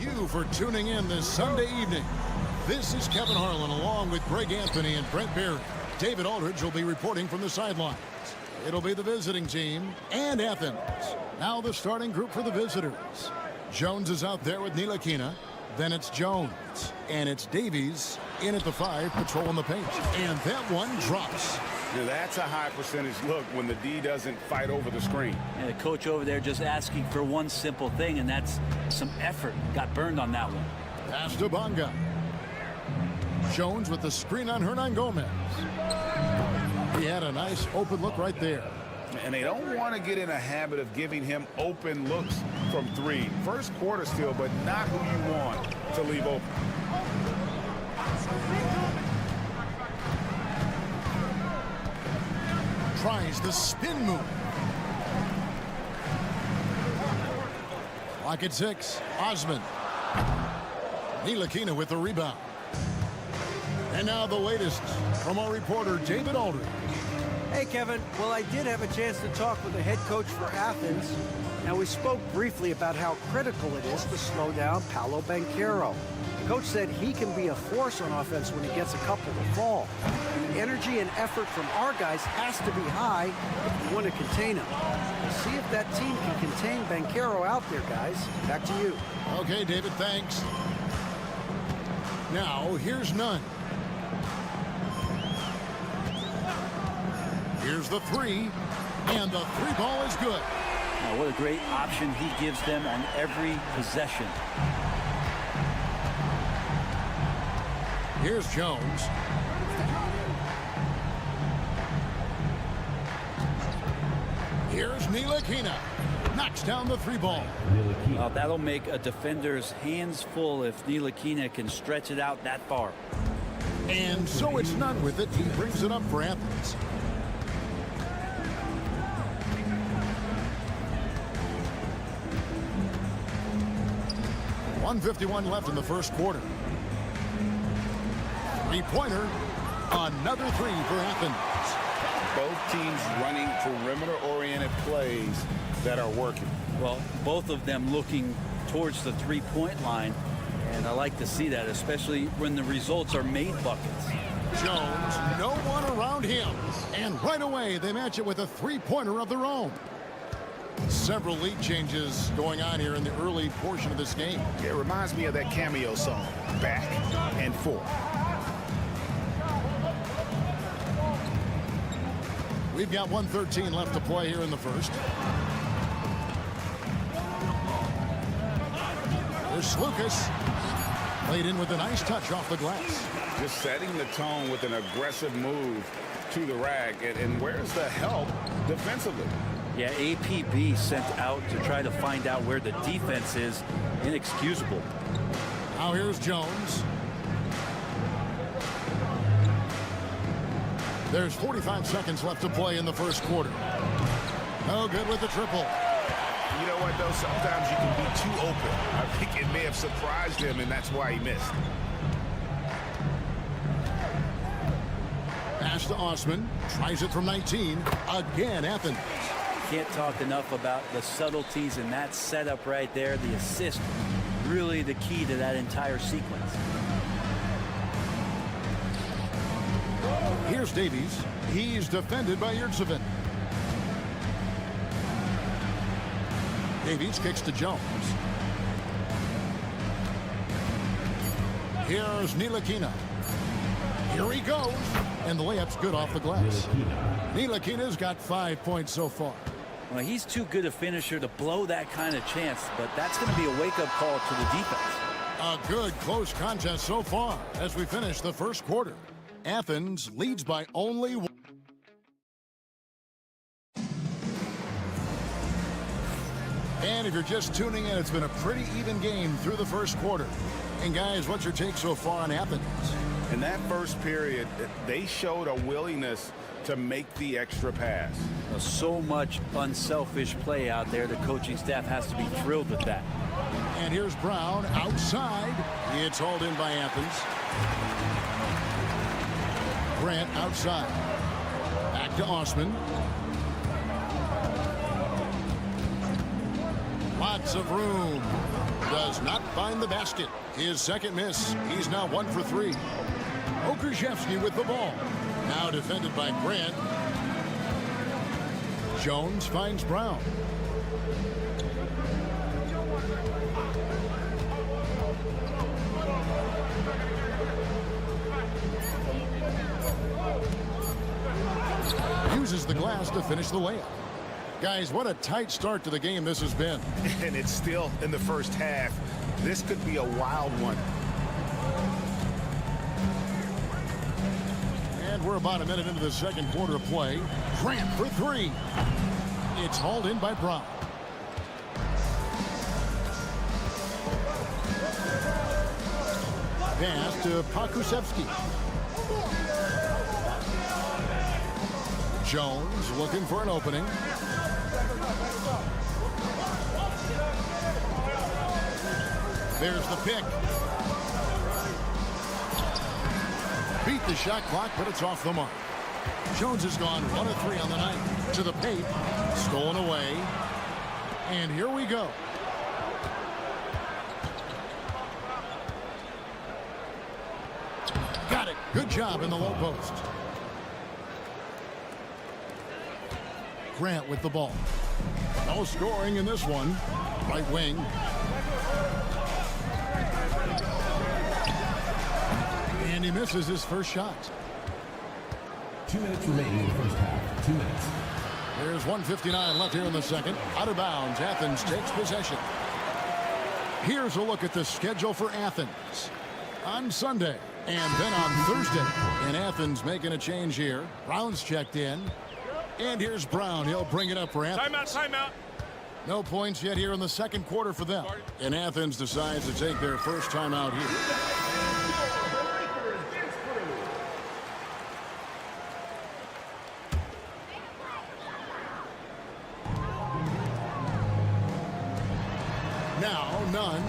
you for tuning in this Sunday evening. This is Kevin Harlan along with Greg Anthony and Brent Barry. David Aldridge will be reporting from the sidelines. It'll be the visiting team and Athens. Now the starting group for the visitors. Jones is out there with Ntilikina. Then it's Jones. And it's Davies in at the 5, patrolling the paint. And that one drops. Now that's a high percentage look when the D doesn't fight over the screen. And the coach over there just asking for one simple thing, and that's some effort. Got burned on that one. Pass to Bonga. Jones with the screen on Hernan Gomez. He had a nice open look right there. And they don't want to get in a habit of giving him open looks from 3. First quarter still, but not who you want to leave open. Tries the spin move. Clock at 6. Osman. Ntilikina with the rebound. And now the latest from our reporter, David Aldridge. Hey, Kevin. Well, I did have a chance to talk with the head coach for Athens. Now, we spoke briefly about how critical it is to slow down Paolo Banchero. The coach said he can be a force on offense when he gets a couple to fall. The energy and effort from our guys has to be high if we want to contain him. We'll see if that team can contain Banchero out there, guys. Back to you. Okay, David, thanks. Now, here's Nunn. Here's the 3, and the 3 ball is good. Now, what a great option he gives them on every possession. Here's Jones. Here's Ntilikina. Knocks down the 3 ball. Well, that'll make a defender's hands full if Ntilikina can stretch it out that far. And so it's Nunn with it. He brings it up for Athens. .151 left in the first quarter. 3-pointer. Another 3 for Athens. Both teams running perimeter-oriented plays that are working. Well, both of them looking towards the 3-point line. And I like to see that, especially when the results are made buckets. Jones, no one around him. And right away, they match it with a 3-pointer of their own. Several lead changes going on here in the early portion of this game. It reminds me of that cameo song, Back and Forth. We've got 1:13 left to play here in the first. There's Lucas. Laid in with a nice touch off the glass. Just setting the tone with an aggressive move to the rack. And where's the help defensively? Yeah, APB sent out to try to find out where the defense is. Inexcusable. Now here's Jones. There's 45 seconds left to play in the first quarter. No good with the triple. You know what, though? Sometimes you can be too open. I think it may have surprised him, and that's why he missed. Pass to Osman. Tries it from 19. Again, Athens. Can't talk enough about the subtleties in that setup right there. The assist, really the key to that entire sequence. Here's Davies. He's defended by Yurtseven. Davies kicks to Jones. Here's Ntilikina. Here he goes. And the layup's good off the glass. Ntilikina's got 5 points so far. Well, he's too good a finisher to blow that kind of chance, but that's going to be a wake-up call to the defense. A good close contest so far as we finish the first quarter. Athens leads by only 1. And if you're just tuning in, it's been a pretty even game through the first quarter. And guys, what's your take so far on Athens? In that first period, they showed a willingness to make the extra pass. So much unselfish play out there. The coaching staff has to be thrilled with that. And here's Brown outside. It's hauled in by Athens. Grant outside. Back to Osman. Lots of room. Does not find the basket. His second miss. He's now 1 for 3. Okrzyjewski with the ball. Now defended by Grant. Jones finds Brown. Uses the glass to finish the layup. Guys, what a tight start to the game this has been. And it's still in the first half. This could be a wild one. And we're about a minute into the second quarter of play. Grant for 3. It's hauled in by Brown. Pass to Pokusevski. Jones looking for an opening. There's the pick. Beat the shot clock, but it's off the mark. Jones has gone 1 of 3 on the night. To the paint. Stolen away. And here we go. Got it. Good job in the low post. Grant with the ball. No scoring in this one. Right wing. And he misses his first shot. 2 minutes remaining in the first half. 2 minutes. There's 1:59 left here in the second. Out of bounds. Athens takes possession. Here's a look at the schedule for Athens. On Sunday and then on Thursday. And Athens making a change here. Brown's checked in. And here's Brown. He'll bring it up for Athens. Timeout. No points yet here in the second quarter for them. And Athens decides to take their first timeout here. Now, none.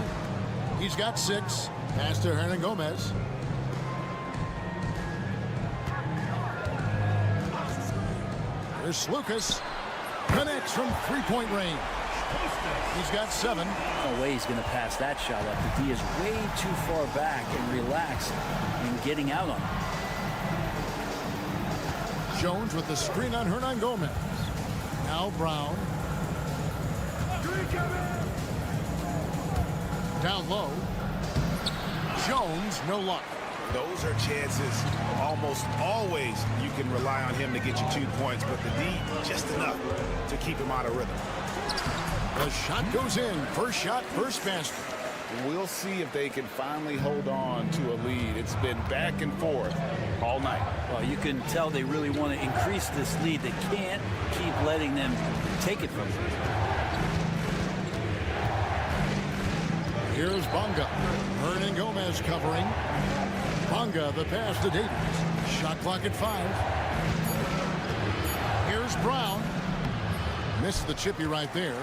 He's got 6. Pass to Hernan Gomez. There's Lucas. Connects from three-point range. He's got 7. No way he's going to pass that shot up. The D is way too far back and relaxed in getting out on it. Jones with the screen on Hernan Gomez. Now Brown. Down low. Jones, no luck. Those are chances almost always you can rely on him to get you 2 points, but the D just enough to keep him out of rhythm. The shot goes in. First shot, first basket. We'll see if they can finally hold on to a lead. It's been back and forth all night. Well, you can tell they really want to increase this lead. They can't keep letting them take it from them. Here's Bonga. Hernan Gomez covering. Bonga, the pass to Davies. Shot clock at 5. Here's Brown. Missed the chippy right there.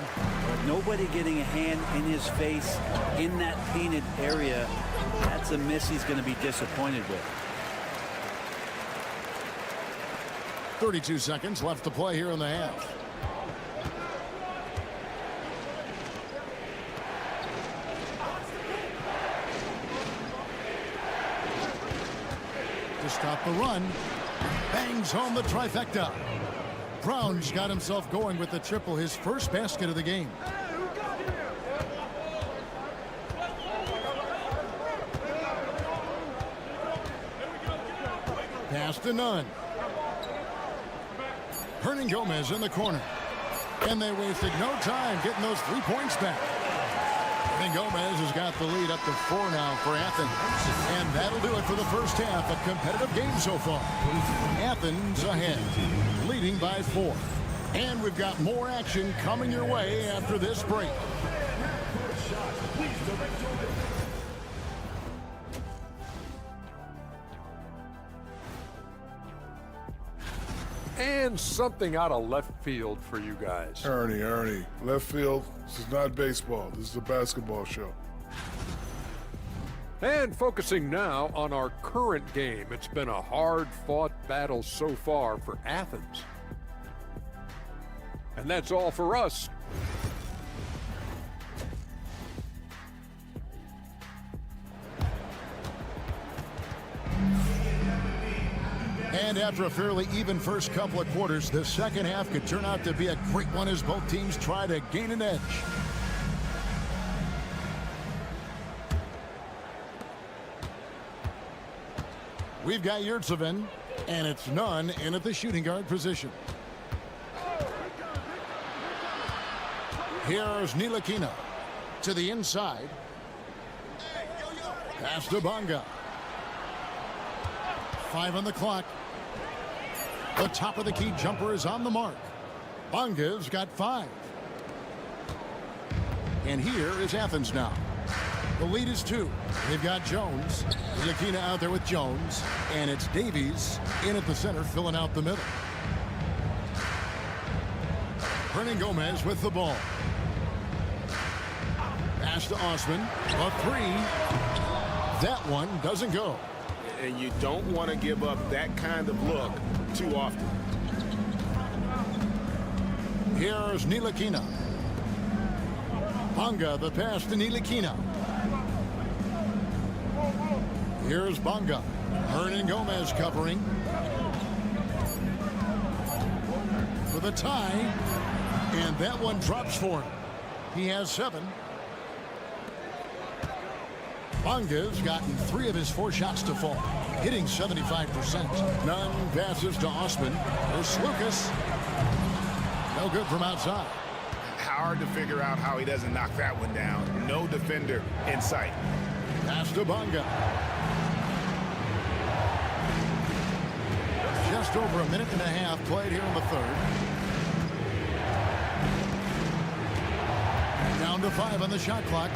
But nobody getting a hand in his face in that painted area. That's a miss he's going to be disappointed with. 32 seconds left to play here in the half. To stop the run. Bangs home the trifecta. Brown's got himself going with the triple, his first basket of the game. Pass to Nunn. Hernan Gomez in the corner. And they wasted no time getting those 3 points back. Hernan Gomez has got the lead up to 4 now for Athens. And that'll do it for the first half. A competitive game so far. Athens ahead, leading by 4. And we've got more action coming your way after this break. And something out of left field for you guys. Ernie, left field, this is not baseball. This is a basketball show. And focusing now on our current game. It's been a hard-fought battle so far for Athens. And that's all for us. after a fairly even first couple of quarters, the second half could turn out to be a great one as both teams try to gain an edge. We've got Yurtsevin, and it's none in at the shooting guard position. Here's Ntilikina to the inside. Pass to Bonga. 5 on the clock. The top of the key jumper is on the mark. Bonga's got 5. And here is Athens now. The lead is 2. They've got Jones. Ntilikina out there with Jones. And it's Davies in at the center, filling out the middle. Hernan Gomez with the ball. Pass to Osman. A 3. That one doesn't go. And you don't want to give up that kind of look too often. Here's Ntilikina. Bonga, the pass to Ntilikina. Here's Bonga. Hernan Gomez covering. For the tie. And that one drops for him. He has 7. Bonga's gotten 3 of his 4 shots to fall, hitting 75%. None passes to Osman. There's Lucas. No good from outside. Hard to figure out how he doesn't knock that one down. No defender in sight. Pass to Bonga. Just over a minute and a half played here in the third. Down to 5 on the shot clock.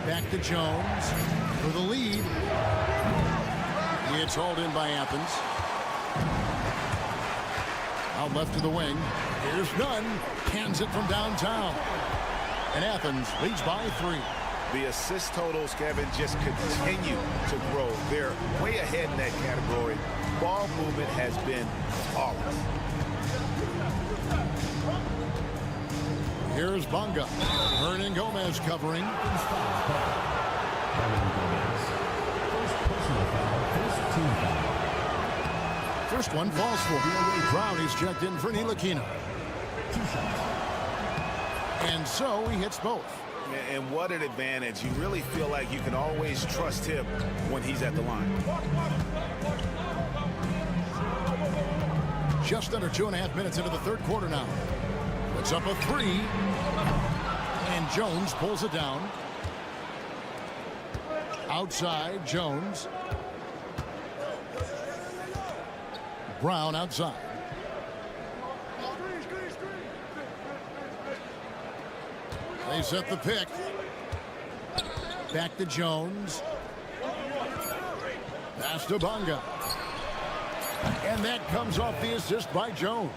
Back to Jones for the lead. It's hauled in by Athens. Out left to the wing. Here's Nunn. Cans it from downtown. And Athens leads by 3. The assist totals, Kevin, just continue to grow. They're way ahead in that category. Ball movement has been flawless. Here's Bonga. Hernan Gomez covering. First one falls for Brown. He's checked in for Ntilikina. And so he hits both. And what an advantage. You really feel like you can always trust him when he's at the line. Just under 2.5 minutes into the third quarter now. Puts up a 3. And Jones pulls it down. Outside, Jones. Brown outside. They set the pick. Back to Jones. Pass to Bonga. And that comes off the assist by Jones.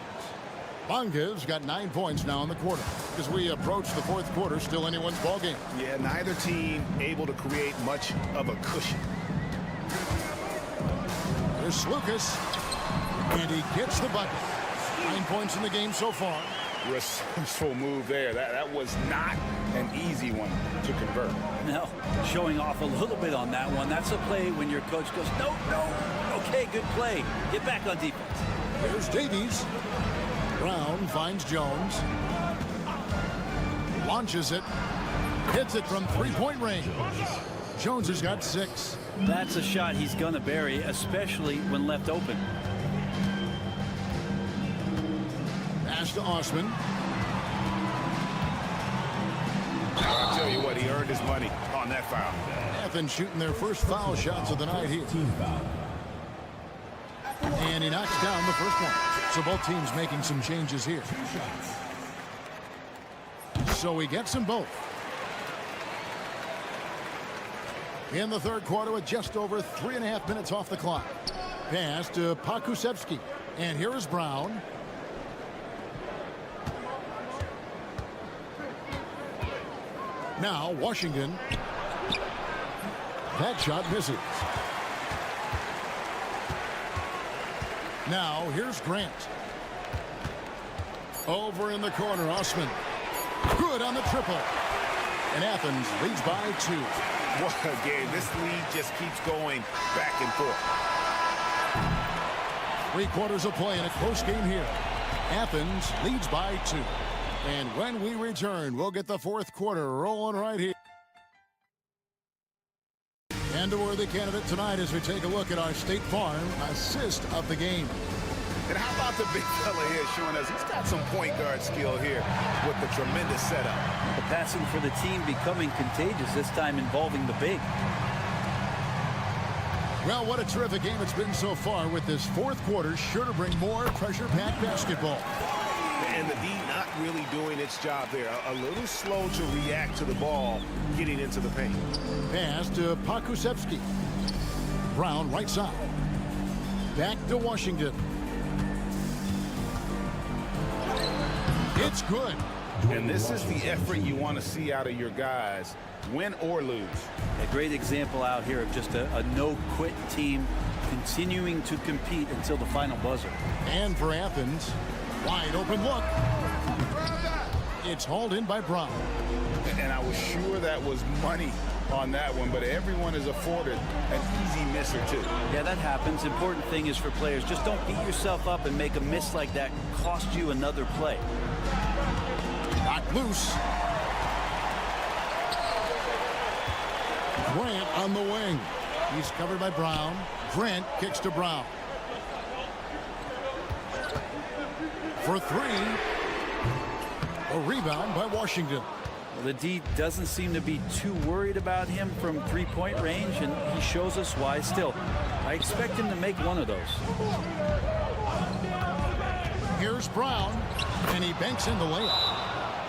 Bonga's got 9 points now in the quarter. As we approach the fourth quarter, still anyone's ball game. Yeah, neither team able to create much of a cushion. There's Lucas. And he gets the bucket. 9 points in the game so far. Resourceful move there. That was not an easy one to convert. No, showing off a little bit on that one. That's a play when your coach goes, no, okay, good play. Get back on defense. Here's Davies. Brown finds Jones. Launches it. Hits it from three-point range. Jones has got 6. That's a shot he's going to bury, especially when left open. Pass to Osman. I'll tell you what, he earned his money on that foul. Athens shooting their first foul shots of the night here. Team foul. And he knocks down the first one. So both teams making some changes here. So he gets them both. In the third quarter with just over 3.5 minutes off the clock. Pass to Pakusevsky. And here is Brown. Now Washington. That shot misses. Now here's Grant. Over in the corner, Osman. Good on the triple. And Athens leads by 2. What a game. This lead just keeps going back and forth. 3 quarters of play in a close game here. Athens leads by 2. And when we return, we'll get the 4th quarter rolling right here. And a worthy candidate tonight as we take a look at our State Farm assist of the game. And how about the big fella here showing us he's got some point guard skill here with the tremendous setup. The passing for the team becoming contagious, this time involving the big. Well, what a terrific game it's been so far, with this 4th quarter sure to bring more pressure-packed basketball. And the D not really doing its job there. A little slow to react to the ball getting into the paint. Pass to Pakusevsky. Brown right side. Back to Washington. It's good. And this is the effort you want to see out of your guys, win or lose. A great example out here of just a no-quit team continuing to compete until the final buzzer. And for Athens, wide open look. It's hauled in by Brown. And I was sure that was money on that one, but everyone is afforded an easy miss or two. Yeah, that happens. Important thing is for players, just don't beat yourself up and make a miss like that cost you another play. Knocked loose. Grant on the wing. He's covered by Brown. Grant kicks to Brown. For 3. A rebound by Washington. Well, the D doesn't seem to be too worried about him from 3-point range, and he shows us why. Still, I expect him to make one of those. Here's Brown, and he banks in the layup.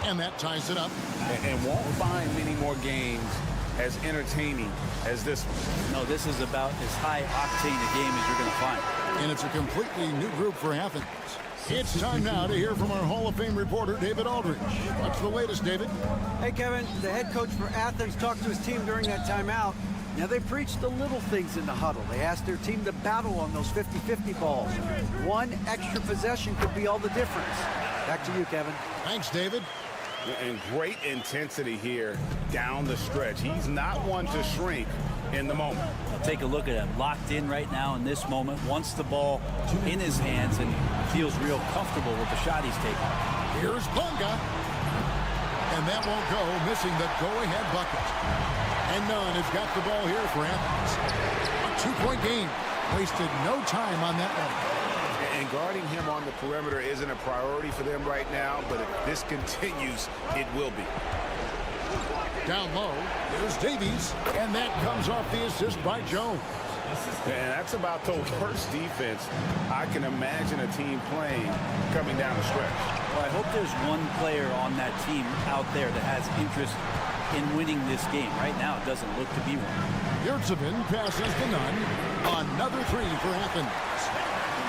And that ties it up. And won't find many more games as entertaining as this one. No, this is about as high-octane a game as you're going to find. And it's a completely new group for Athens. It's time now to hear from our Hall of Fame reporter, David Aldridge. What's the latest, David? Hey, Kevin, the head coach for Athens talked to his team during that timeout. Now, they preached the little things in the huddle. They asked their team to battle on those 50-50 balls. One extra possession could be all the difference. Back to you, Kevin. Thanks, David. And great intensity here down the stretch. He's not one to shrink in the moment. Take a look at it. Locked in right now in this moment. Wants the ball in his hands and feels real comfortable with the shot he's taking. Here's Bunga. And that won't go, missing the go-ahead bucket. And Nunn has got the ball here for Athens. A 2-point game. Wasted no time on that one. And guarding him on the perimeter isn't a priority for them right now, but if this continues, it will be. Down low, there's Davies, and that comes off the assist by Jones. And that's about the worst defense I can imagine a team playing coming down the stretch. Well, I hope there's one player on that team out there that has interest in winning this game. Right now, it doesn't look to be one. Yurtsevin passes to Nunn. Another 3 for Athens.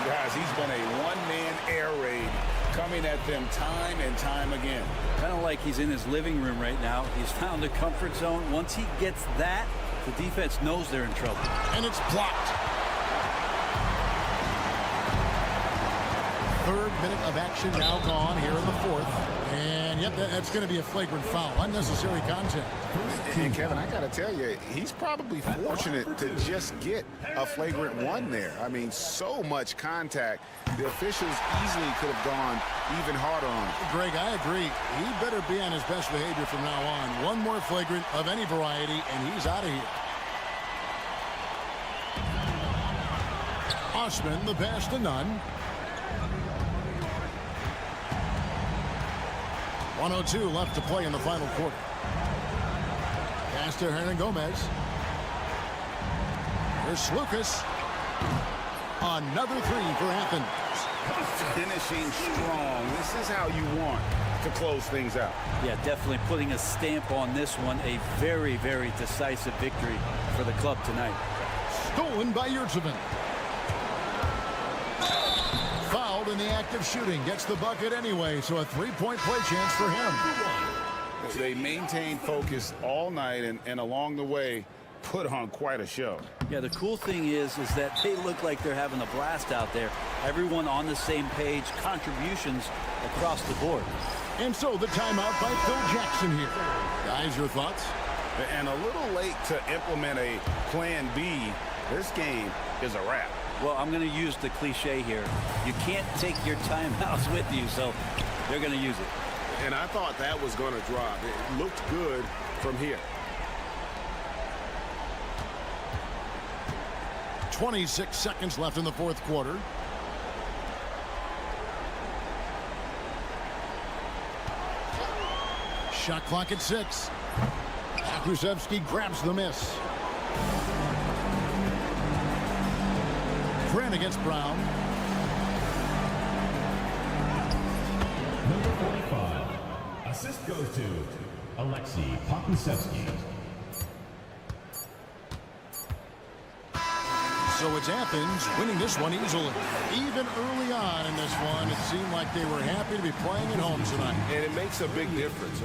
Guys, he's been a one-man air raid coming at them time and time again. Kind of like he's in his living room right now. He's found a comfort zone. Once he gets that, the defense knows they're in trouble. And it's blocked. 3rd minute of action now gone here in the 4th. And yep, that's going to be a flagrant foul. Unnecessary contact. And Kevin, I got to tell you, he's probably fortunate to just get a flagrant 1 there. I mean, so much contact. The officials easily could have gone even harder on him. Greg, I agree. He better be on his best behavior from now on. One more flagrant of any variety, and he's out of here. Osman, the pass to Nunn. 1:02 left to play in the final quarter. Pass to Hernan Gomez. Here's Lucas. Another 3 for Athens. Finishing strong. This is how you want to close things out. Yeah, definitely putting a stamp on this one. A very, very decisive victory for the club tonight. Stolen by Yurtsevin. Fouled in the act of shooting. Gets the bucket anyway, so a 3-point play chance for him. They maintained focus all night and along the way put on quite a show. Yeah, the cool thing is that they look like they're having a blast out there. Everyone on the same page, contributions across the board. And so the timeout by Phil Jackson here. Guys, your thoughts? And a little late to implement a plan B. This game is a wrap. Well, I'm going to use the cliche here. You can't take your timeouts with you, so they're going to use it. And I thought that was going to drop. It looked good from here. 26 seconds left in the fourth quarter. Shot clock at 6. Krusevsky grabs the miss. Grant against Brown. Number 45. Assist goes to Alexei Pokusevsky. So it's Athens winning this one easily. Even early on in this one, it seemed like they were happy to be playing at home tonight. And it makes a big difference.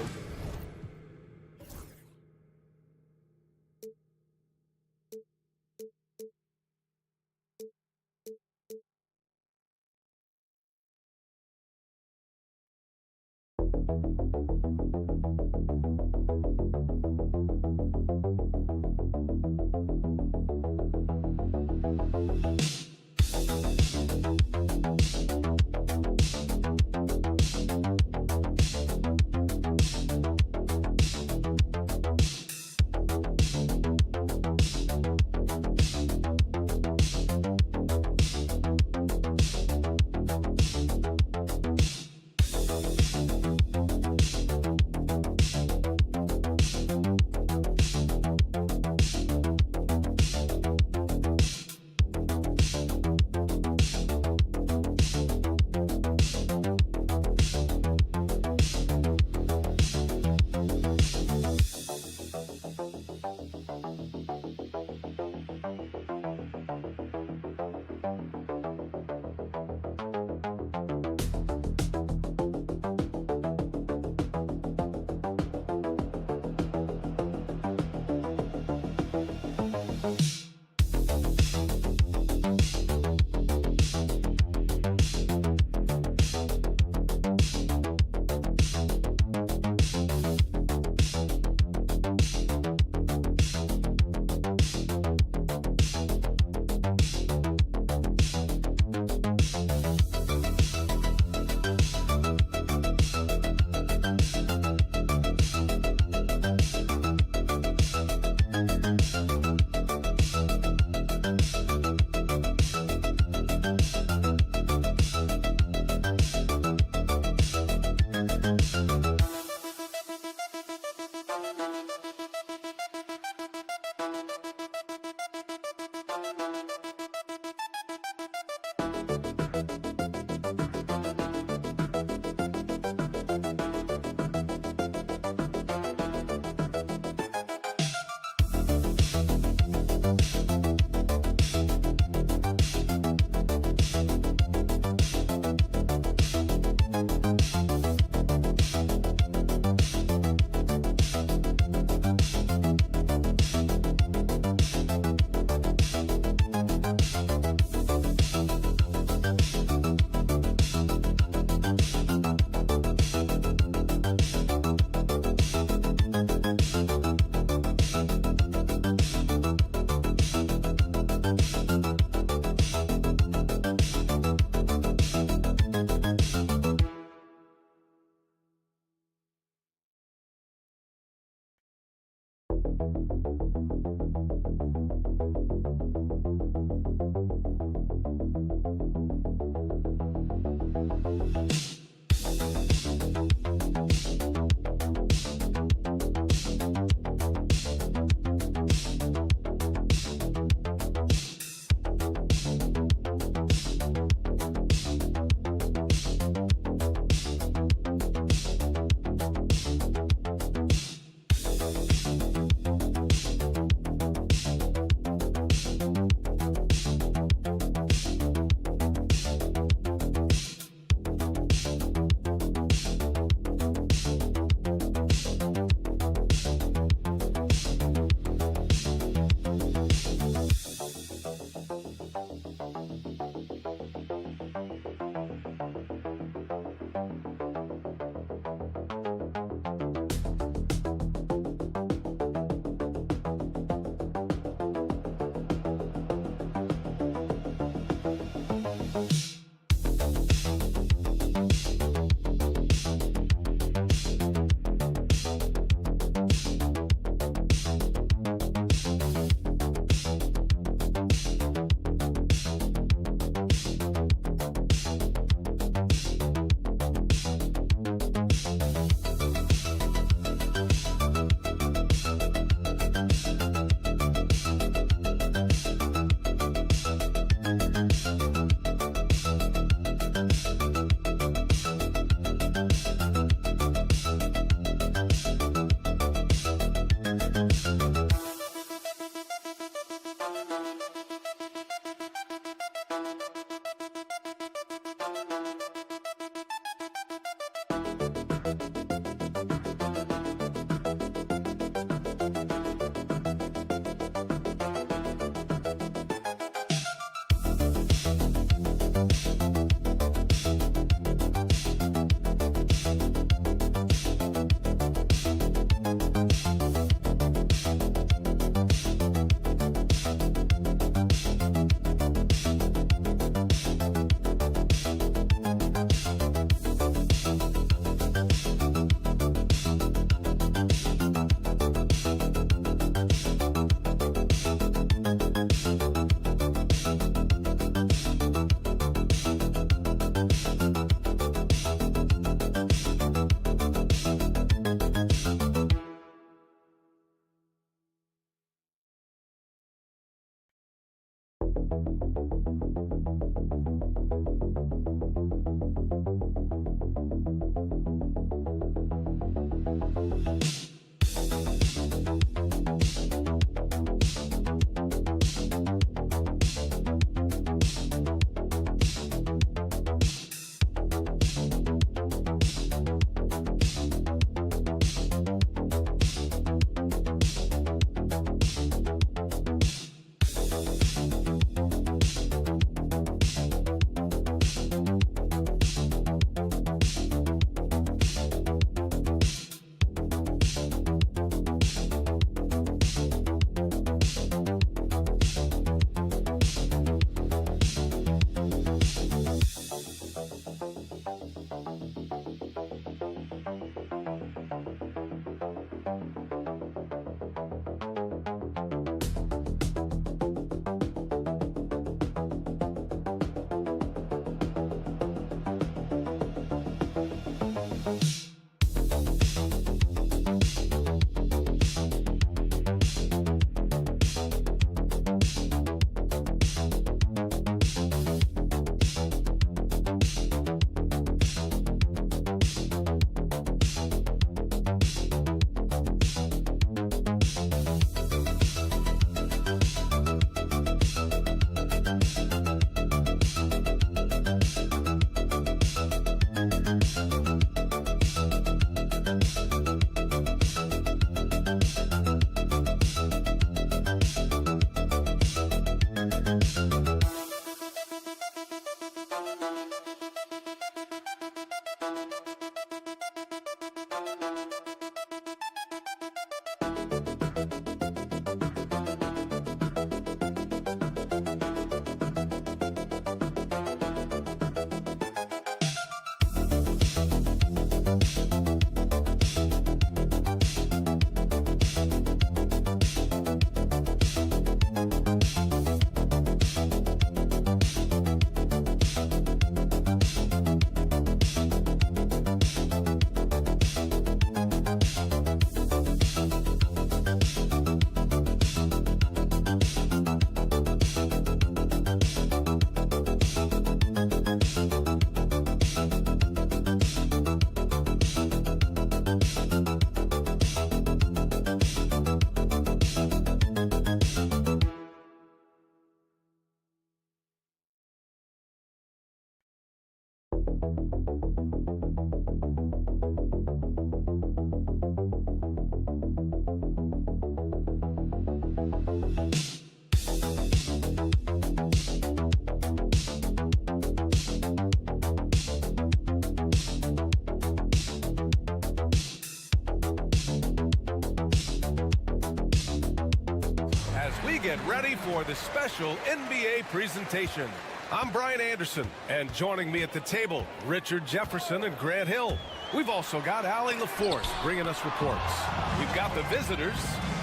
Get ready for the special NBA presentation. I'm Brian Anderson, and joining me at the table, Richard Jefferson and Grant Hill. We've also got Allie LaForce bringing us reports. We've got the visitors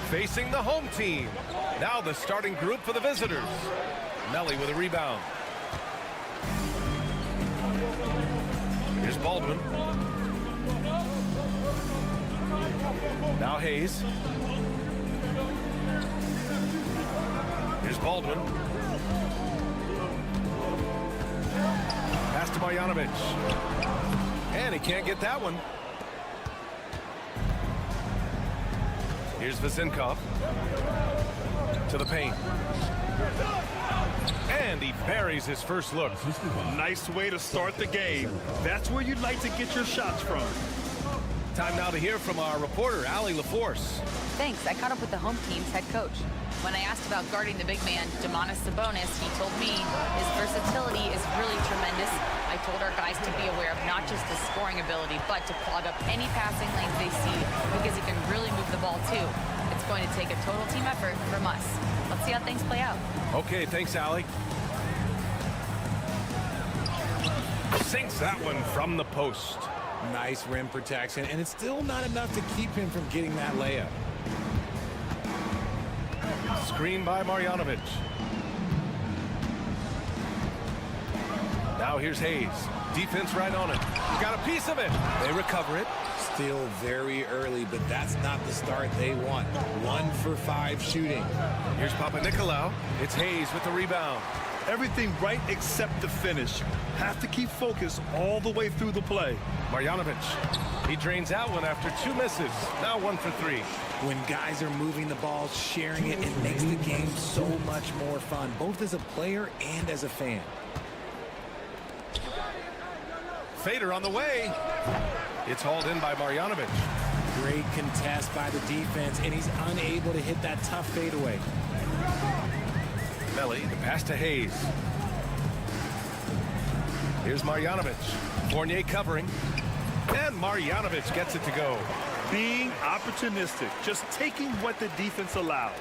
facing the home team. Now the starting group for the visitors. Melly with a rebound. Here's Baldwin. Now Hayes. Here's Baldwin. Pass to Marjanovic. And he can't get that one. Here's Vezinkov. To the paint. And he buries his first look. Nice way to start the game. That's where you'd like to get your shots from. Time now to hear from our reporter, Allie LaForce. Thanks. I caught up with the home team's head coach. When I asked about guarding the big man, Domantas Sabonis, he told me his versatility is really tremendous. I told our guys to be aware of not just his scoring ability, but to clog up any passing lanes they see, because he can really move the ball too. It's going to take a total team effort from us. Let's see how things play out. Okay, thanks, Allie. Sinks that one from the post. Nice rim protection, and it's still not enough to keep him from getting that layup. Screen by Marjanovic. Now here's Hayes. Defense right on it. Got a piece of it. They recover it. Still very early, but that's not the start they want. 1 for 5 shooting. Here's Papanikolaou. It's Hayes with the rebound. Everything right except the finish. Have to keep focused all the way through the play. Marjanovic. He drains that one after 2 misses. Now 1 for 3. When guys are moving the ball, sharing it, it makes the game so much more fun, both as a player and as a fan. Fader on the way. It's hauled in by Marjanovic. Great contest by the defense, and he's unable to hit that tough fadeaway. Melly, the pass to Hayes. Here's Marjanovic. Fournier covering. And Marjanovic gets it to go. Being opportunistic, just taking what the defense allows.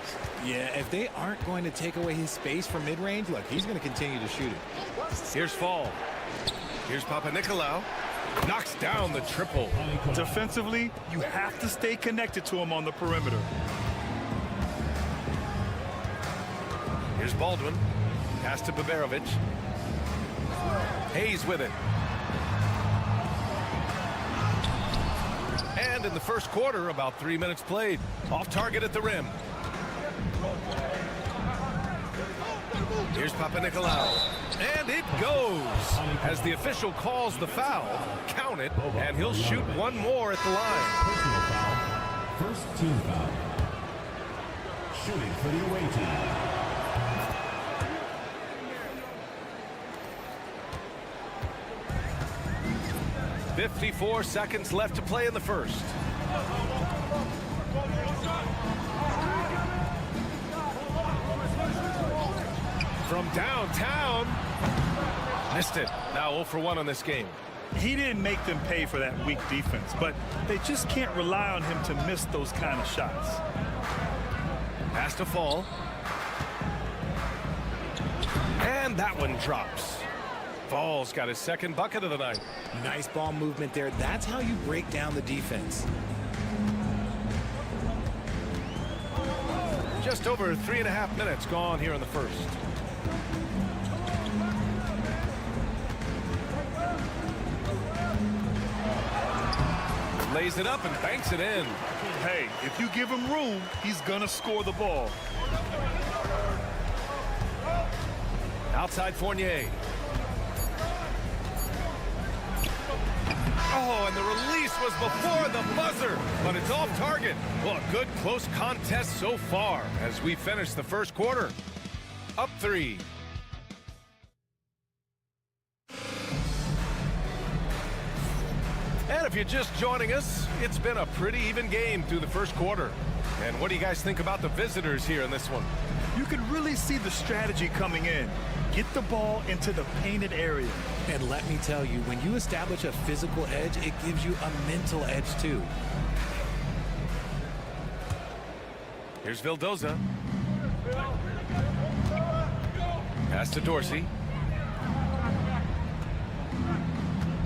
Yeah, if they aren't going to take away his space from mid-range, look, he's going to continue to shoot it. Here's Fall. Here's Papanikolaou. Knocks down the triple. Defensively, you have to stay connected to him on the perimeter. Here's Baldwin. Pass to Baberovic. Hayes with it. And in the first quarter, about 3 minutes played. Off target at the rim. Here's Papanikolaou. And it goes. As the official calls the foul, count it, and he'll shoot one more at the line. Personal foul. First team foul. Shooting for the away team. 54 seconds left to play in the first. From downtown. Missed it. Now 0 for 1 on this game. He didn't make them pay for that weak defense, but they just can't rely on him to miss those kind of shots. Has to fall. And that one drops. Fall's got his second bucket of the night. Nice ball movement there. That's how you break down the defense. Just over 3.5 minutes gone here in the first. Lays it up and banks it in. Hey, if you give him room, he's gonna score the ball. Outside Fournier. Oh, and the release was before the buzzer, but it's off target. Well, a good close contest so far as we finish the first quarter. Up 3. And if you're just joining us, it's been a pretty even game through the first quarter. And what do you guys think about the visitors here in this one? You can really see the strategy coming in. Get the ball into the painted area. And let me tell you, when you establish a physical edge, it gives you a mental edge too. Here's Vildoza. Pass to Dorsey.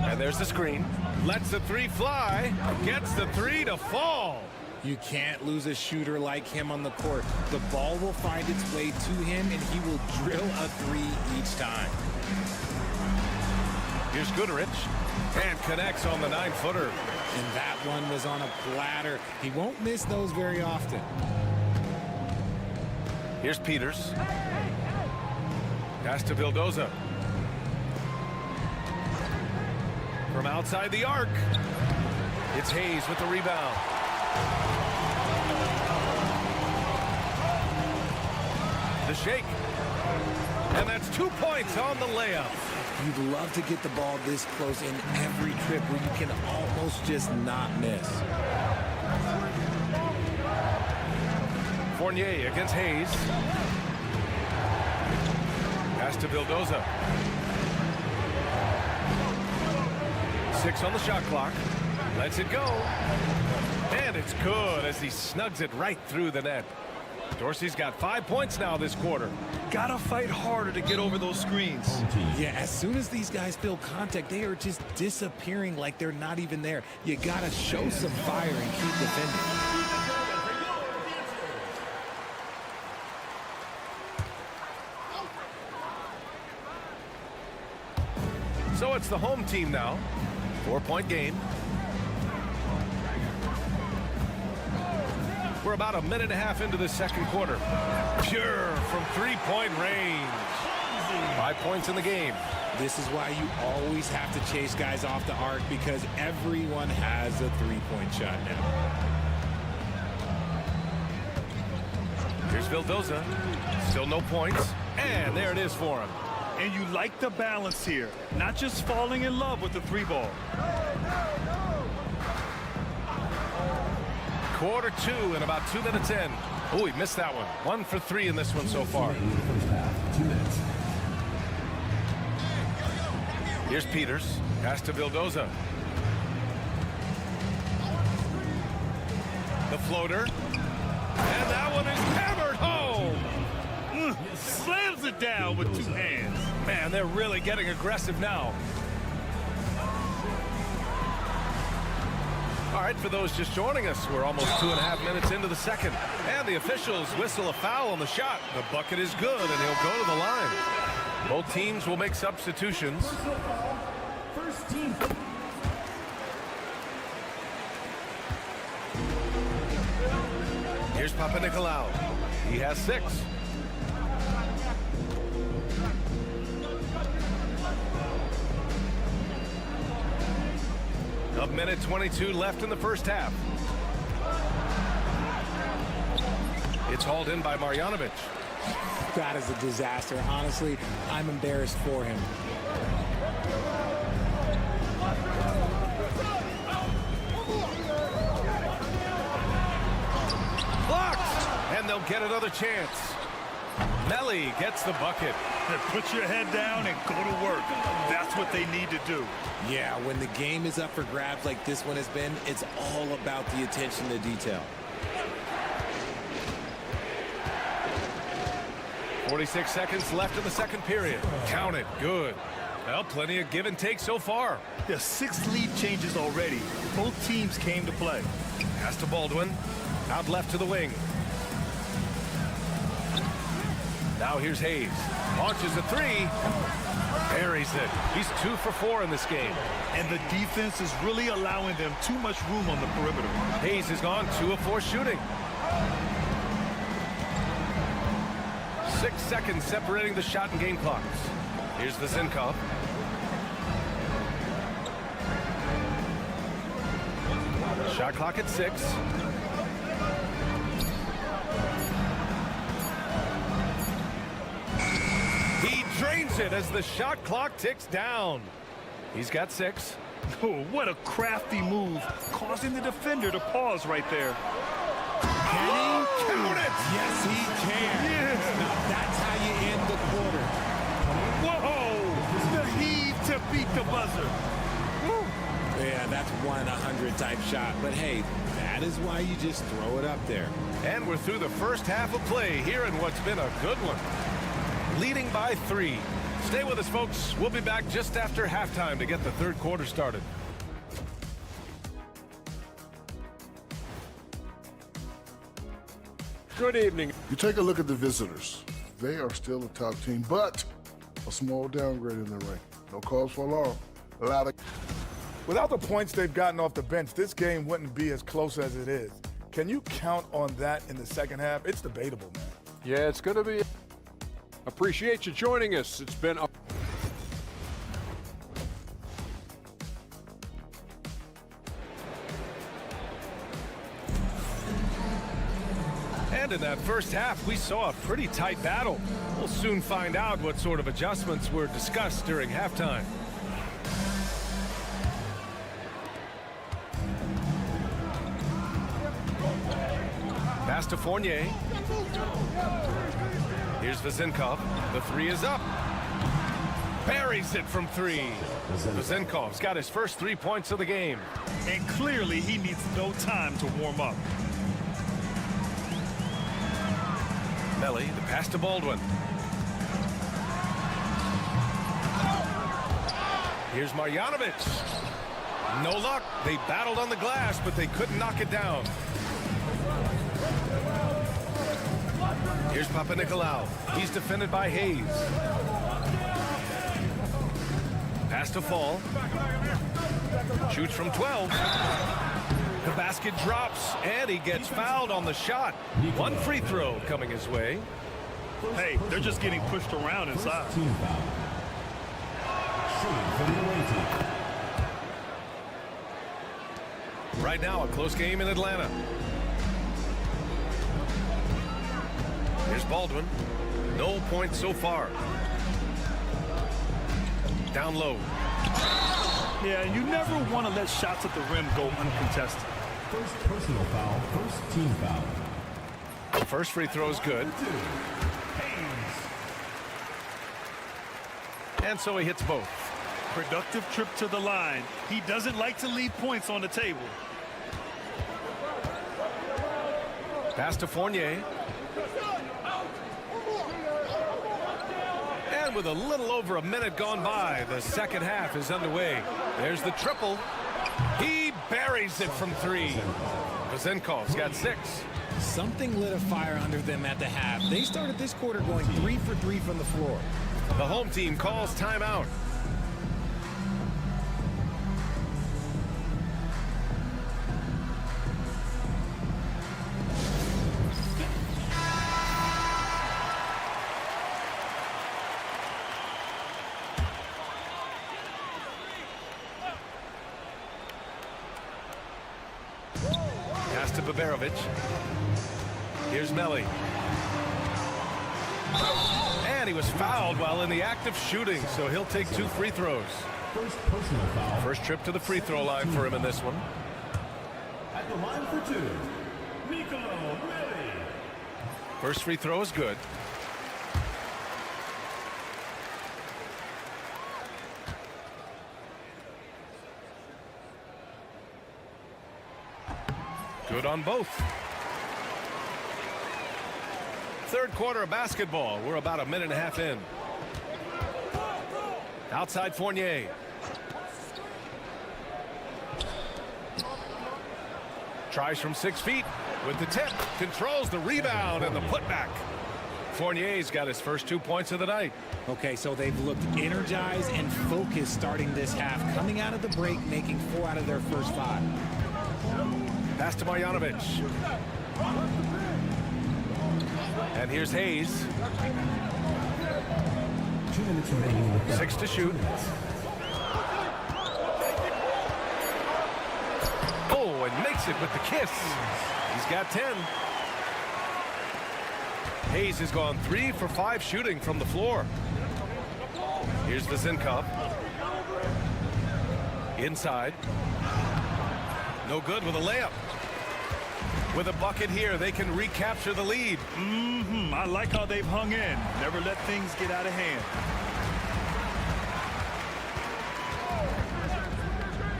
And there's the screen. Lets the 3 fly. Gets the 3 to fall. You can't lose a shooter like him on the court. The ball will find its way to him, and he will drill a 3 each time. Here's Goodrich. And connects on the 9-footer. And that one was on a platter. He won't miss those very often. Here's Peters. Pass to Vildoza. From outside the arc. It's Hayes with the rebound. The shake. And that's 2 points on the layup. You'd love to get the ball this close in every trip where you can almost just not miss. Fournier against Hayes. Pass to Vildoza. 6 on the shot clock. Lets it go. And it's good as he snugs it right through the net. Dorsey's got 5 points now this quarter. Gotta fight harder to get over those screens. Yeah, as soon as these guys feel contact, they are just disappearing like they're not even there. You gotta show some fire and keep defending. So it's the home team now. 4-point game. We're about 1.5 minutes into the second quarter. Pure from 3-point range. 5 points in the game. This is why you always have to chase guys off the arc, because everyone has a 3-point shot now. Here's Vildoza. Still no points. And there it is for him. And you like the balance here, not just falling in love with the 3-ball. Quarter 2 and about 2 minutes in. Oh, he missed that one. 1 for 3 in this one so far. Here's Peters. Pass to Vildoza. The floater. And that one is hammered home. Slams it down with 2 hands. Man, they're really getting aggressive now. right, for those just joining us, we're almost 2.5 minutes into the second. And the officials whistle a foul on the shot. The bucket is good, and he'll go to the line. Both teams will make substitutions. First team. Here's Papanikolaou. He has 6. A minute 22 left in the first half. It's hauled in by Marjanovic. That is a disaster. Honestly, I'm embarrassed for him. Blocked! And they'll get another chance. Melli gets the bucket. Put your head down and go to work. That's what they need to do. Yeah, when the game is up for grabs like this one has been, it's all about the attention to detail. 46 seconds left in the second period. Count it. Good. Well, plenty of give and take so far. There's 6 lead changes already. Both teams came to play. Pass to Baldwin. Out left to the wing. Now here's Hayes. Launches a 3. Buries it. He's 2 for 4 in this game. And the defense is really allowing them too much room on the perimeter. Hayes has gone 2 of 4 shooting. 6 seconds separating the shot and game clocks. Here's the Zinkov. Shot clock at 6. He drains it as the shot clock ticks down. He's got 6. Oh, what a crafty move, causing the defender to pause right there. Can he count it? Yes, he can. Yes. Now that's how you end the quarter. Whoa! The heave to beat the buzzer. Woo. Yeah, that's 1-100 type shot. But hey, that is why you just throw it up there. And we're through the first half of play here in what's been a good one. Leading by 3. Stay with us, folks. We'll be back just after halftime to get the third quarter started. Good evening. You take a look at the visitors. They are still a top team, but a small downgrade in the rank. No cause for alarm. A lot of... Without the points they've gotten off the bench, this game wouldn't be as close as it is. Can you count on that in the second half? It's debatable, man. Yeah, it's going to be. Appreciate you joining us. It's been a. And in that first half, we saw a pretty tight battle. We'll soon find out what sort of adjustments were discussed during halftime. Pass to Fournier. Here's Vazenkov. The 3 is up. Buries it from 3. Vazenkov's got his first 3 points of the game. And clearly he needs no time to warm up. Melli, the pass to Baldwin. Here's Marjanovic. No luck. They battled on the glass, but they couldn't knock it down. Here's Papanikolaou. He's defended by Hayes. Pass to Fall. Shoots from 12. The basket drops, and he gets fouled on the shot. 1 free throw coming his way. Hey, they're just getting pushed around inside. Team foul. Shooting for the away team. Right now, a close game in Atlanta. Here's Baldwin. No points so far. Down low. Yeah, you never want to let shots at the rim go uncontested. First personal foul, first team foul. First free throw is good. And so he hits both. Productive trip to the line. He doesn't like to leave points on the table. Pass to Fournier. And with a little over a minute gone by, the second half is underway. There's the triple. He buries it from 3. Pazinkov's got 6. Something lit a fire under them at the half. They started this quarter going 3 for 3 from the floor. The home team calls timeout. Pass to Baberovic. Here's Melli. And he was fouled while in the act of shooting, so he'll take 2 free throws. First personal foul. First trip to the free throw line for him in this one. At the line for 2, Nico Melli. First free throw is good. Good on both. Third quarter of basketball. We're about a minute and a half in. Outside Fournier. Tries from 6 feet with the tip. Controls the rebound and the putback. Fournier's got his first 2 points of the night. Okay, so they've looked energized and focused starting this half. Coming out of the break, making 4 out of their first 5. Pass to Marjanovic. And here's Hayes. 2 minutes remaining in the quarter. 6 to shoot. Oh, and makes it with the kiss. He's got 10. Hayes has gone 3 for 5 shooting from the floor. Here's Vazinkov. Inside. No good with a layup. With a bucket here, they can recapture the lead. I like how they've hung in. Never let things get out of hand.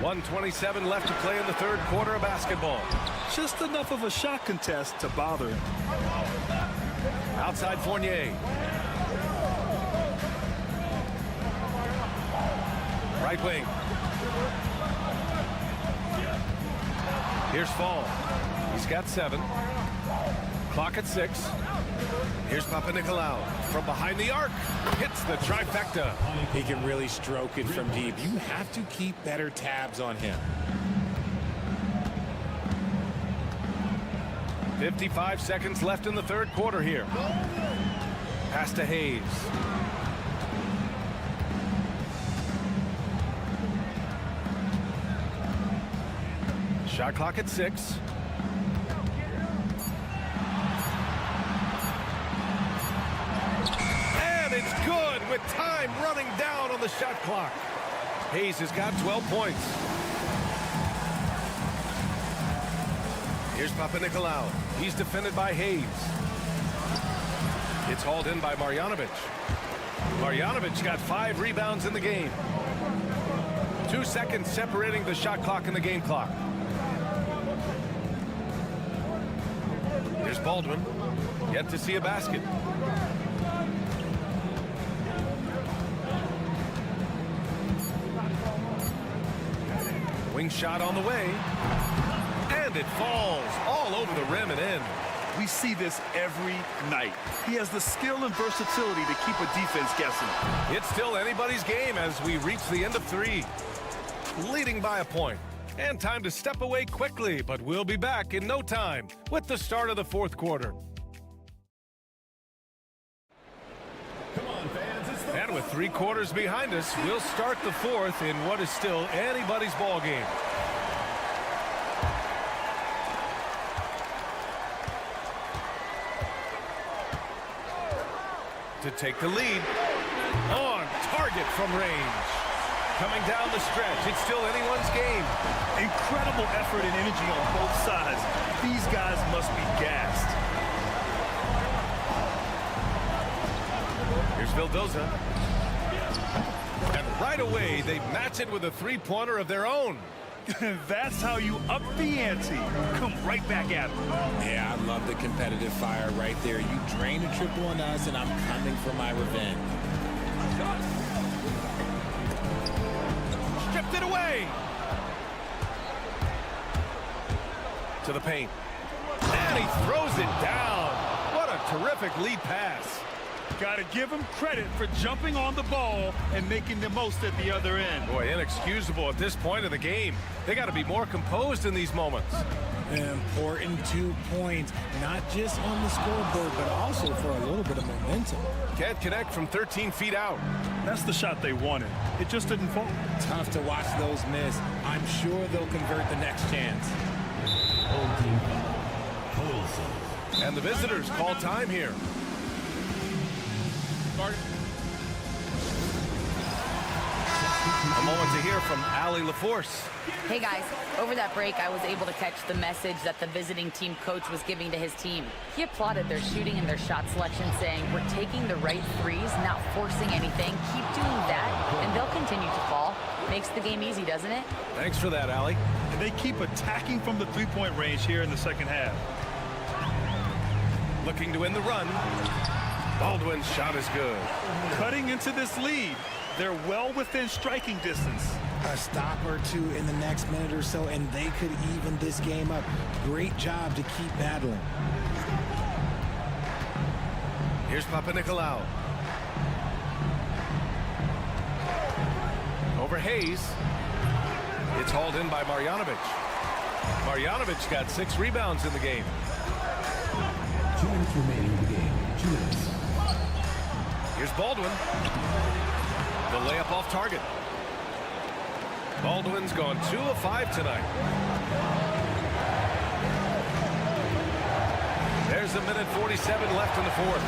1:27 left to play in the third quarter of basketball. Just enough of a shot contest to bother him. Outside Fournier. Right wing. Here's Fall. He's got 7. Clock at 6. Here's Papanikolaou from behind the arc. Hits the trifecta. He can really stroke it from deep. You have to keep better tabs on him. 55 seconds left in the third quarter here. Pass to Hayes. Shot clock at 6. And it's good with time running down on the shot clock. Hayes has got 12 points. Here's Papanikolaou. He's defended by Hayes. It's hauled in by Marjanovic. Marjanovic got 5 rebounds in the game. 2 seconds separating the shot clock and the game clock. Here's Baldwin. Yet to see a basket. Wing shot on the way. And it falls all over the rim and in. We see this every night. He has the skill and versatility to keep a defense guessing. It's still anybody's game as we reach the end of 3. Leading by a point. And time to step away quickly, but we'll be back in no time with the start of the fourth quarter. Come on, fans. It's the And with 3 quarters behind us, we'll start the fourth in what is still anybody's ball game. To take the lead. On target from range. Coming down the stretch, it's still anyone's game. Incredible effort and energy on both sides. These guys must be gassed. Here's Vildoza. And right away, they match it with a 3-pointer of their own. That's how you up the ante. Come right back at them. Yeah, I love the competitive fire right there. You drain a triple on us, and I'm coming for my revenge. Stripped it away. To the paint. And he throws it down. What a terrific lead pass. Got to give him credit for jumping on the ball and making the most at the other end. Boy, inexcusable at this point of the game. They got to be more composed in these moments. Important 2 points, not just on the scoreboard, but also for a little bit of momentum. Can't connect from 13 feet out. That's the shot they wanted. It just didn't fall. Tough to watch those miss. I'm sure they'll convert the next chance. And the visitors call time here. A moment to hear from Allie LaForce. Hey guys, over that break I was able to catch the message that the visiting team coach was giving to his team. He applauded their shooting and their shot selection, saying, "We're taking the right threes, not forcing anything. Keep doing that, and they'll continue to fall." Makes the game easy, doesn't it? Thanks for that, Allie. And they keep attacking from the three-point range here in the second half. Looking to win the run. Baldwin's shot is good. Cutting into this lead. They're well within striking distance. A stop or two in the next minute or so, and they could even this game up. Great job to keep battling. Here's Papanikolaou. Over Hayes. It's hauled in by Marjanovic. Marjanovic got 6 rebounds in the game. 2 minutes remaining in the game. 2 minutes. Here's Baldwin. The layup off target. Baldwin's gone 2 of 5 tonight. There's a minute 47 left in the fourth.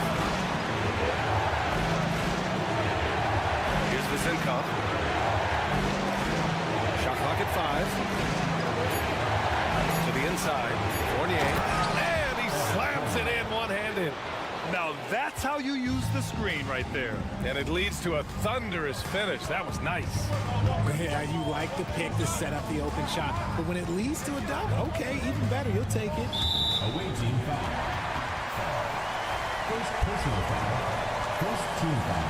Here's Vizenkov. Shot clock at 5. To the inside. Fournier. And he slams it in one-handed. Now that's how you use the screen right there. And it leads to a thunderous finish. That was nice. Yeah, you like the pick to set up the open shot, but when it leads to a dunk, okay, even better, you'll take it. Away team foul. First personal foul. First team foul.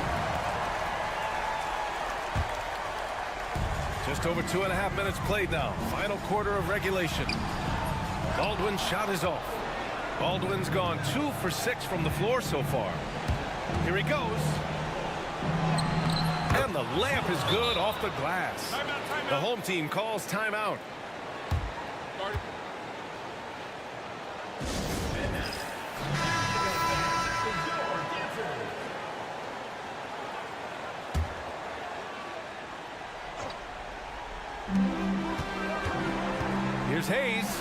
Just over 2.5 minutes played now. Final quarter of regulation. Baldwin's shot is off. Baldwin's gone 2 for 6 from the floor so far. Here he goes. And the layup is good off the glass. The home team calls timeout. Here's Hayes.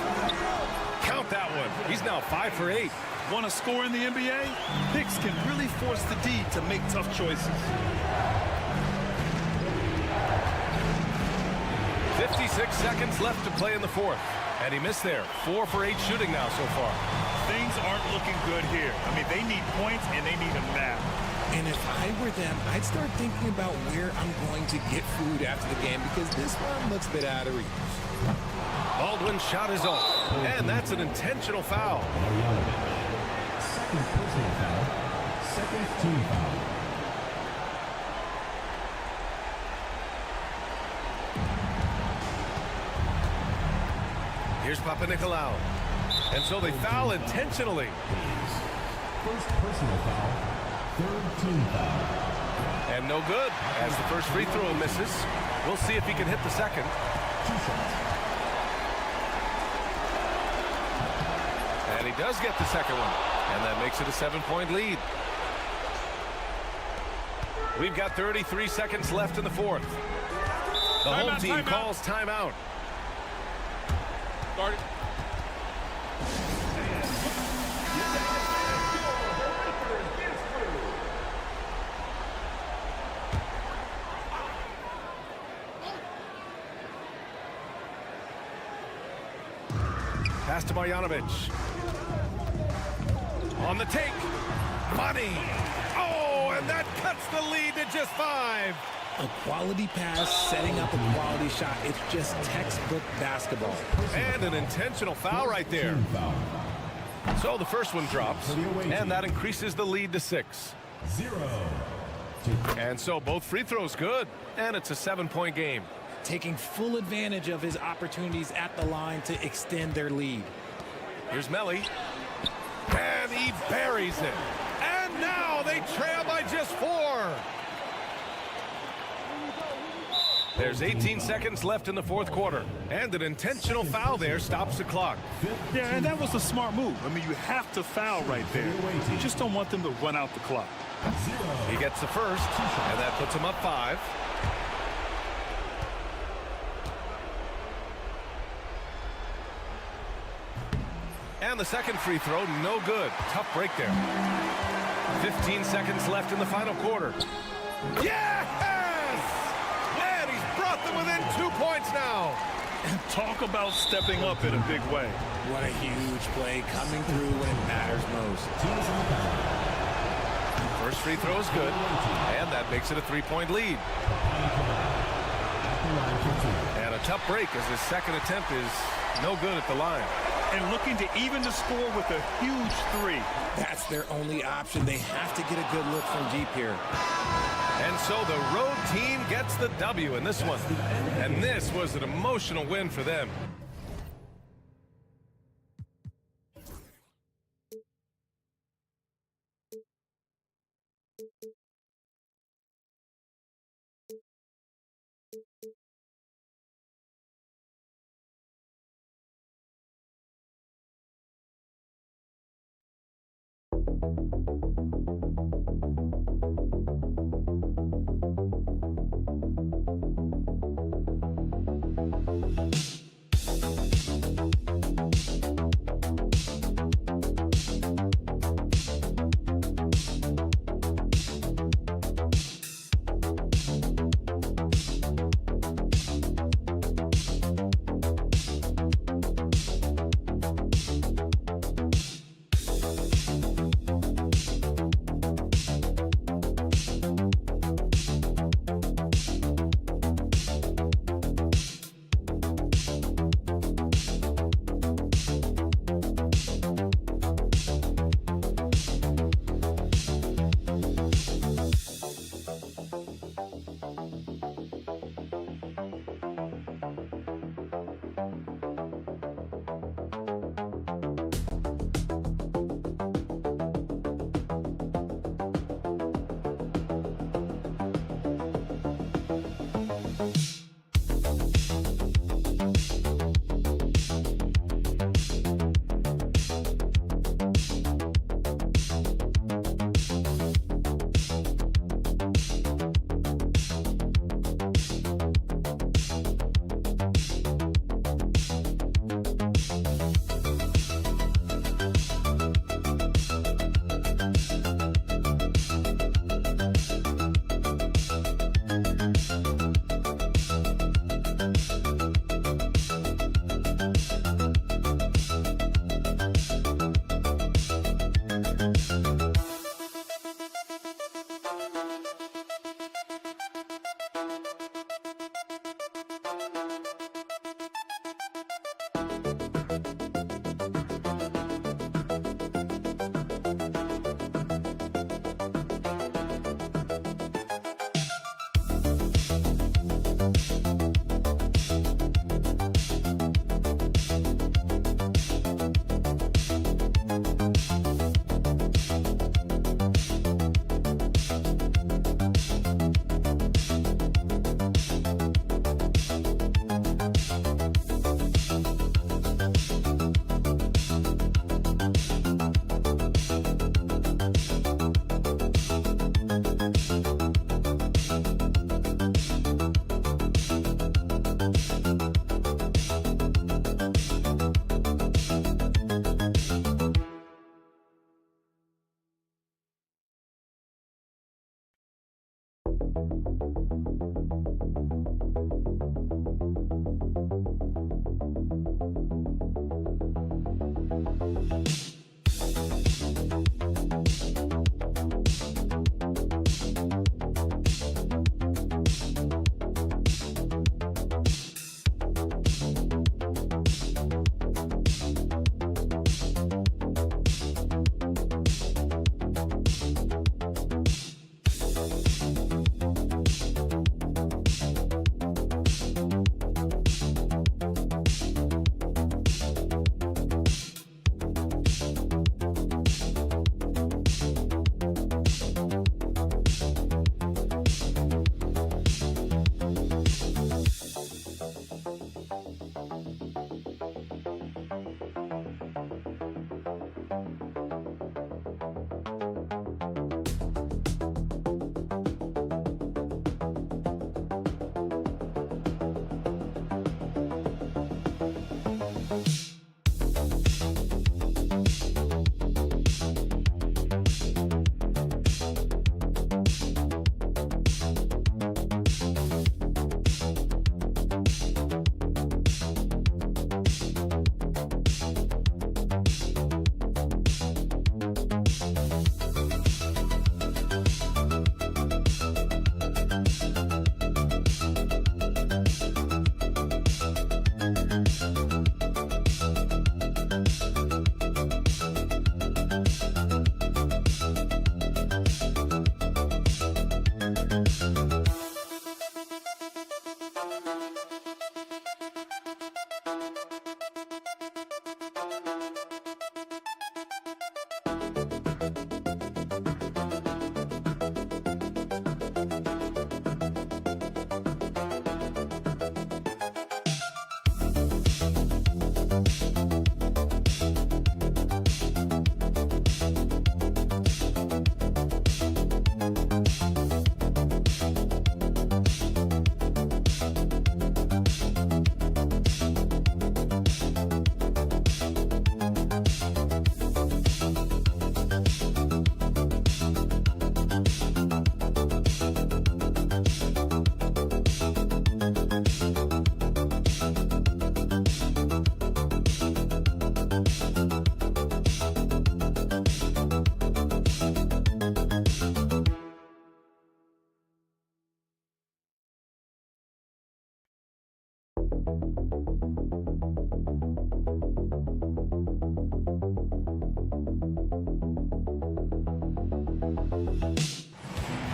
Count that one. He's now 5 for 8. Want to score in the NBA? Picks can really force the D to make tough choices. 56 seconds left to play in the fourth. And he missed there. 4 for 8 shooting now so far. Things aren't looking good here. I mean, they need points and they need them now. And if I were them, I'd start thinking about where I'm going to get food after the game, because this one looks a bit out of reach. Baldwin's shot is off. And that's an intentional foul. Second personal foul. Second team foul. Here's Papanikolaou. And so they foul intentionally. First personal foul. Third team foul. And no good as the first free throw misses. We'll see if he can hit the second. 2 shots. And he does get the second one. And that makes it a 7-point lead. We've got 33 seconds left in the fourth. The home team calls timeout. Start. Pass to Marjanovic. On the take. Money. Oh, and that cuts the lead to just 5. A quality pass, setting up a quality shot. It's just textbook basketball. And an intentional foul right there. So the first one drops, and that increases the lead to 6. 0. And so both free throws good, and it's a 7-point game. Taking full advantage of his opportunities at the line to extend their lead. Here's Melly. And he buries it. And now they trail by just 4. There's 18 seconds left in the fourth quarter. And an intentional foul there stops the clock. Yeah, and that was a smart move. I mean, you have to foul right there. You just don't want them to run out the clock. He gets the first, and that puts him up 5. And the second free throw, no good. Tough break there. 15 seconds left in the final quarter. Yes! And he's brought them within 2 points now. And talk about stepping up in a big way. What a huge play coming through when it matters most. First free throw is good, and that makes it a 3-point lead. And a tough break as his second attempt is no good at the line. And looking to even the score with a huge 3. That's their only option. They have to get a good look from deep here. And so the road team gets the W in this one. And this was an emotional win for them.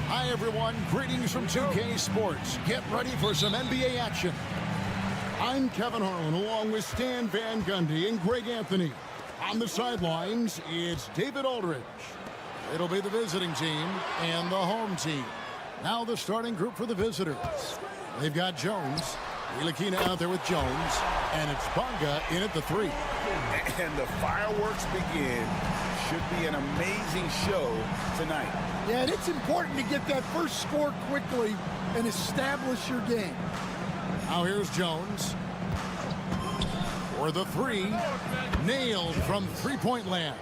Hi, everyone. Greetings from 2K Sports. Get ready for some NBA action. I'm Kevin Harlan, along with Stan Van Gundy and Greg Anthony. On the sidelines, it's David Aldridge. It'll be the visiting team and the home team. Now the starting group for the visitors. They've got Jones. Ntilikina out there with Jones. And it's Bonga in at the 3. And the fireworks begin. Should be an amazing show tonight. Yeah, and it's important to get that first score quickly and establish your game. Now here's Jones. For the 3. Nailed from three-point land.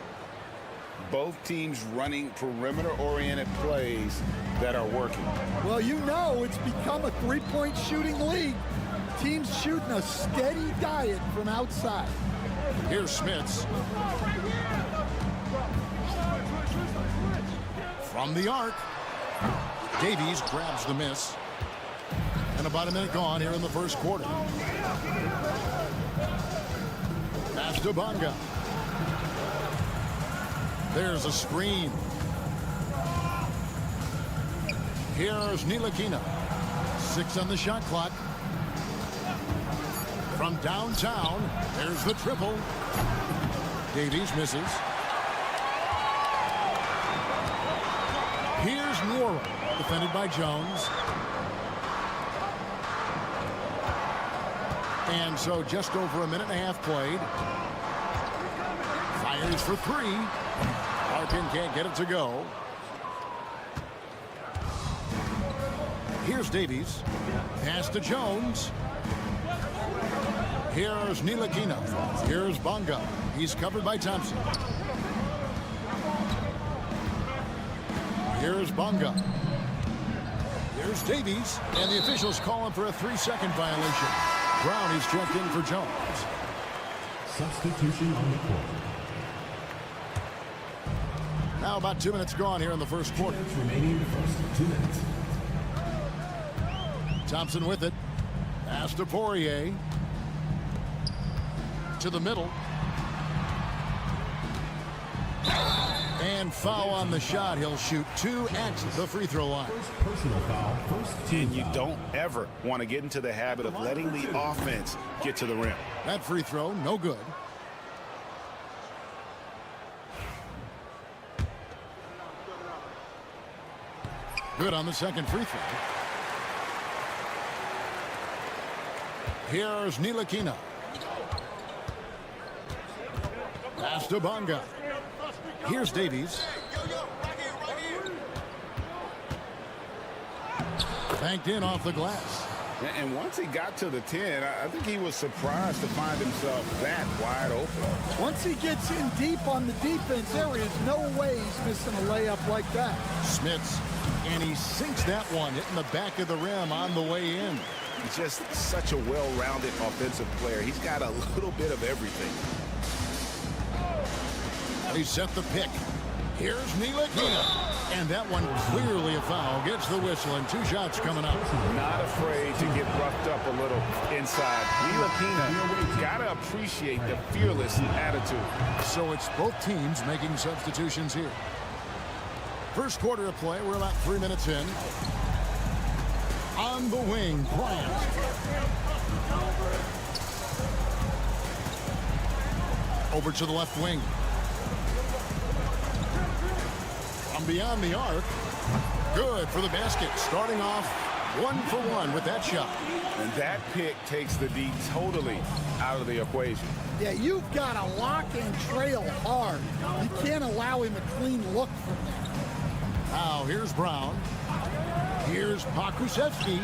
Both teams running perimeter-oriented plays that are working. Well, you know it's become a three-point shooting league. Teams shooting a steady diet from outside. Here's Smits. From the arc. Davies grabs the miss. And about a minute gone here in the first quarter. Pass to Bonga. There's a screen. Here's Ntilikina. 6 on the shot clock. From downtown, there's the triple. Davies misses. Here's Nwora, defended by Jones. And so just over a minute and a half played. Fires for 3. Larkin can't get it to go. Here's Davies. Pass to Jones. Here's Ntilikina. Here's Bonga. He's covered by Thompson. Here's Bonga. Here's Davies. And the officials call him for a 3-second violation. Brown is checked in for Jones. Substitution on the court. Now about 2 minutes gone here in the first quarter. Remaining first 2 minutes. Thompson with it. Pass to Poirier. To the middle. And foul on the shot. He'll shoot 2 at the free throw line. Personal foul. And you don't ever want to get into the habit of letting the offense get to the rim. That free throw, no good. Good on the second free throw. Here's Ntilikina. Pass to Bonga. Here's Davies. Banked in off the glass. And once he got to the 10, I think he was surprised to find himself that wide open. Once he gets in deep on the defense, there is no way he's missing a layup like that. Smits, and he sinks that one, hitting the back of the rim on the way in. He's just such a well-rounded offensive player. He's got a little bit of everything. They set the pick. Here's Ntilikina. And that one clearly a foul. Gets the whistle, and 2 shots coming up. Not afraid to get roughed up a little inside. Ntilikina, gotta appreciate the fearless attitude. So it's both teams making substitutions here. First quarter of play. We're about 3 minutes in. On the wing, Bryant. Over to the left wing. From beyond the arc. Good for the basket. Starting off 1 for 1 with that shot. And that pick takes the D totally out of the equation. Yeah, you've got to lock and trail hard. You can't allow him a clean look from there. Now here's Brown. Here's Pakusevsky.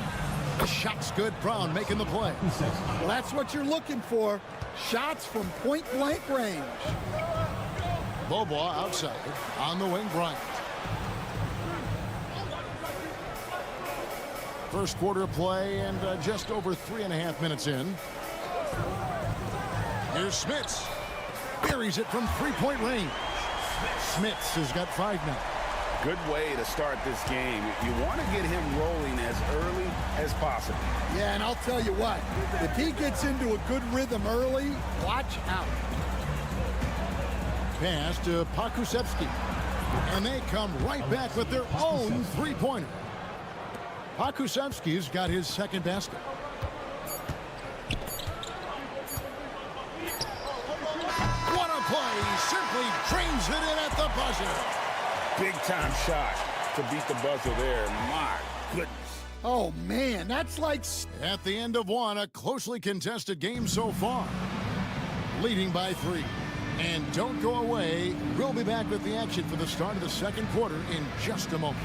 The shot's good. Brown making the play. Well, that's what you're looking for. Shots from point-blank range. Bobois outside. On the wing, Bryant. First quarter of play and just over 3.5 minutes in. Here's Smits. Buries it from 3-point range. Smits has got 5 now. Good way to start this game. You want to get him rolling as early as possible. Yeah, and I'll tell you what, if he gets into a good rhythm early, watch out. Pass to Pakusevsky. And they come right back with their own 3-pointer. Pakusevsky's got his second basket. What a play! Simply drains it in at the buzzer. Big-time shot to beat the buzzer there. My goodness. Oh, man, that's like... At the end of one, a closely contested game so far. Leading by 3. And don't go away. We'll be back with the action for the start of the second quarter in just a moment.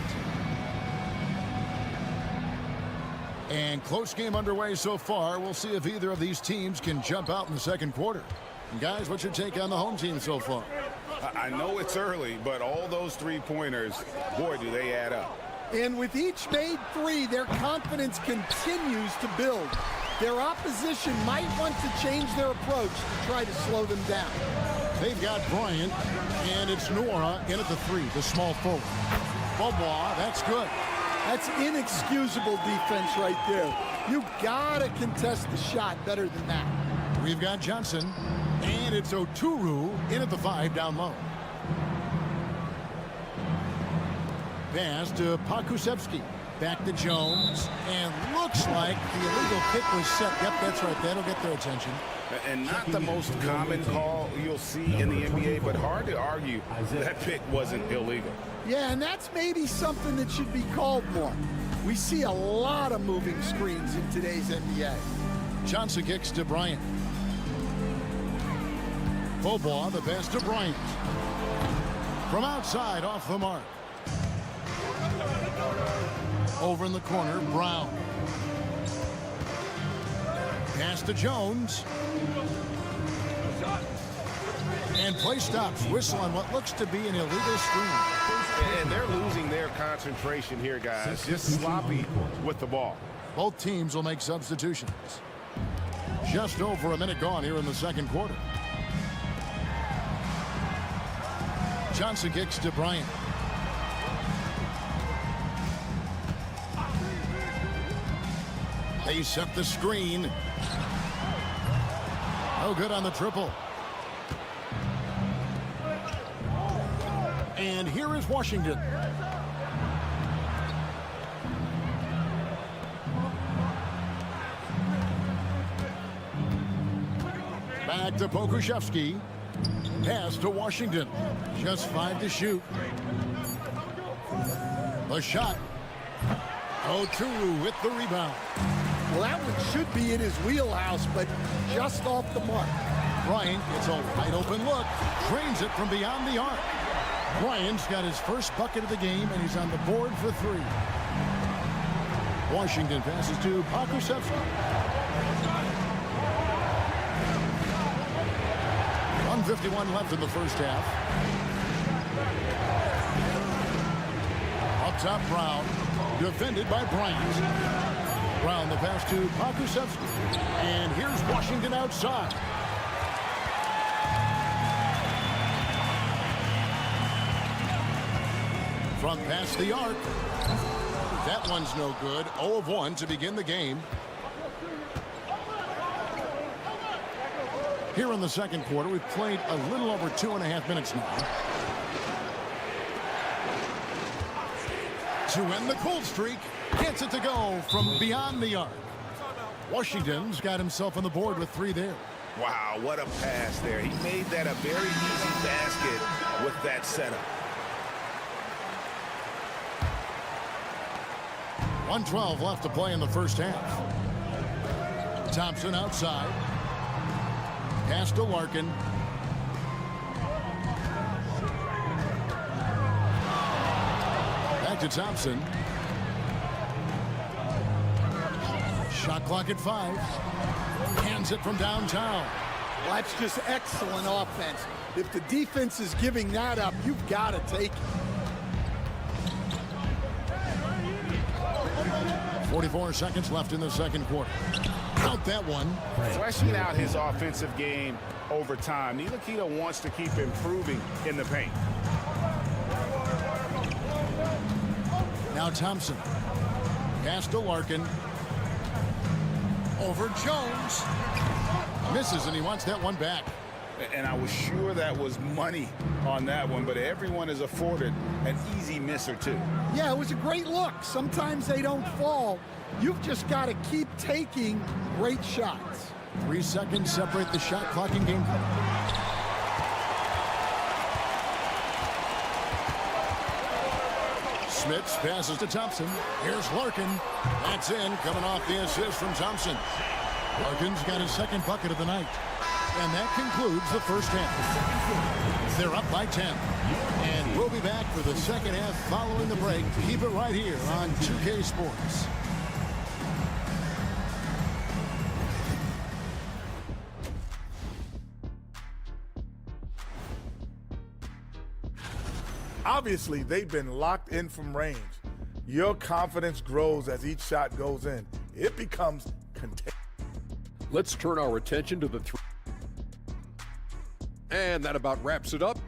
And close game underway so far. We'll see if either of these teams can jump out in the second quarter. And guys, what's your take on the home team so far? I know it's early, but all those 3-pointers, boy, do they add up. And with each made 3, their confidence continues to build. Their opposition might want to change their approach to try to slow them down. They've got Bryant, and it's Nora in at the 3, the small forward. Bobois, that's good. That's inexcusable defense right there. You gotta contest the shot better than that. We've got Johnson, and it's Oturu in at the 5 down low. Pass to Pakusevsky. Back to Jones, and looks like the illegal kick was set. Yep, that's right. That'll get their attention. And not the most common call you'll see in the NBA, but hard to argue that pick wasn't illegal. Yeah, and that's maybe something that should be called more. We see a lot of moving screens in today's NBA. Johnson kicks to Bryant. Bobois, the pass to Bryant. From outside, off the mark. Over in the corner, Brown. Pass to Jones. And play stops. Whistle on what looks to be an illegal screen. And they're losing their concentration here, guys. Just sloppy with the ball. Both teams will make substitutions. Just over a minute gone here in the second quarter. Johnson kicks to Bryant. They set the screen. No good on the triple. And here is Washington. Back to Pokusevsky. Pass to Washington. Just 5 to shoot. The shot. Oturu with the rebound. Well, that one should be in his wheelhouse, but just off the mark. Bryant gets a wide open look. Drains it from beyond the arc. Bryant's got his first bucket of the game, and he's on the board for 3. Washington passes to Partizan. 1:51 left in the first half. Up top, Brown. Defended by Bryant. Brown the pass to Partizan. And here's Washington outside. From past the arc. That one's no good. 0 of 1 to begin the game. Here in the second quarter, we've played a little over 2.5 minutes now. To end the cold streak, gets it to go from beyond the arc. Washington's got himself on the board with 3 there. Wow, what a pass there. He made that a very easy basket with that setup. 1:12 left to play in the first half. Thompson outside. Pass to Larkin. Back to Thompson. Shot clock at 5. Hands it from downtown. Well, that's just excellent offense. If the defense is giving that up, you've got to take it. 44 seconds left in the second quarter. Count that one. Fleshing out his offensive game over time. Ntilikina wants to keep improving in the paint. Now Thompson. Pass to Larkin. Over Jones. Misses, and he wants that one back. And I was sure that was money on that one, but everyone is afforded an easy miss or two. Yeah, it was a great look. Sometimes they don't fall. You've just got to keep taking great shots. 3 seconds separate the shot clock and game clock. Smits passes to Thompson. Here's Larkin. That's in, coming off the assist from Thompson. Larkin's got his second bucket of the night. And that concludes the first half. They're up by 10. And we'll be back for the second half following the break. Keep it right here on 2K Sports. Obviously, they've been locked in from range. Your confidence grows as each shot goes in. It becomes contagious. Let's turn our attention to the 3. And that about wraps it up.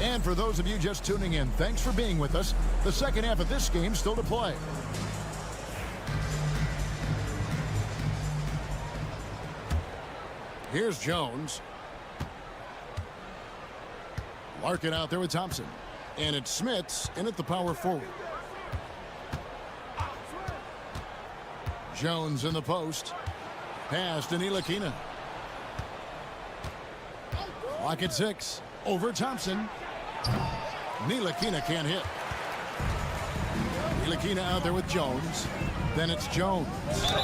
And for those of you just tuning in, thanks for being with us. The second half of this game still to play. Here's Jones. Larkin out there with Thompson. And it's Smits in at the power forward. Jones in the post. Pass to Ntilikina. Clock at 6. Over Thompson. Ntilikina can't hit. Ntilikina out there with Jones. Then it's Jones.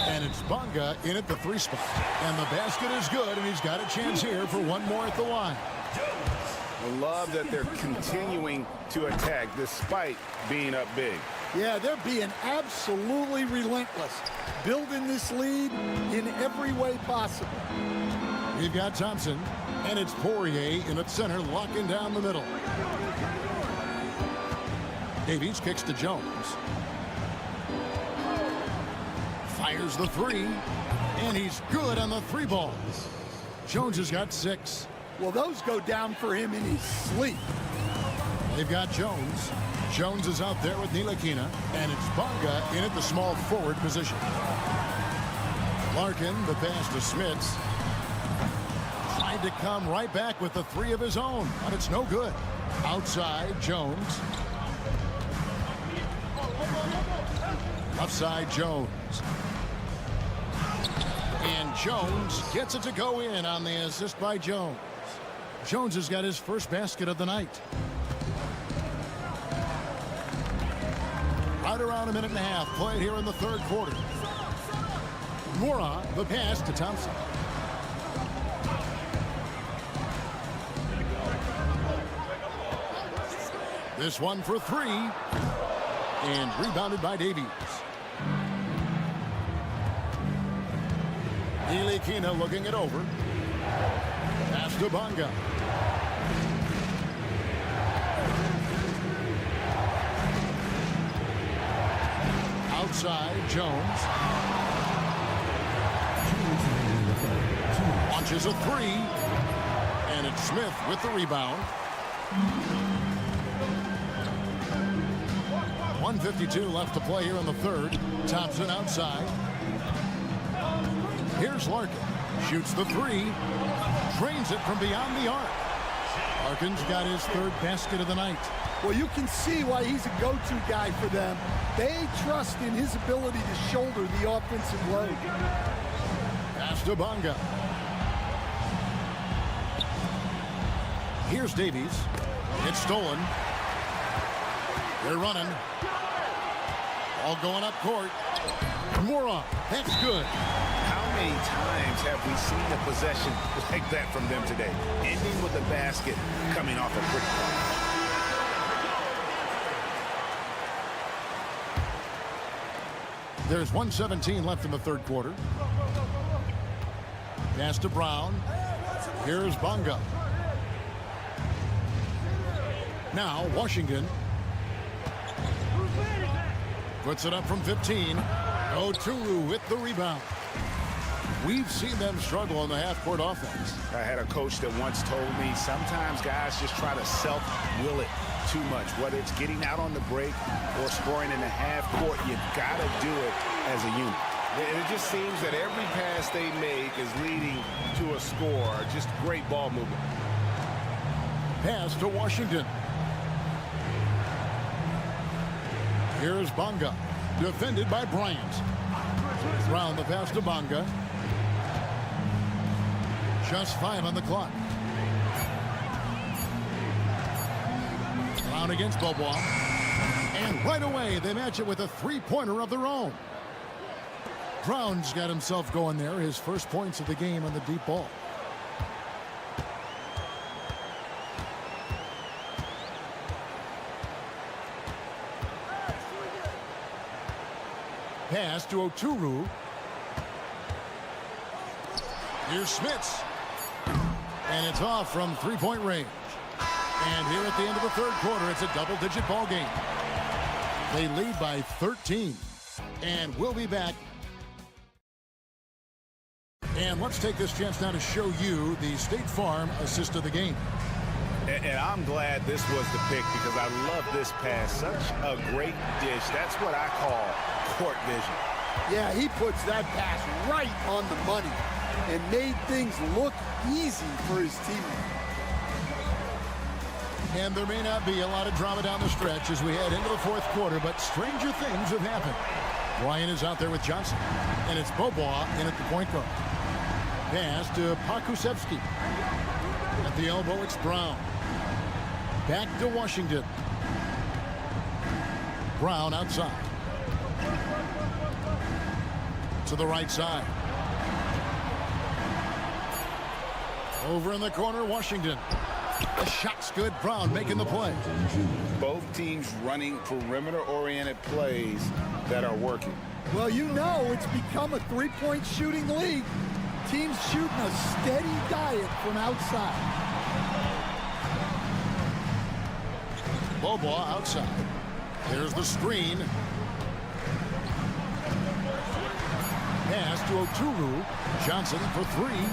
And it's Bonga in at the 3 spot. And the basket is good, and he's got a chance here for one more at the line. I love that they're continuing to attack despite being up big. Yeah, they're being absolutely relentless, building this lead in every way possible. We've got Thompson, and it's Poirier in at center, locking down the middle. Davies kicks to Jones. Fires the 3, and he's good on the 3 ball. Jones has got 6. Well, those go down for him in his sleep. They've got Jones. Jones is out there with Ntilikina, and it's Bonga in at the small forward position. Larkin, the pass to Smits. Tried to come right back with the 3 of his own, but it's no good. Outside, Jones. Upside, Jones. And Jones gets it to go in on the assist by Jones. Jones has got his first basket of the night. Right around a minute and a half played here in the third quarter. Mora, the pass to Thompson. This one for three. And rebounded by Davies. Ntilikina looking it over. Pass to Bonga. Outside, Jones. Launches a three. And it's Smith with the rebound. 1:52 left to play here in the third. Thompson outside. Here's Larkin. Shoots the three. Drains it from beyond the arc. Larkin's got his third basket of the night. Well, you can see why he's a go-to guy for them. They trust in his ability to shoulder the offensive load. Pass to Bonga. Here's Davies. It's stolen. They're running. All going up court. Moron. That's good. How many times have we seen a possession like that from them today? Ending with a basket coming off a brick play. There's 1:17 left in the third quarter. Pass to Brown. Here's Bonga. Now Washington. Puts it up from 15. Oturu with the rebound. We've seen them struggle in the half-court offense. I had a coach that once told me sometimes guys just try to self-will it too much. Whether it's getting out on the break or scoring in the half-court, you got to do it as a unit. It just seems that every pass they make is leading to a score. Just great ball movement. Pass to Washington. Here's Bonga. Defended by Bryant. Brown the pass to Bonga. Just 5 on the clock. Brown against Beaubois. And right away, they match it with a three-pointer of their own. Brown's got himself going there. His first points of the game on the deep ball. Pass to Oturu. Here's Smits. And it's off from three-point range. And here at the end of the third quarter, it's a double-digit ball game. They lead by 13. And we'll be back. And let's take this chance now to show you the State Farm assist of the game. And I'm glad this was the pick because I love this pass. Such a great dish. That's what I call court vision. Yeah, he puts that pass right on the money and made things look easy for his teammate. And there may not be a lot of drama down the stretch as we head into the fourth quarter, but stranger things have happened. Ryan is out there with Johnson, and it's Beaubois in at the point guard. Pass to Pakusevsky. At the elbow, it's Brown. Back to Washington. Brown outside. To the right side. Over in the corner, Washington. The shot's good. Brown making the play. Both teams running perimeter-oriented plays that are working. Well, you know it's become a three-point shooting league. Teams shooting a steady diet from outside. Beaubois outside. There's the screen. Pass to Oturu. Johnson for three.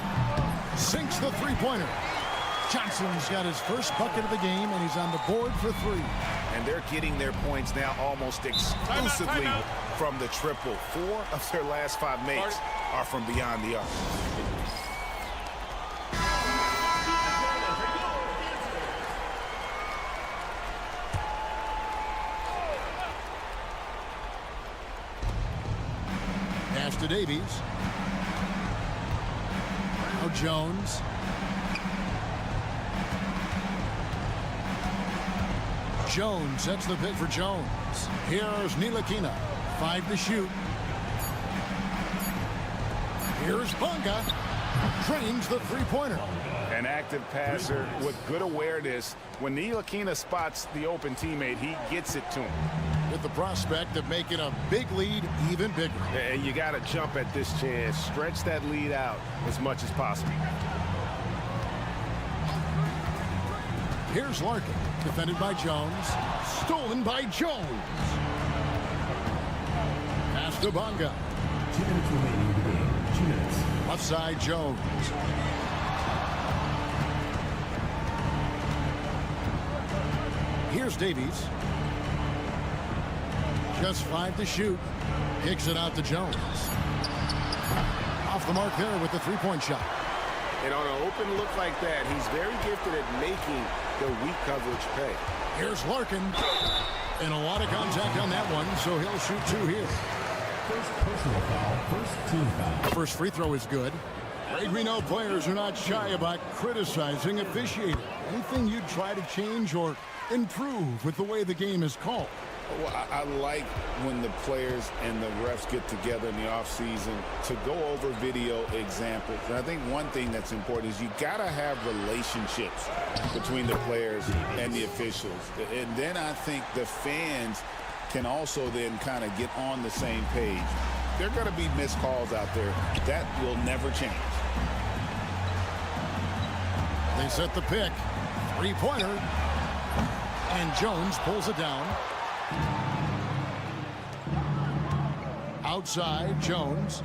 Sinks the three-pointer. Johnson's got his first bucket of the game, and he's on the board for three. And they're getting their points now almost exclusively from the triple. 4 of their last 5 makes are from beyond the arc. Pass to Davies. Now Jones. Jones, that's the pick for Jones. Here's Ntilikina. 5 to shoot. Here's Bonga. Drains the three-pointer. An active passer with good awareness. When Ntilikina spots the open teammate, he gets it to him. With the prospect of making a big lead even bigger. And you got to jump at this chance. Stretch that lead out as much as possible. Here's Larkin, defended by Jones. Stolen by Jones. Pass to Bonga. 2 minutes remaining in the game. 2 minutes. Left side, Jones. Here's Davies. Just 5 to shoot. Kicks it out to Jones. Off the mark there with the three-point shot. And on an open look like that, he's very gifted at making the weak coverage pay. Here's Larkin. And a lot of contact on that one, so he'll shoot 2 here. First personal foul, first team foul. First free throw is good. Greg, we know players are not shy about criticizing officiating. Anything you'd try to change or improve with the way the game is called? Well, I like when the players and the refs get together in the offseason to go over video examples. And I think one thing that's important is you got to have relationships between the players and the officials. And then I think the fans can also then kind of get on the same page. There are going to be missed calls out there. That will never change. They set the pick. Three-pointer. And Jones pulls it down. Outside, Jones.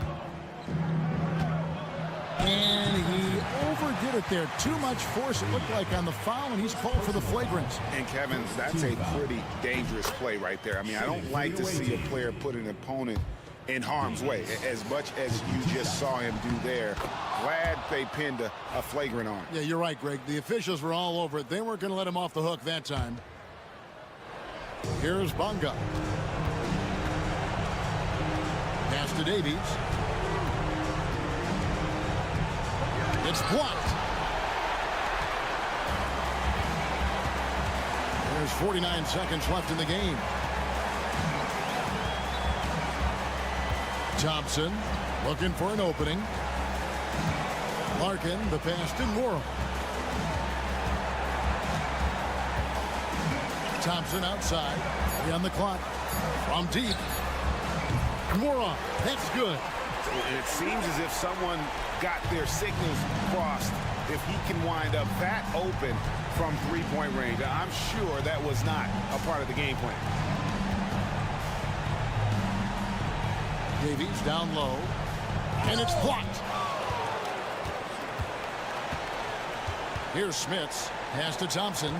And he overdid it there. Too much force, it looked like, on the foul, and he's called for the flagrant. And, Kevin, that's a pretty dangerous play right there. I mean, I don't like to see a player put an opponent in harm's way, as much as you just saw him do there. Glad they pinned a flagrant on him. Yeah, you're right, Greg. The officials were all over it. They weren't going to let him off the hook that time. Here's Bonga. Pass to Davies. It's blocked. There's 49 seconds left in the game. Thompson looking for an opening. Larkin, the pass to Moore. Thompson outside. 3 on the clock. From deep. Moore. That's good. It seems as if someone got their signals crossed. If he can wind up that open from three-point range, I'm sure that was not a part of the game plan. Davies down low. And it's blocked. Here's Smits. Pass to Thompson.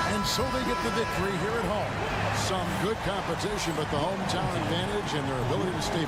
And so they get the victory here at home. Some good competition, but the hometown advantage and their ability to stay.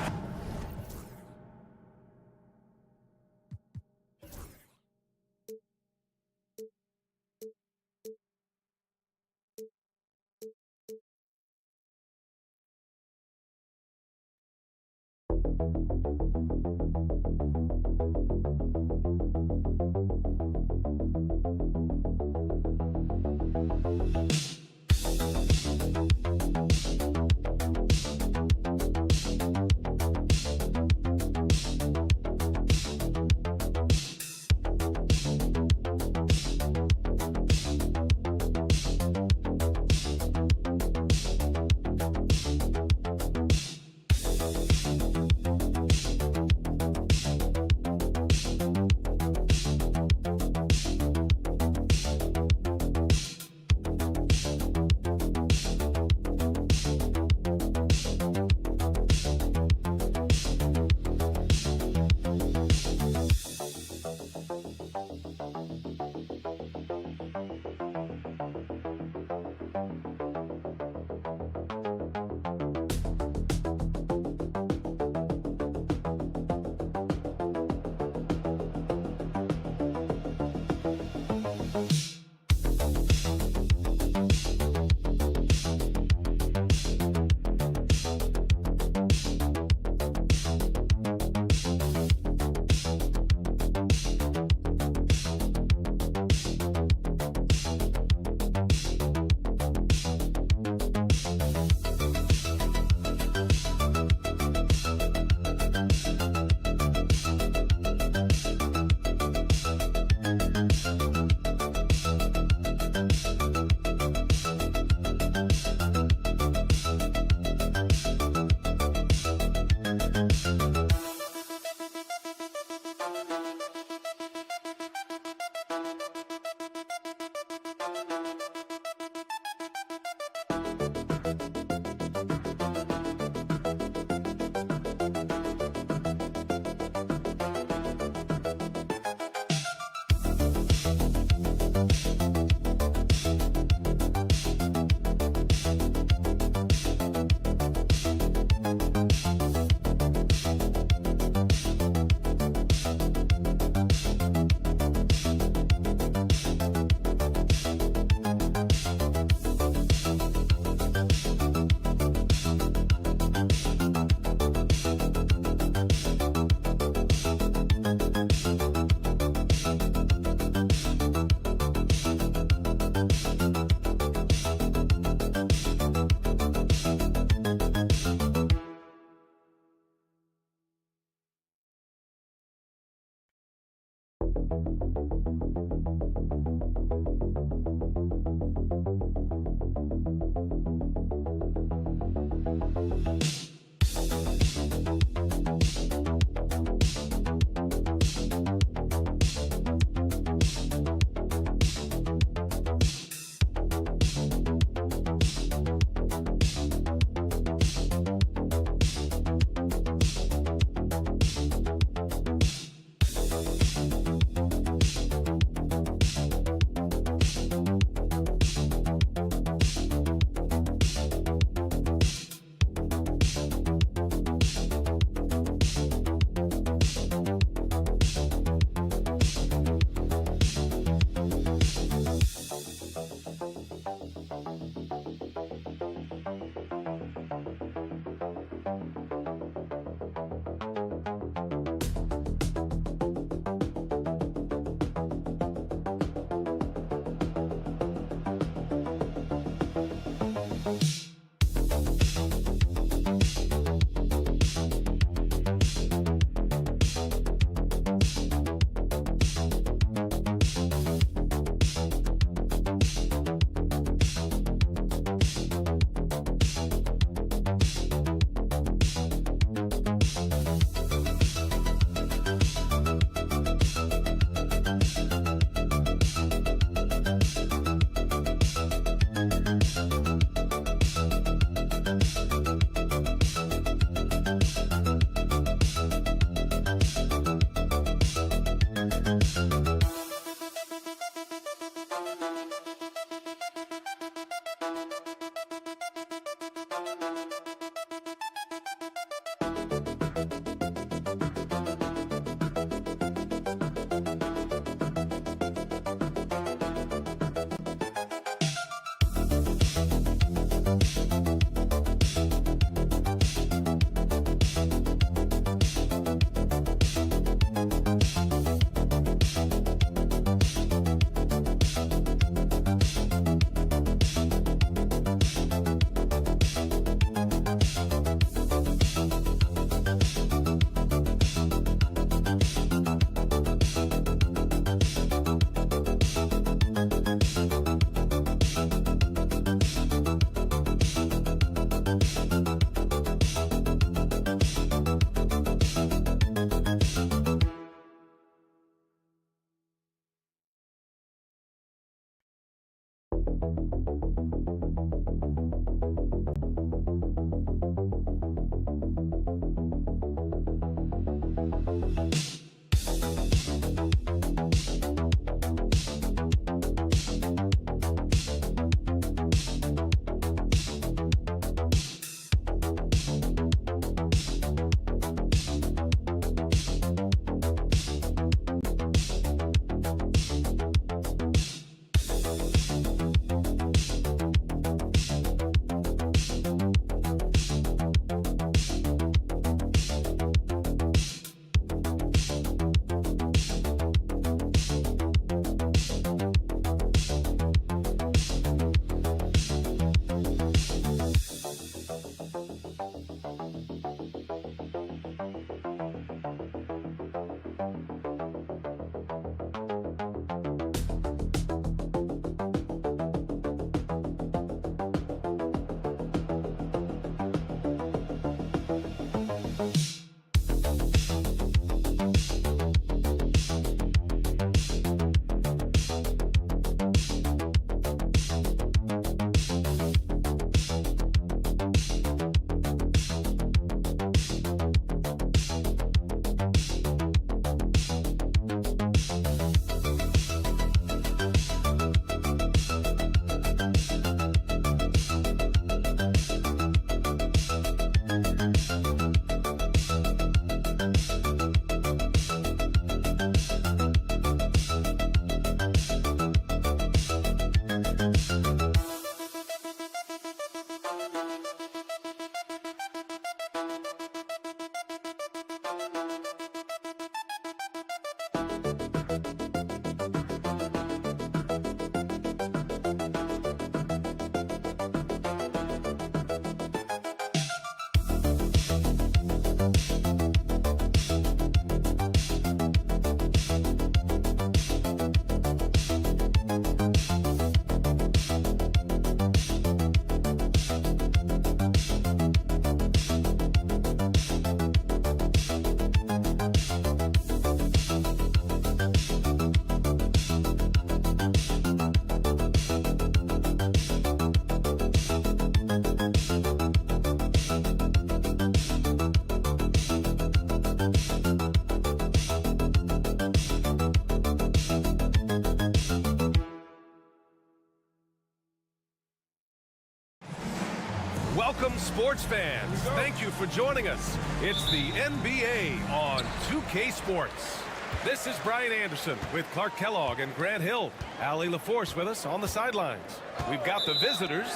Welcome, sports fans. Thank you for joining us. It's the NBA on 2K Sports. This is Brian Anderson with Clark Kellogg and Grant Hill. Allie LaForce with us on the sidelines. We've got the visitors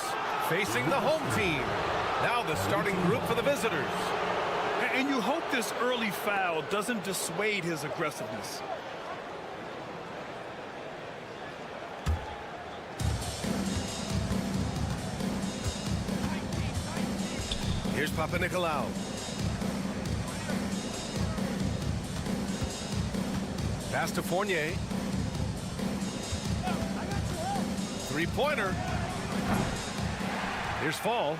facing the home team. Now the starting group for the visitors. And you hope this early foul doesn't dissuade his aggressiveness. Here's Papanikolaou. Pass to Fournier. Three-pointer. Here's Fall.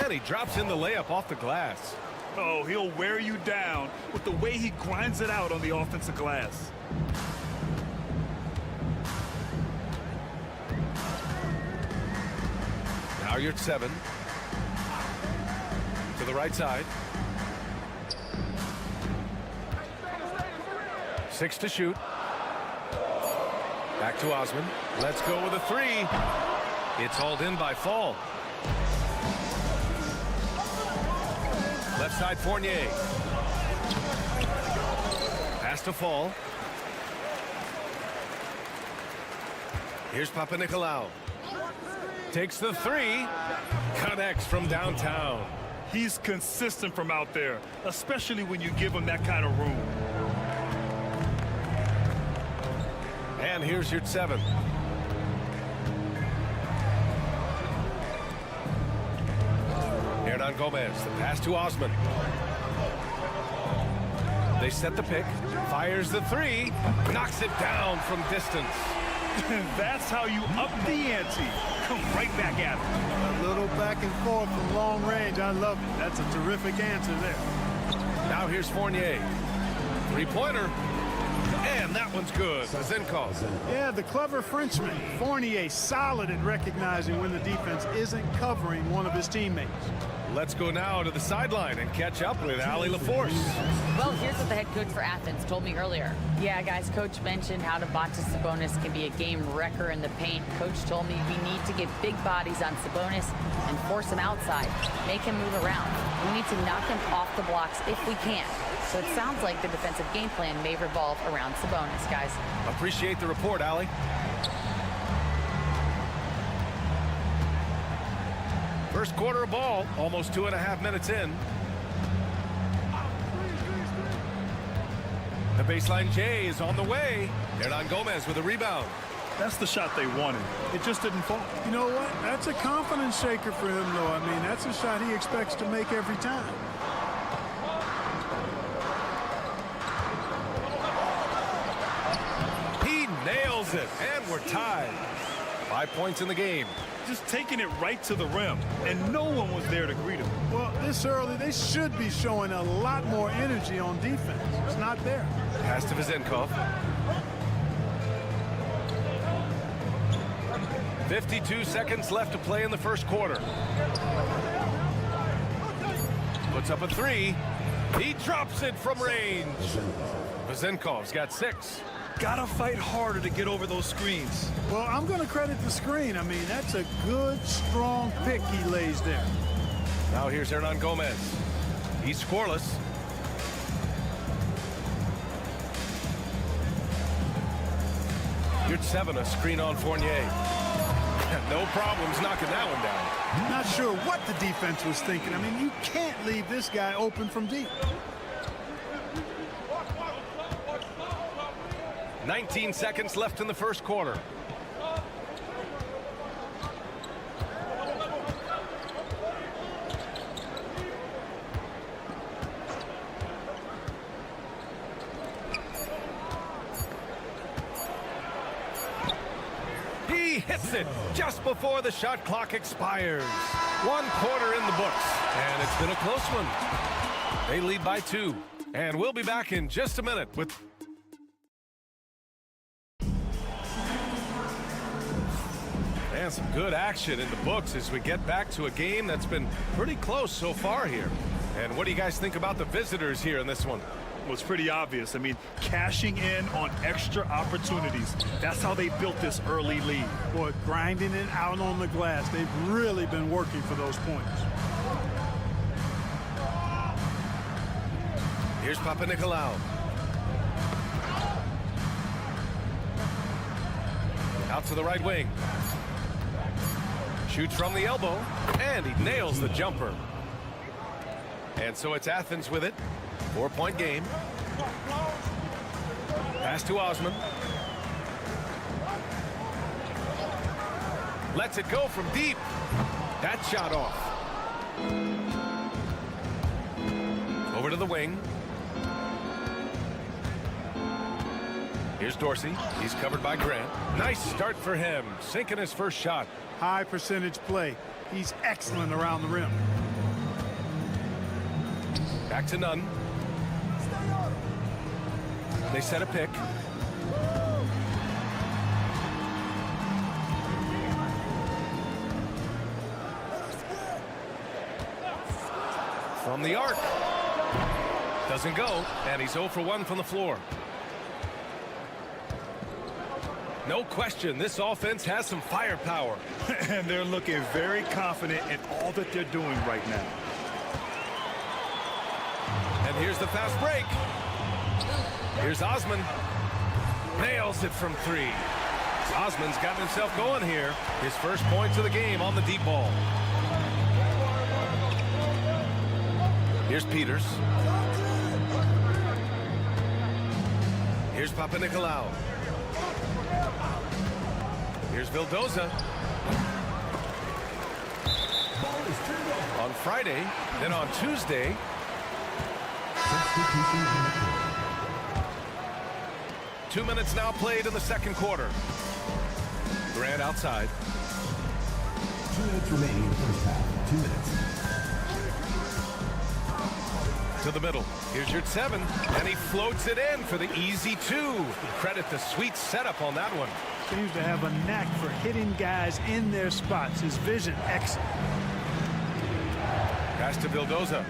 And he drops in the layup off the glass. Oh, he'll wear you down with the way he grinds it out on the offensive glass. Now you're at 7. To the right side. 6 to shoot. Back to Osman. Let's go with a 3. It's hauled in by Fall. Left side Fournier. Pass to Fall. Here's Papanikolaou. Takes the 3. Connects from downtown. He's consistent from out there, especially when you give him that kind of room. And here's your 7. Hernan Gomez, the pass to Osman. They set the pick, fires the 3, knocks it down from distance. That's how you up the ante. Come right back at him. A little back and forth from long range. I love it. That's a terrific answer there. Now here's Fournier. Three-pointer. And that one's good. Zinkov. Yeah, the clever Frenchman. Fournier solid at recognizing when the defense isn't covering one of his teammates. Let's go now to the sideline and catch up with Allie LaForce. Well, here's what the head coach for Athens told me earlier. Yeah, guys, coach mentioned how Domantas Sabonis can be a game wrecker in the paint. Coach told me we need to get big bodies on Sabonis and force him outside, make him move around. We need to knock him off the blocks if we can. So it sounds like the defensive game plan may revolve around Sabonis, guys. Appreciate the report, Allie. First quarter of ball, almost 2.5 minutes in. The baseline J is on the way. Hernan Gomez with a rebound. That's the shot they wanted. It just didn't fall. You know what? That's a confidence shaker for him, though. I mean, that's a shot he expects to make every time. He nails it, and we're tied. 5 points in the game. Just taking it right to the rim, and no one was there to greet him. Well, this early, they should be showing a lot more energy on defense. It's not there. Pass to Zinkov. 52 seconds left to play in the first quarter. Puts up a 3. He drops it from range. Zinkov's got 6. Gotta fight harder to get over those screens. Well, I'm going to credit the screen. I mean, that's a good, strong pick he lays there. Now here's Hernan Gomez. He's scoreless. You're at 7, a screen on Fournier. No problems knocking that one down. Not sure what the defense was thinking. I mean, you can't leave this guy open from deep. 19 seconds left in the first quarter. He hits it just before the shot clock expires. 1 quarter in the books, and it's been a close one. They lead by 2, and we'll be back in just a minute with... And some good action in the books as we get back to a game that's been pretty close so far here. And what do you guys think about the visitors here in this one? Well, it's pretty obvious. I mean, cashing in on extra opportunities. That's how they built this early lead. Boy, grinding it out on the glass. They've really been working for those points. Here's Papanikolaou. Out to the right wing. Shoots from the elbow, and he nails the jumper. And so it's Athens with it. 4-point game. Pass to Osman. Lets it go from deep. That shot off. Over to the wing. Here's Dorsey. He's covered by Grant. Nice start for him. Sinking his first shot. High percentage play. He's excellent around the rim. Back to Nunn. They set a pick. From the arc. Doesn't go, and he's 0 for 1 from the floor. No question, this offense has some firepower. And they're looking very confident in all that they're doing right now. And here's the fast break. Here's Osman. Nails it from 3. Osman's got himself going here. His first points of the game on the deep ball. Here's Peters. Here's Papanikolaou. Here's Vildoza. On Friday, then on Tuesday. Substitution on the court. 2 minutes now played in the second quarter. Grant outside. 2 minutes remaining in the first half. 2 minutes. To the middle. Here's your 7, and he floats it in for the easy 2. Credit the sweet setup on that one. Seems to have a knack for hitting guys in their spots. His vision, excellent. Pass to Vildoza.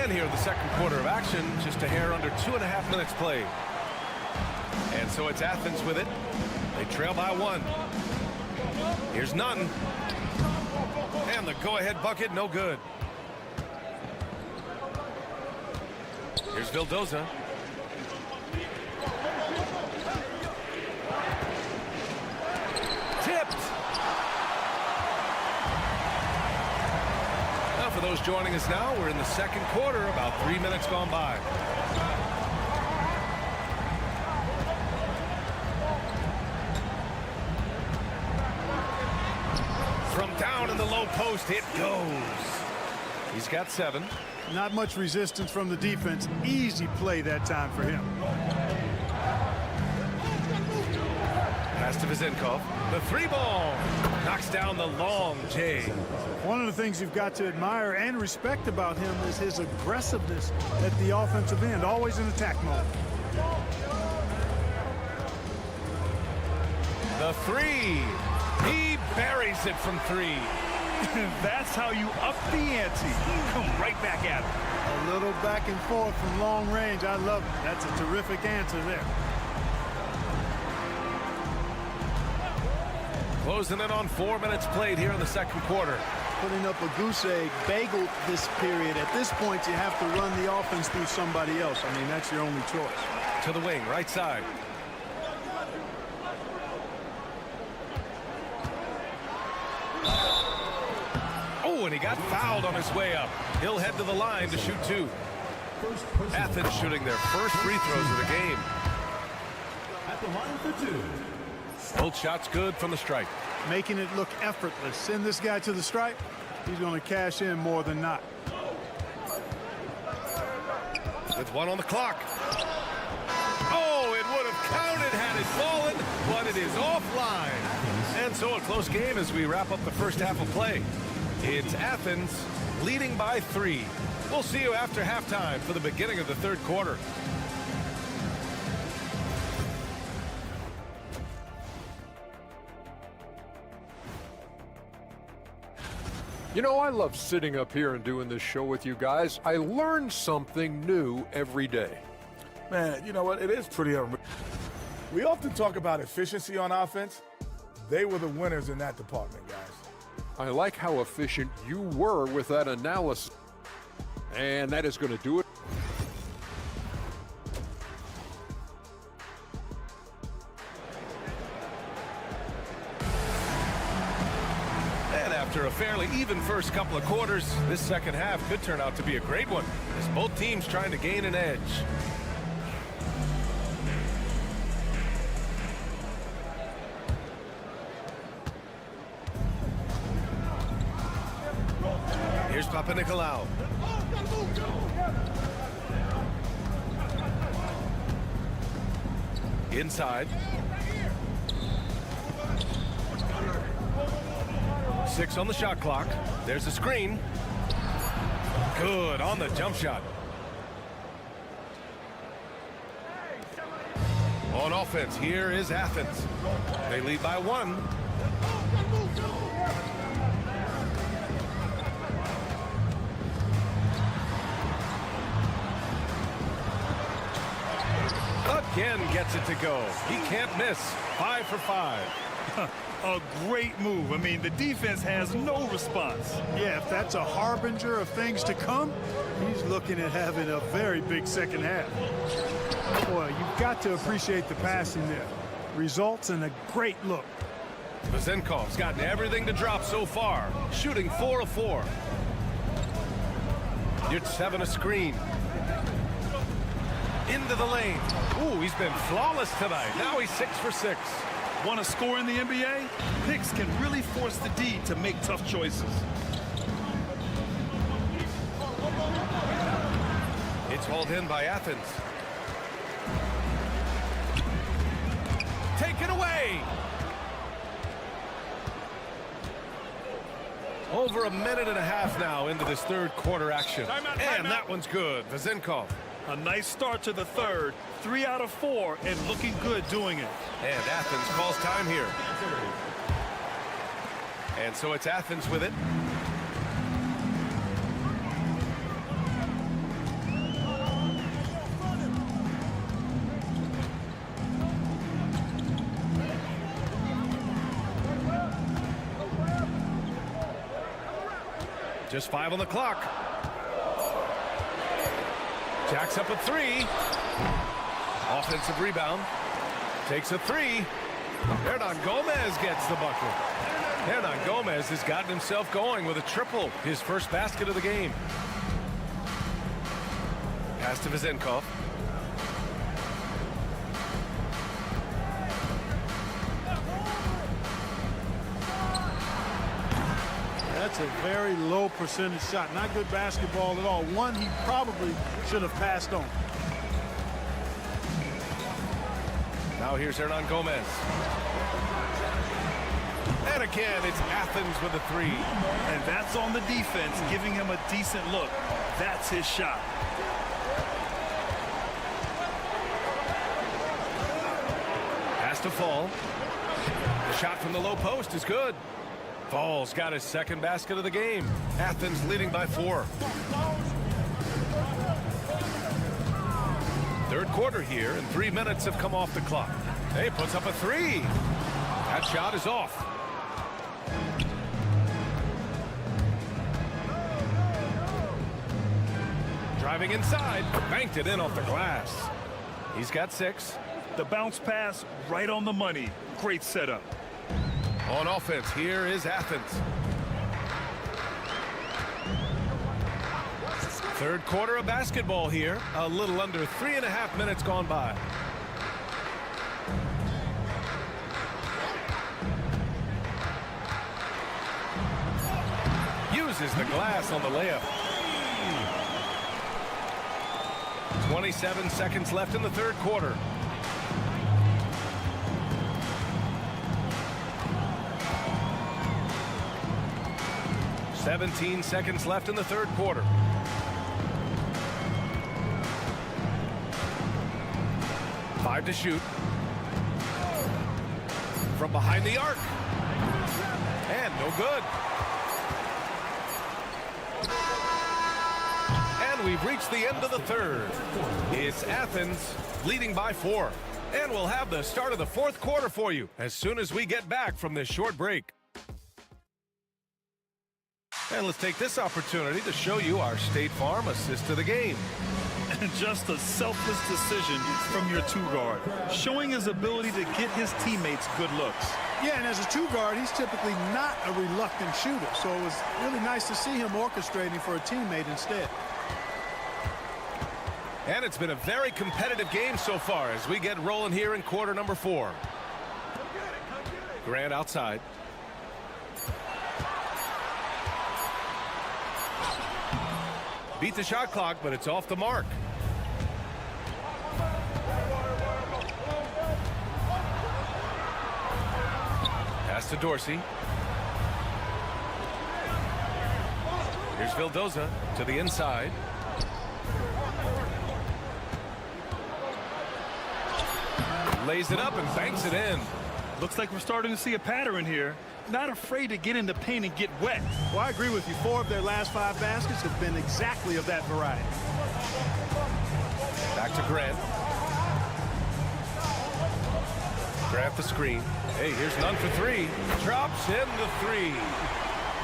And here in the second quarter of action, just a hair under 2.5 minutes played. And so it's Athens with it. They trail by 1. Here's Nunn. And the go-ahead bucket, no good. Here's Vildoza. Tipped. Now for those joining us now, we're in the second quarter, about 3 minutes gone by. From down in the low post, it goes. He's got 7. Not much resistance from the defense. Easy play that time for him. Pass to Vizenkov. The 3-ball knocks down the long J. One of the things you've got to admire and respect about him is his aggressiveness at the offensive end, always in attack mode. The 3. He buries it from 3. That's how you up the ante. Come right back at him. A little back and forth from long range. I love it. That's a terrific answer there. Closing in on 4 minutes played here in the second quarter. Putting up a goose egg bagel this period. At this point, you have to run the offense through somebody else. I mean, that's your only choice. To the wing, right side. Oh, and he got fouled on his way up. He'll head to the line to shoot 2. Athens shooting their first free throws of the game. At the line for 2. Both shots good from the stripe. Making it look effortless. Send this guy to the stripe. He's going to cash in more than not. With 1 on the clock. Oh, it would have counted had it fallen, but it is offline. And so a close game as we wrap up the first half of play. It's Athens leading by 3. We'll see you after halftime for the beginning of the third quarter. You know, I love sitting up here and doing this show with you guys. I learn something new every day. Man, you know what? It is pretty unreal. We often talk about efficiency on offense. They were the winners in that department, guys. I like how efficient you were with that analysis. And that is going to do it. And after a fairly even first couple of quarters, this second half could turn out to be a great one, as both teams trying to gain an edge. Here's Panathinaikos. Inside. 6 on the shot clock. There's the screen. Good on the jump shot. On offense, here is Athens. They lead by 1. Again gets it to go. He can't miss. 5 for 5. A great move. I mean, the defense has no response. Yeah, if that's a harbinger of things to come, he's looking at having a very big second half. Boy, you've got to appreciate the passing there. Results in a great look. Vezenkov's gotten everything to drop so far, shooting 4 of 4. It's 7 a screen. Into the lane. Ooh, he's been flawless tonight. Now he's 6 for 6. Want to score in the NBA? Picks can really force the D to make tough choices. It's hauled in by Athens. Taken away. Over a minute and a half now into this third quarter action. And that one's good. Vezenkov. A nice start to the third. 3 out of 4 and looking good doing it. And Athens calls time here. And so it's Athens with it. Just 5 on the clock. Jacks up a 3. Offensive rebound. Takes a 3. Hernan Gomez gets the bucket. Hernan Gomez has gotten himself going with a triple. His first basket of the game. Pass to Vezenkov. That's a very low percentage shot. Not good basketball at all. One he probably should have passed on. Now here's Hernan Gomez. And again, it's Athens with a 3. And that's on the defense, giving him a decent look. That's his shot. Has to Fall. The shot from the low post is good. Fall's got his second basket of the game. Athens leading by 4. Third quarter here, and 3 minutes have come off the clock. Hey, puts up a 3. That shot is off. Driving inside, banked it in off the glass. He's got 6. The bounce pass right on the money. Great setup. On offense, here is Athens. Third quarter of basketball here. A little under 3.5 minutes gone by. Uses the glass on the layup. 27 seconds left in the third quarter. "17 seconds left in the third quarter. Five to shoot. From behind the arc. And no good. And we've reached the end of the third. It's Athens leading by 4. And we'll have the start of the fourth quarter for you as soon as we get back from this short break. And let's take this opportunity to show you our State Farm assist of the game. And just a selfless decision from your two-guard, showing his ability to get his teammates good looks. Yeah, and as a two-guard, he's typically not a reluctant shooter, so it was really nice to see him orchestrating for a teammate instead. And it's been a very competitive game so far as we get rolling here in quarter number 4. Grant outside. Beat the shot clock, but it's off the mark. Pass to Dorsey. Here's Vildoza to the inside. Lays it up and banks it in. Looks like we're starting to see a pattern here. Not afraid to get in the paint and get wet. Well, I agree with you. 4 of their last 5 baskets have been exactly of that variety. Back to Grant. Grant the screen. Hey, here's Nunn for 3. Drops in the 3.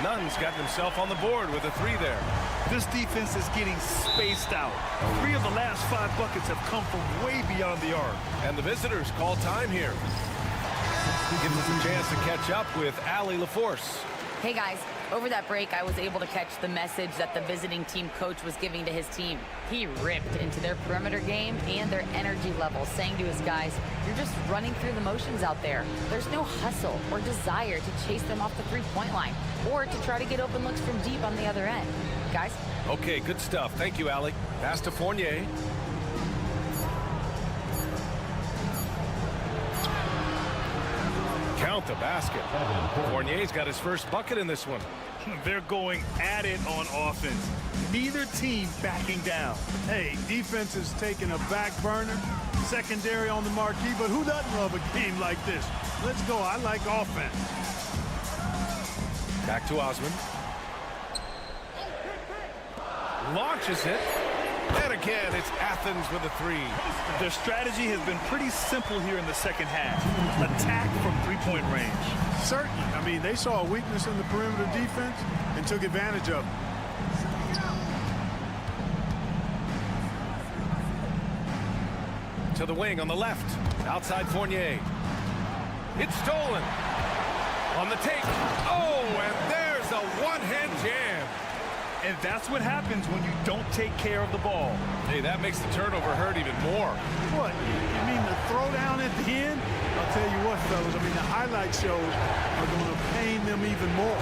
Nunn's gotten himself on the board with a 3 there. This defense is getting spaced out. 3 of the last 5 buckets have come from way beyond the arc. And the visitors call time here. Gives us a chance to catch up with Allie LaForce. Hey guys, over that break I was able to catch the message that the visiting team coach was giving to his team. He ripped into their perimeter game and their energy level, saying to his guys, you're just running through the motions out there. There's no hustle or desire to chase them off the three-point line or to try to get open looks from deep on the other end. Guys? Okay, good stuff. Thank you, Allie. Pass to Fournier. Count the basket. Fournier's got his first bucket in this one. They're going at it on offense. Neither team backing down. Hey, defense is taking a back burner, secondary on the marquee, but who doesn't love a game like this? Let's go. I like offense. Back to Osman. Launches it. And again, it's Athens with a 3. Their strategy has been pretty simple here in the second half. Attack from three-point range. Certainly. I mean, they saw a weakness in the perimeter defense and took advantage of it. To the wing on the left. Outside Fournier. It's stolen. On the take. Oh, and there's a one-hand jam. And that's what happens when you don't take care of the ball. Hey, that makes the turnover hurt even more. What? You mean the throwdown at the end? I'll tell you what, fellas. I mean, the highlight shows are going to pain them even more.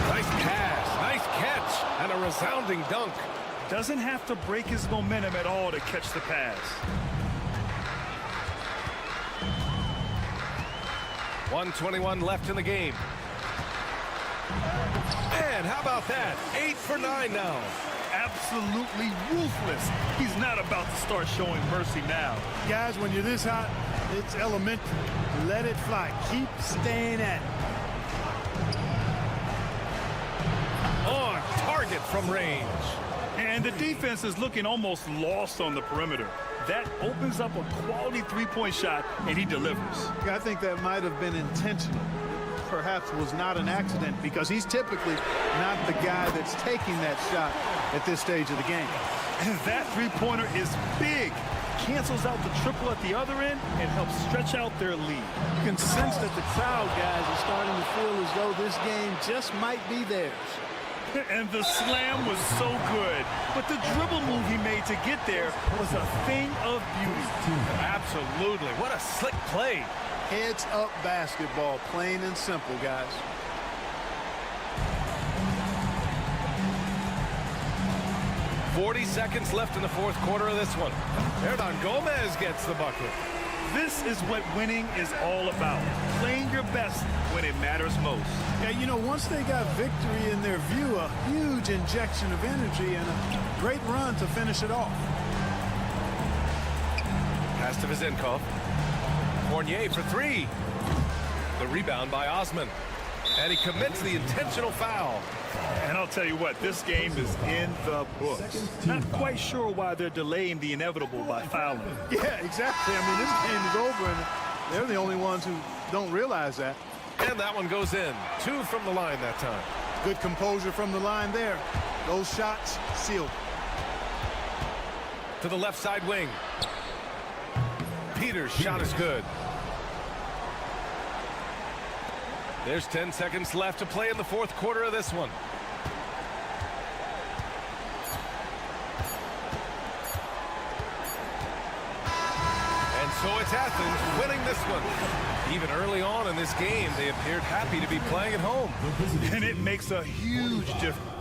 Nice pass, nice catch, and a resounding dunk. Doesn't have to break his momentum at all to catch the pass. 1:21 left in the game. And how about that? 8 for 9 now. Absolutely ruthless. He's not about to start showing mercy now. Guys, when you're this hot, it's elementary. Let it fly. Keep staying at it. On target from range. And the defense is looking almost lost on the perimeter. That opens up a quality three-point shot, and he delivers. I think that might have been intentional. Perhaps was not an accident because he's typically not the guy that's taking that shot at this stage of the game. And that three-pointer is big. Cancels out the triple at the other end and helps stretch out their lead. You can sense that the crowd, guys, is starting to feel as though this game just might be theirs. And the slam was so good, but the dribble move he made to get there was a thing of beauty. Absolutely. What a slick play. Heads up basketball, plain and simple, guys. .40 left in the fourth quarter of this one. Hernan Gomez gets the bucket. This is what winning is all about. Playing your best when it matters most. Yeah, you know, once they got victory in their view, a huge injection of energy and a great run to finish it off. Pass to Vizenkov. Fournier for 3. The rebound by Osman. And he commits the intentional foul. And I'll tell you what, this game is in the books. Not quite sure why they're delaying the inevitable by fouling. Yeah, exactly. I mean, this game is over, and they're the only ones who don't realize that. And that one goes in. 2 from the line that time. Good composure from the line there. Those shots sealed. To the left side wing. Peters' shot is good. There's 10 seconds left to play in the fourth quarter of this one. And so it's Athens winning this one. Even early on in this game, they appeared happy to be playing at home. And it makes a huge difference.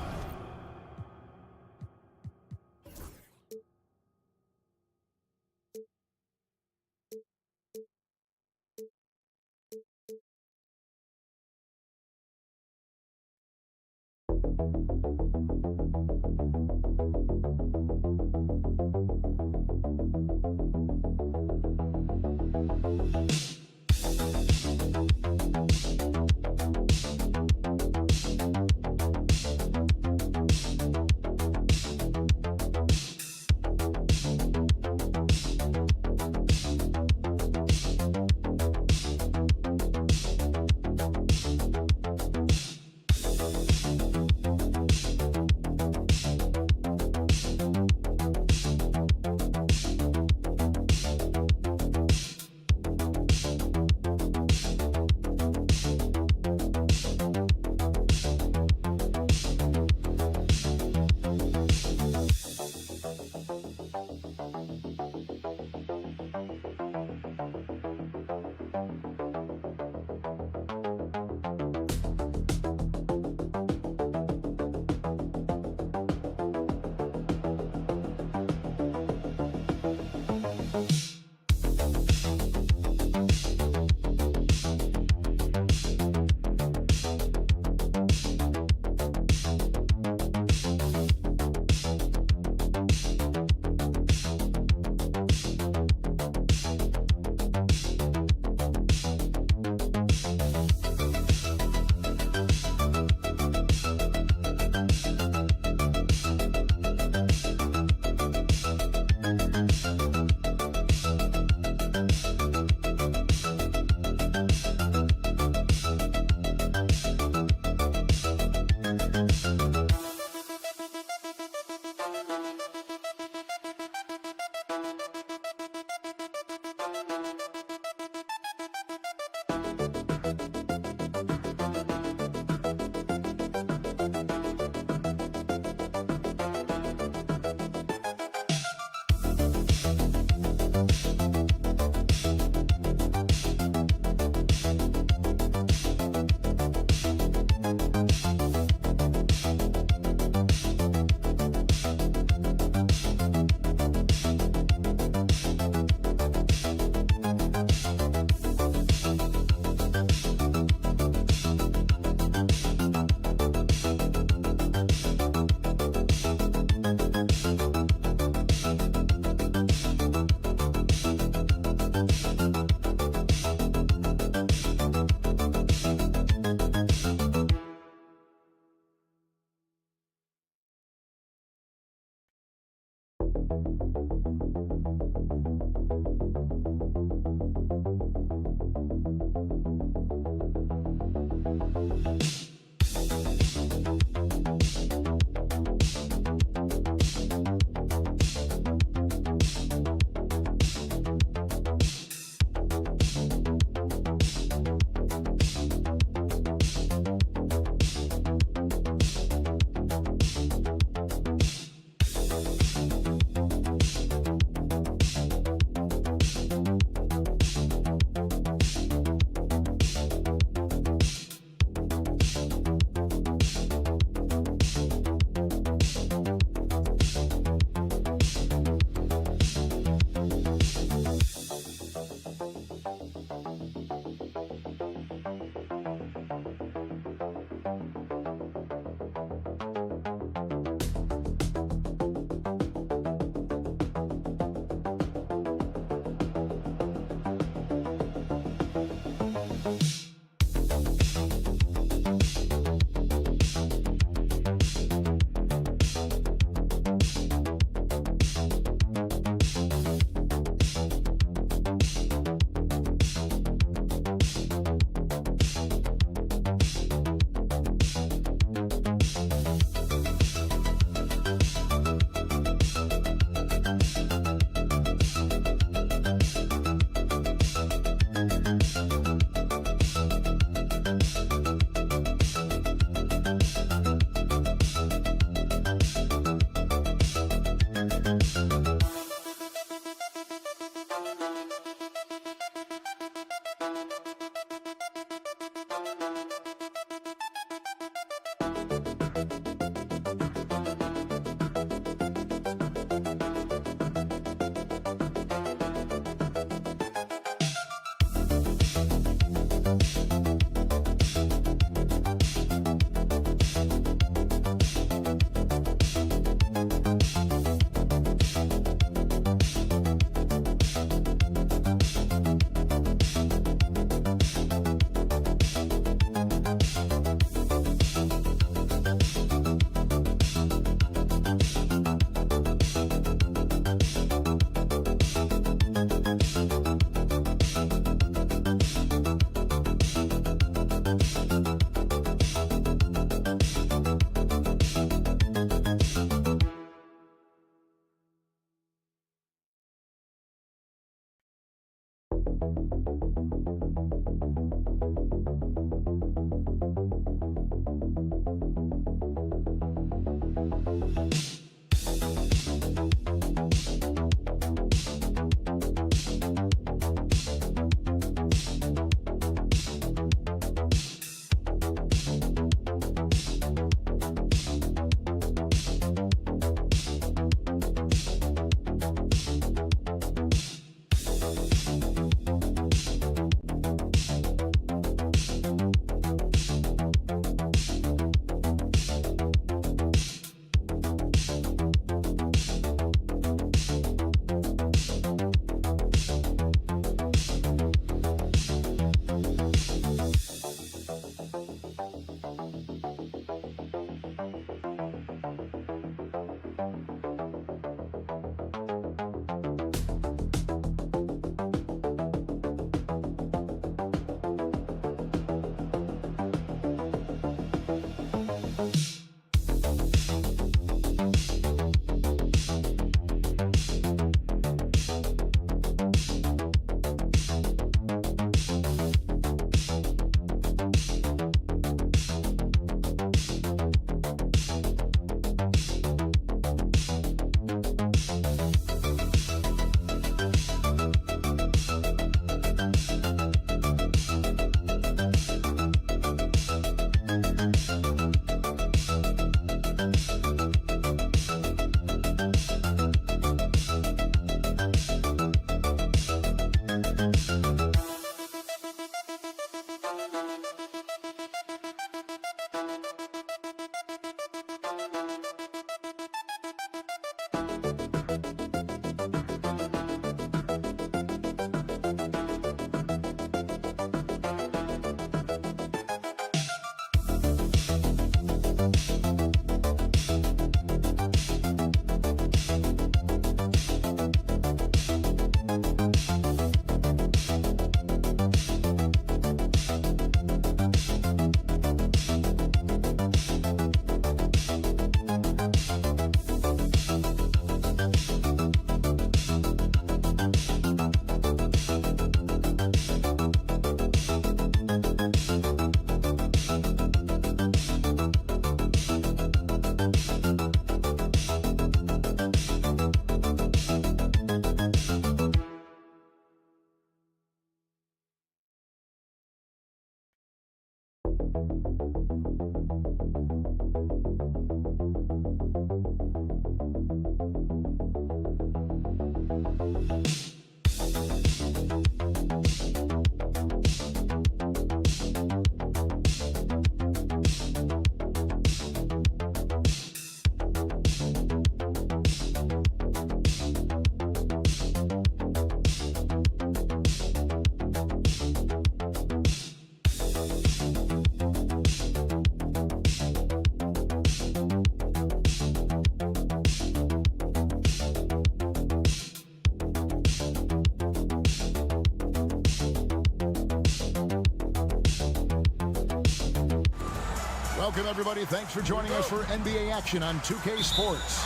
Welcome, everybody. Thanks for joining us for NBA action on 2K Sports.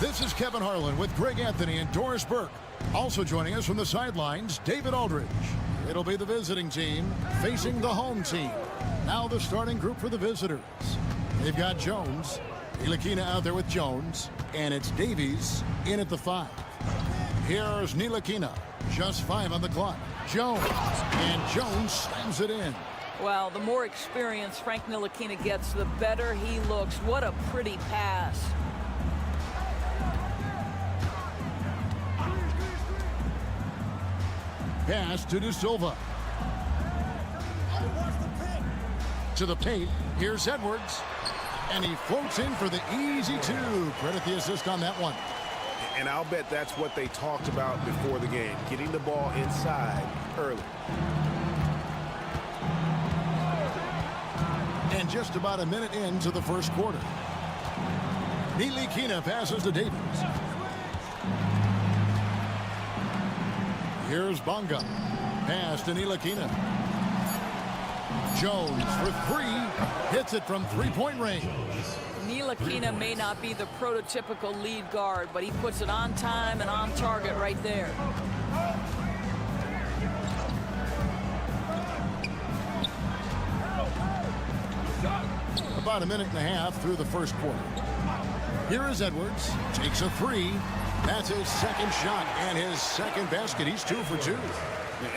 This is Kevin Harlan with Greg Anthony and Doris Burke. Also joining us from the sidelines, David Aldridge. It'll be the visiting team facing the home team. Now the starting group for the visitors. They've got Jones, Ntilikina out there with Jones, and it's Davies in at the 5. Here's Ntilikina. Just 5 on the clock. Jones. And Jones slams it in. Well, the more experience Frank Ntilikina gets, the better he looks. What a pretty pass. Pass to De Silva. To the paint. Here's Edwards. And he floats in for the easy 2. Credit the assist on that one. And I'll bet that's what they talked about before the game, getting the ball inside early. And just about a minute into the first quarter. Ntilikina passes to Davies. Here's Bonga. Pass to Ntilikina. Jones for 3. Hits it from three-point range. Ntilikina may not be the prototypical lead guard, but he puts it on time and on target right there. About a minute and a half through the first quarter. Here is Edwards. Takes a 3. That's his second shot and his second basket. He's 2 for 2.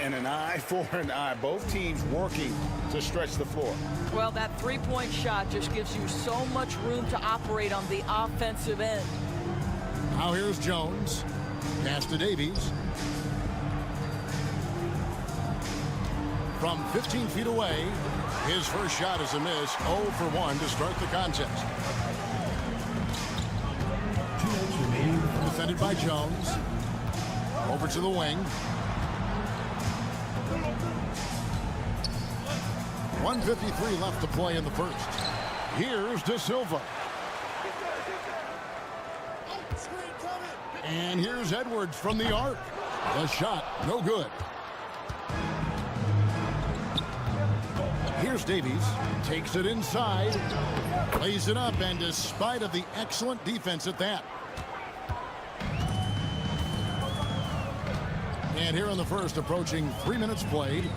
And an eye for an eye. Both teams working to stretch the floor. Well, that three-point shot just gives you so much room to operate on the offensive end. Now here's Jones. Pass to Davies. From 15 feet away, his first shot is a miss. 0 for 1 to start the contest. Defended by Jones. Over to the wing. 1:53 left to play in the first. Here's De Silva. And here's Edwards from the arc. The shot, no good. Here's Davies. Takes it inside. Lays it up, and despite of the excellent defense at that. And here in the first, approaching 3 minutes played.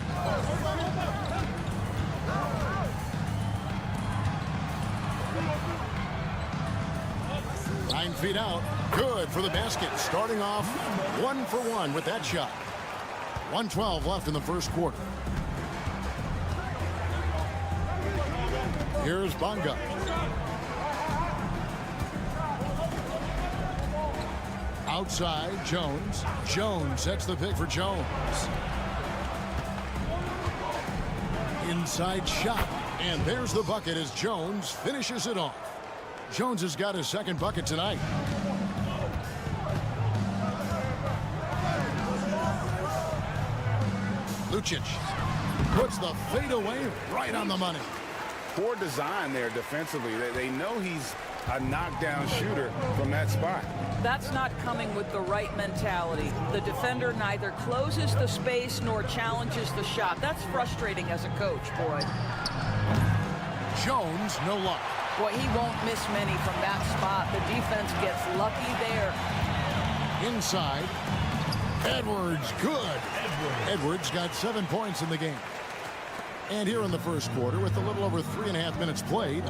Nine feet out. Good for the basket. Starting off 1 for 1 with that shot. 1:12 left in the first quarter. Here's Bonga. Outside, Jones. Jones sets the pick for Jones. Inside shot. And there's the bucket as Jones finishes it off. Jones has got his second bucket tonight. Lucic puts the fadeaway right on the money. Poor design there defensively. They know he's a knockdown shooter from that spot. That's not coming with the right mentality. The defender neither closes the space nor challenges the shot. That's frustrating as a coach, boy. Jones, no luck. Boy, he won't miss many from that spot. The defense gets lucky there. Inside. Edwards, good. Edwards got 7 points in the game. And here in the first quarter, with a little over 3.5 minutes played,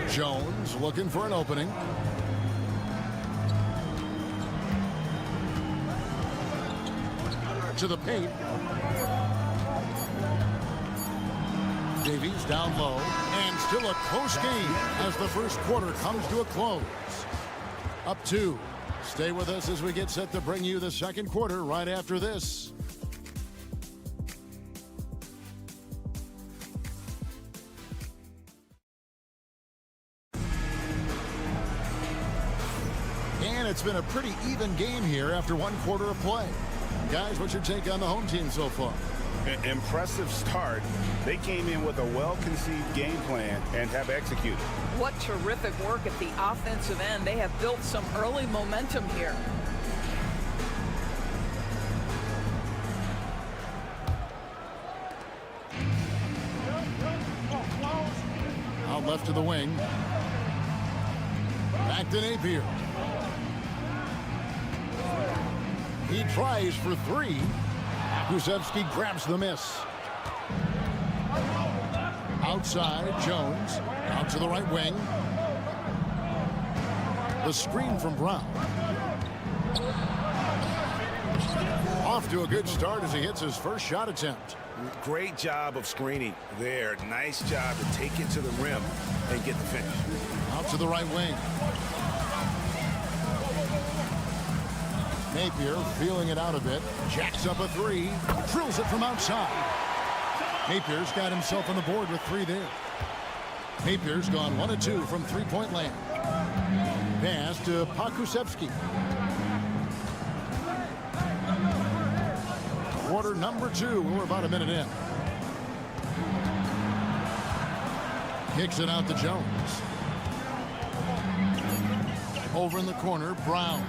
Jones looking for an opening. To the paint. Davies down low, and still a close game as the first quarter comes to a close. Up 2. Stay with us as we get set to bring you the second quarter right after this. And it's been a pretty even game here after 1 quarter of play. Guys, what's your take on the home team so far? Impressive start. They came in with a well-conceived game plan and have executed. What terrific work at the offensive end. They have built some early momentum here. Out left to the wing. Back to Napier. He tries for 3. Krusevsky grabs the miss. Outside, Jones. Out to the right wing. The screen from Brown. Off to a good start as he hits his first shot attempt. Great job of screening there. Nice job to take it to the rim and get the finish. Out to the right wing. Napier feeling it out a bit. Jacks up a three. Drills it from outside. Napier's got himself on the board with 3 there. Napier's gone 1 of 2 from three-point land. Pass to Pakusevsky. Quarter number 2. We're about a minute in. Kicks it out to Jones. Over in the corner, Brown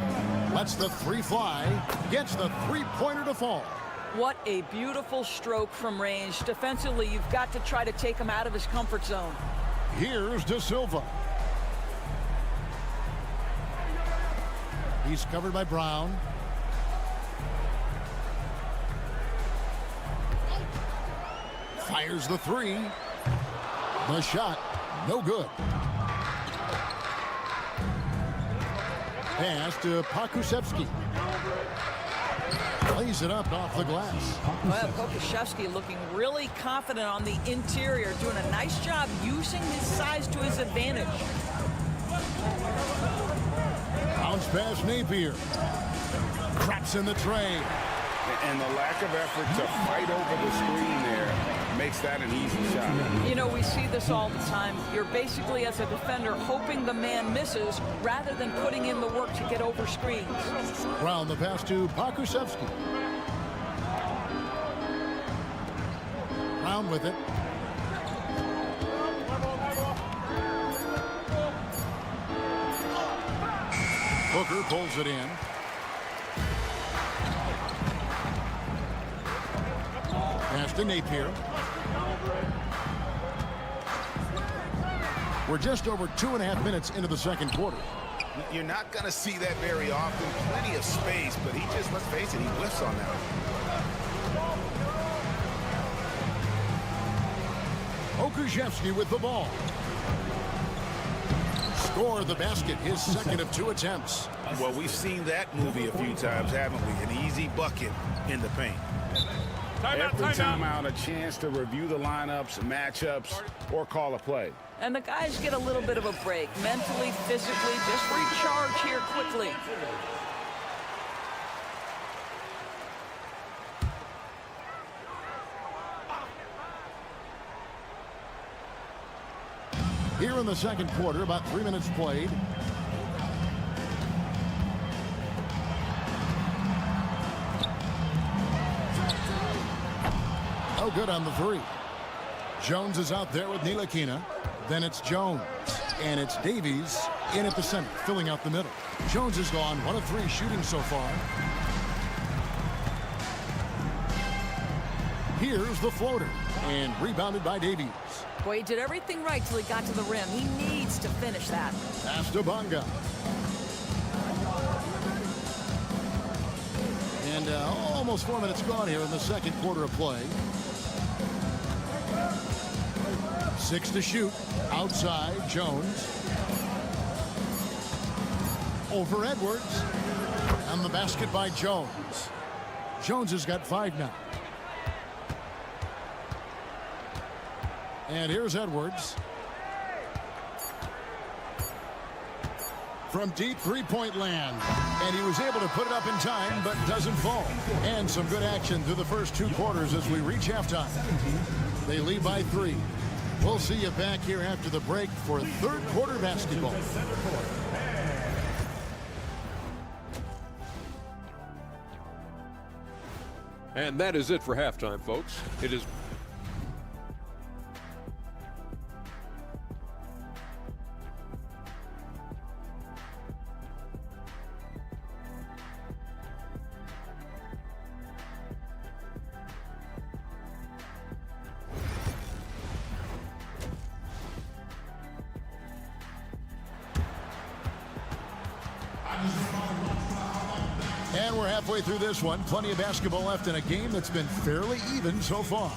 lets the 3 fly. Gets the three-pointer to fall. What a beautiful stroke from range. Defensively, you've got to try to take him out of his comfort zone. Here's De Silva. He's covered by Brown. Fires the 3. The shot, no good. Pass to Pakusevsky. Plays it up off the glass. Well, Pokusevsky looking really confident on the interior, doing a nice job using his size to his advantage. Bounce pass Napier. Traps in the tray. And the lack of effort to fight over the screen there makes that an easy shot. You know, we see this all the time. You're basically, as a defender, hoping the man misses rather than putting in the work to get over screens. Brown the pass to Pakusevsky. Brown with it. Booker pulls it in. Pass to Napier. We're just over 2.5 minutes into the second quarter. You're not going to see that very often. Plenty of space, but he just, let's face it, he whiffs on that. Pokusevsky with the ball. Score the basket, his second of 2 attempts. Well, we've seen that movie a few times, haven't we? An easy bucket in the paint. Every time out, a chance to review the lineups, matchups, or call a play. And the guys get a little bit of a break, mentally, physically, just recharge here quickly. Here in the second quarter, about 3 minutes played. No good on the 3. Jones is out there with Ntilikina. Then it's Jones. And it's Davies in at the center, filling out the middle. Jones has gone 1 of 3 shooting so far. Here's the floater. And rebounded by Davies. Boy, he did everything right till he got to the rim. He needs to finish that. Pass to Bonga. And almost 4 minutes gone here in the second quarter of play. 6 to shoot. Outside, Jones. Over Edwards. And the basket by Jones. Jones has got 5 now. And here's Edwards. From deep three-point land. And he was able to put it up in time, but doesn't fall. And some good action through the first 2 quarters as we reach halftime. They lead by 3. We'll see you back here after the break for third quarter basketball. And that is it for halftime, folks. It is... And we're halfway through this one. Plenty of basketball left in a game that's been fairly even so far.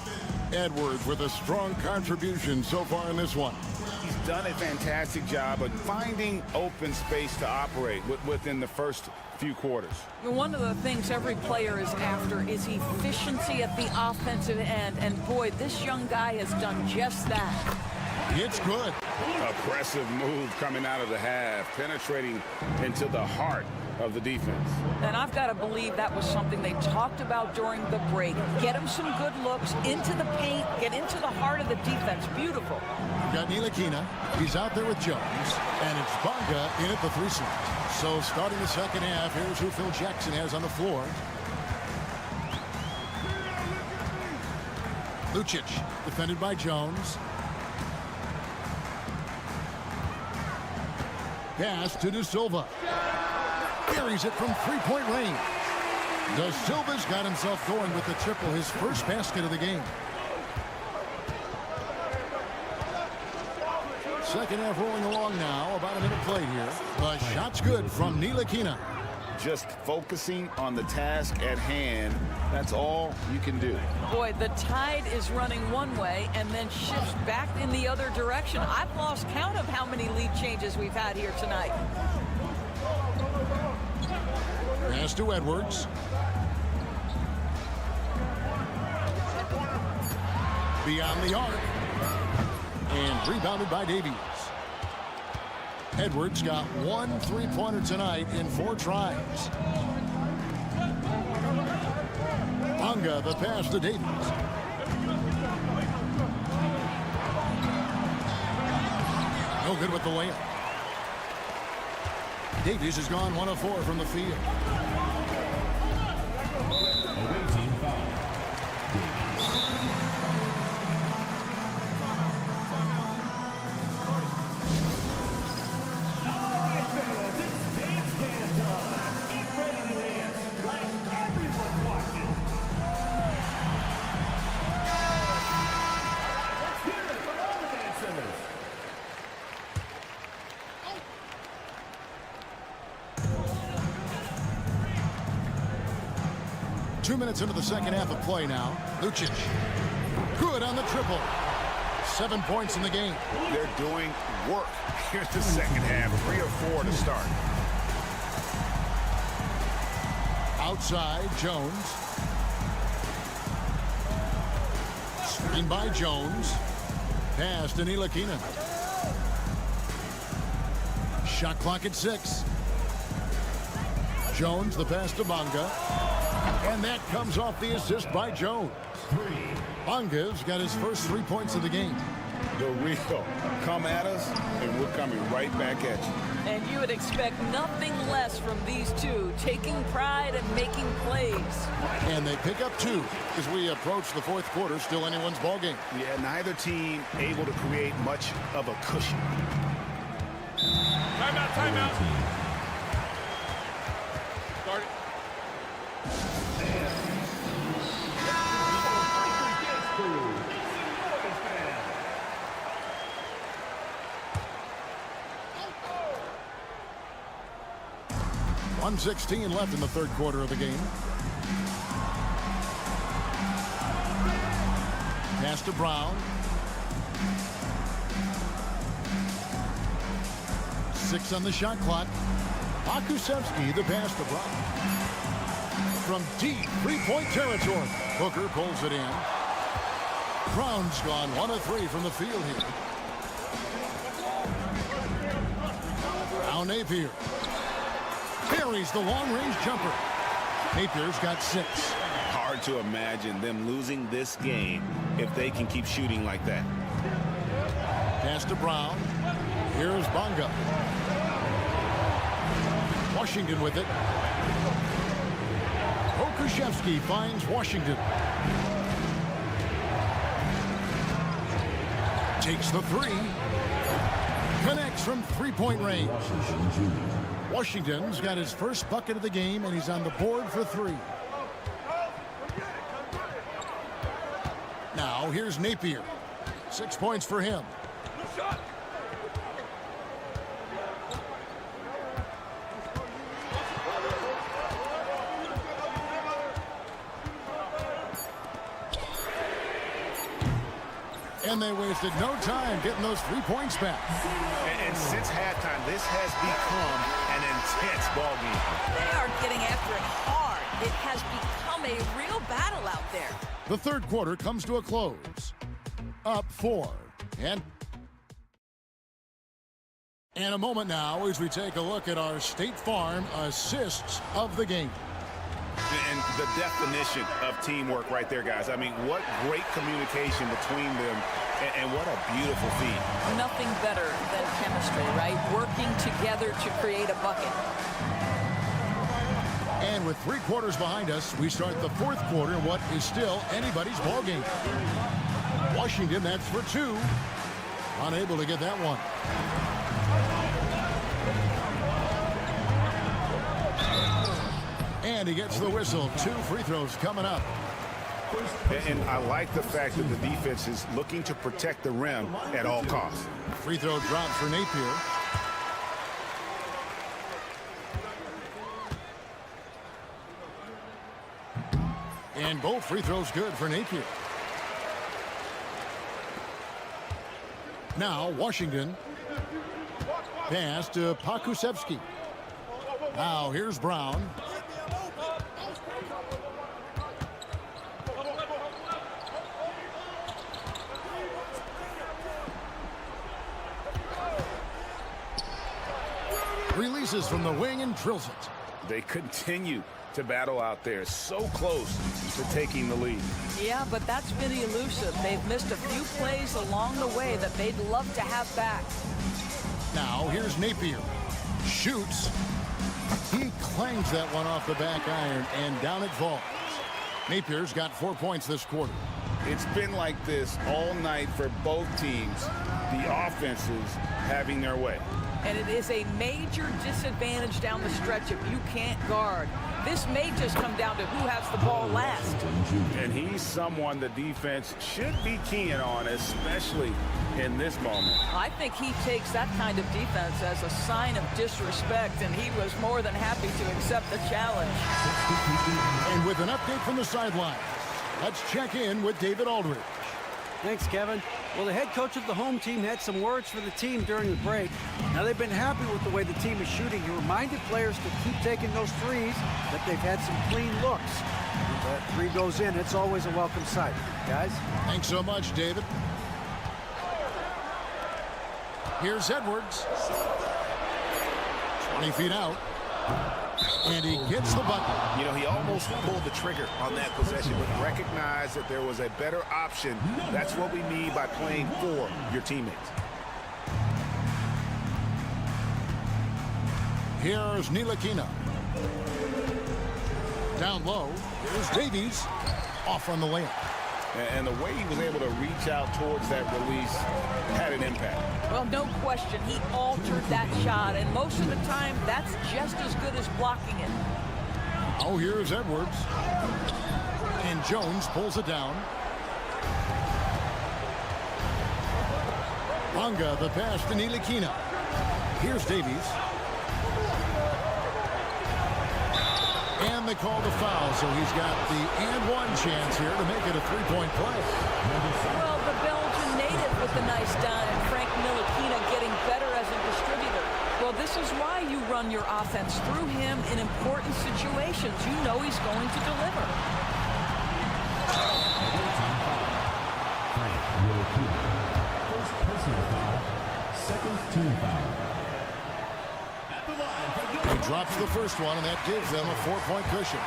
Edwards with a strong contribution so far in this one. He's done a fantastic job of finding open space to operate within the first few quarters. One of the things every player is after is efficiency at the offensive end. And boy, this young guy has done just that. It's good. Aggressive move coming out of the half, penetrating into the heart of the defense. And I've got to believe that was something they talked about during the break. Get him some good looks into the paint, get into the heart of the defense. Beautiful. We've got Ntilikina. He's out there with Jones. And it's Bonga in at the 3 slot. So starting the second half, here's who Phil Jackson has on the floor. Lucic, defended by Jones. Pass to De Silva. Carries it from three-point range. De Silva's got himself going with the triple, his first basket of the game. Second half rolling along now, about a minute played here. The shot's good from Ntilikina. Just focusing on the task at hand, that's all you can do. Boy, the tide is running one way and then shifts back in the other direction. I've lost count of how many lead changes we've had here tonight. Pass to Edwards. Beyond the arc. And rebounded by Davies. Edwards got 1 3-pointer tonight in 4 tries. Bonga the pass to Davies. No good with the layup. Davies has gone 1 of 4 from the field. Away team foul. 2 minutes into the second half of play now. Lucic. Good on the triple. 7 points in the game. They're doing work. Here's the second half. 3 or 4 to start. Outside, Jones. Screen by Jones. Pass to Ntilikina. Shot clock at 6. Jones, the pass to Bonga. And that comes off the assist by Jones. Bonga's got his first 3 points of the game. The real. Come at us, and we're coming right back at you. And you would expect nothing less from these two, taking pride and making plays. And they pick up 2 as we approach the fourth quarter. Still anyone's ball game. Yeah, neither team able to create much of a cushion. Timeout, timeout. Start it. 1:16 left in the third quarter of the game. Pass to Brown. 6 on the shot clock. Akusevsky the pass to Brown. From deep 3-point territory. Booker pulls it in. Brown's gone 1 of 3 from the field here. Now Napier. Buries the long-range jumper. Napier's got 6. Hard to imagine them losing this game if they can keep shooting like that. Pass to Brown. Here's Bonga. Washington with it. Okushevsky finds Washington. Takes the 3. Connects from 3-point range. Washington's got his first bucket of the game, and he's on the board for 3. Now here's Napier. 6 points for him. And they wasted no time getting those 3 points back. And since halftime, this has become an intense ball game. They are getting after it hard. It has become a real battle out there. The third quarter comes to a close. Up 4. And a moment now as we take a look at our State Farm assists of the game. And the definition of teamwork right there, guys. I mean, what great communication between them, and what a beautiful feed. Nothing better than chemistry, right? Working together to create a bucket. And with 3 quarters behind us, we start the fourth quarter in what is still anybody's ball game. Washington, that's for 2. Unable to get that one. And he gets the whistle. 2 free throws coming up. And I like the fact that the defense is looking to protect the rim at all costs. Free throw drops for Napier. And both free throws good for Napier. Now Washington. Pass to Pakusevsky. Now here's Brown. Releases from the wing and drills it. They continue to battle out there, so close to taking the lead. Yeah, but that's been elusive. They've missed a few plays along the way that they'd love to have back. Now here's Napier. Shoots. He clangs that one off the back iron, and down it falls. Napier's got 4 points this quarter. It's been like this all night for both teams. The offenses having their way. And it is a major disadvantage down the stretch if you can't guard. This may just come down to who has the ball last. And he's someone the defense should be keying on, especially in this moment. I think he takes that kind of defense as a sign of disrespect, and he was more than happy to accept the challenge. And with an update from the sideline, let's check in with David Aldridge. Thanks, Kevin. Well, the head coach of the home team had some words for the team during the break. Now, they've been happy with the way the team is shooting. He reminded players to keep taking those threes, that they've had some clean looks. If that 3 goes in, it's always a welcome sight. Guys? Thanks so much, David. Here's Edwards. 20 feet out. And he gets the bucket. You know, he almost pulled the trigger on that possession, but recognized that there was a better option. That's what we need by playing for your teammates. Here's Ntilikina. Down low. Here's Davies. Off on the layup. And the way he was able to reach out towards that release had an impact. Well, no question. He altered that shot, and most of the time, that's just as good as blocking it. Oh, here's Edwards. And Jones pulls it down. Bonga, the pass to Ntilikina. Here's Davies. And they call the foul, so he's got the and one chance here to make it a 3-point play. Well, the Belgian native with the nice dime. Frank Ntilikina getting better as a distributor. Well, this is why you run your offense through him in important situations. You know he's going to deliver. Frank Ntilikina. First personal foul. Second team foul. He drops the first one, and that gives them a 4-point cushion.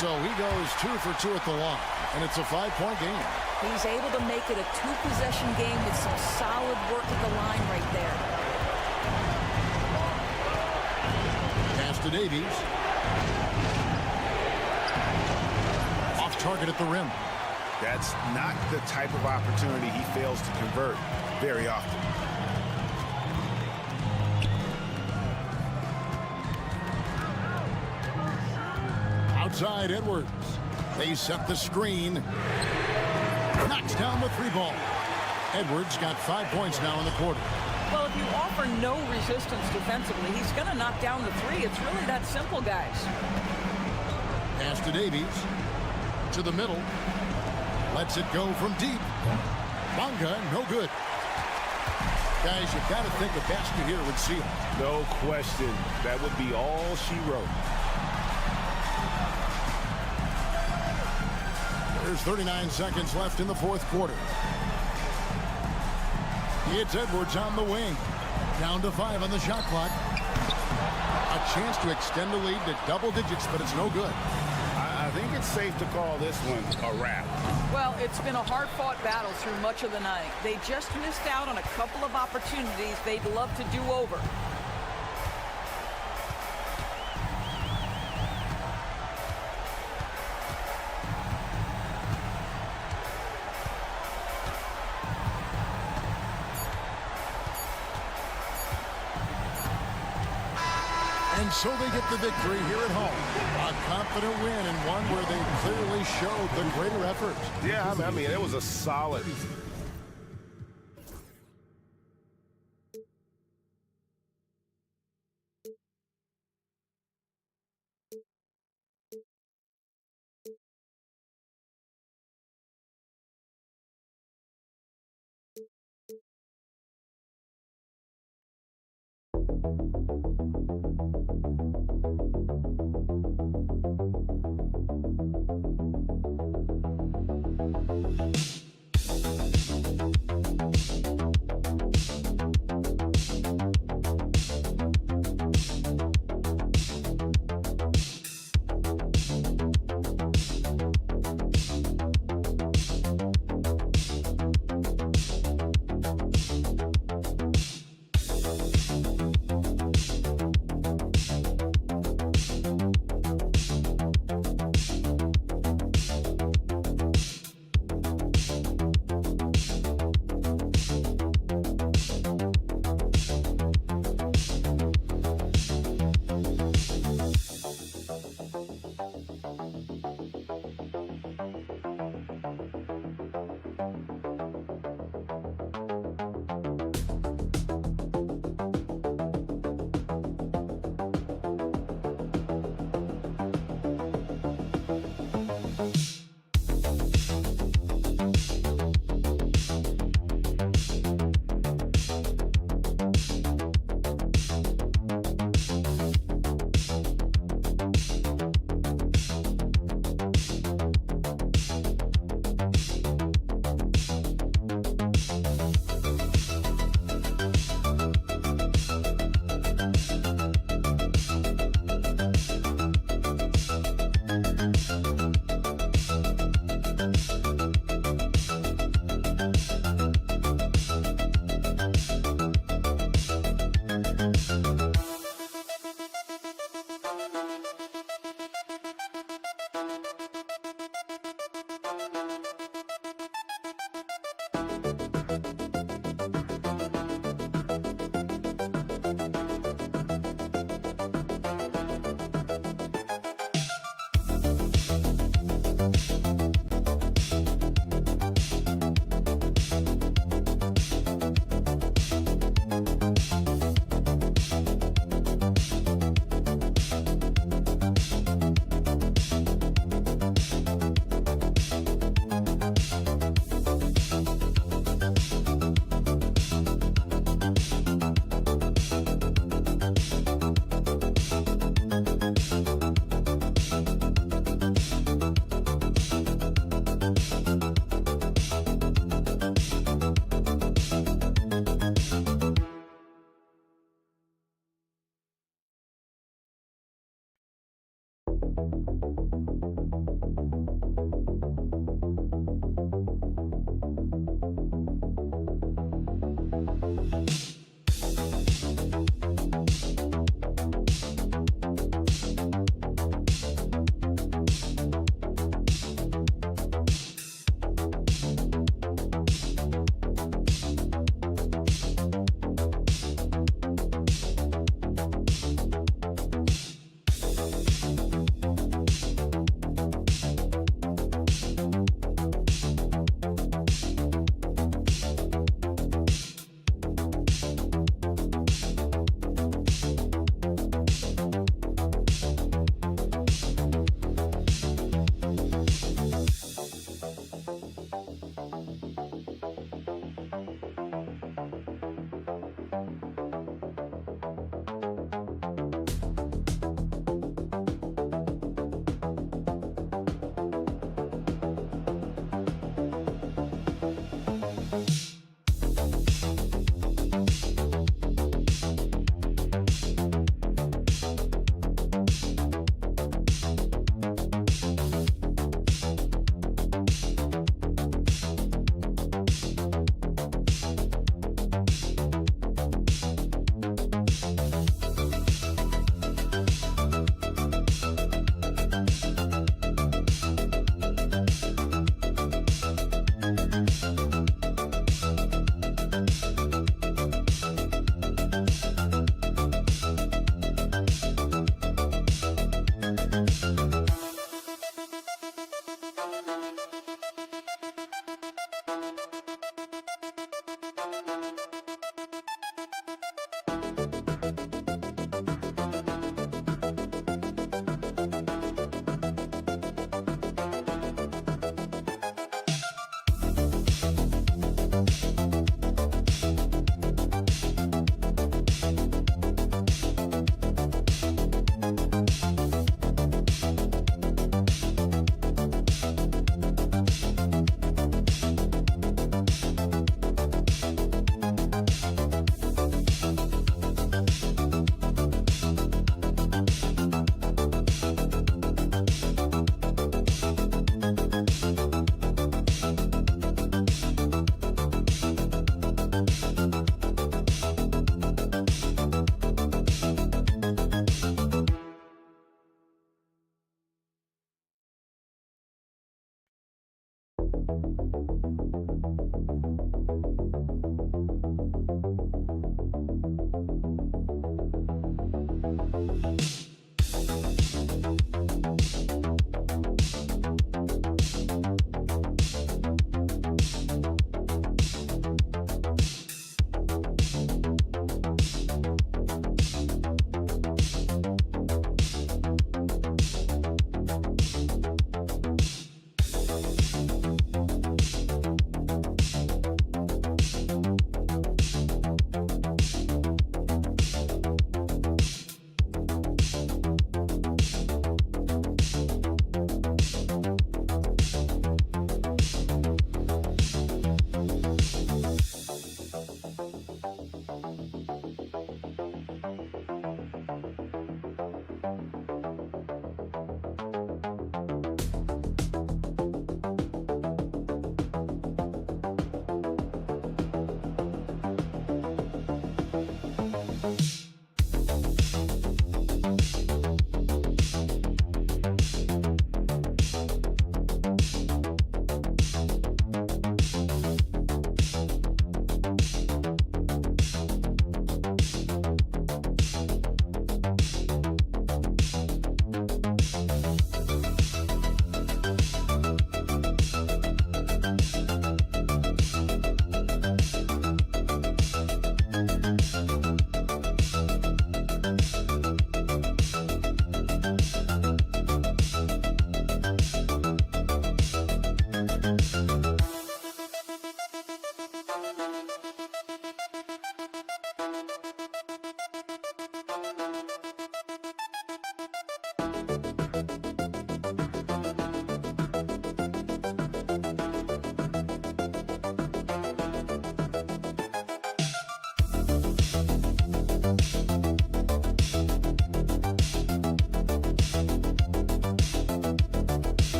So he goes 2 for 2 at the line, and it's a 5-point game. He's able to make it a 2-possession game with some solid work at the line right there. Pass to Davies. Off target at the rim. That's not the type of opportunity he fails to convert very often. Outside Edwards. They set the screen. Knocks down the 3-ball. Edwards got 5 points now in the quarter. Well, if you offer no resistance defensively, he's going to knock down the 3. It's really that simple, guys. Pass to Davies. To the middle. Lets it go from deep. Bonga, no good. Guys, you've got to think a basket here would seal. No question. That would be all she wrote. There's 39 seconds left in the fourth quarter. It's Edwards on the wing. Down to 5 on the shot clock. A chance to extend the lead to double digits, but it's no good. I think it's safe to call this one a wrap. Well, it's been a hard-fought battle through much of the night. They just missed out on a couple of opportunities they'd love to do over. And so they get the victory here at home. A confident win and one where they clearly showed the greater effort. Yeah, I mean, it was a solid.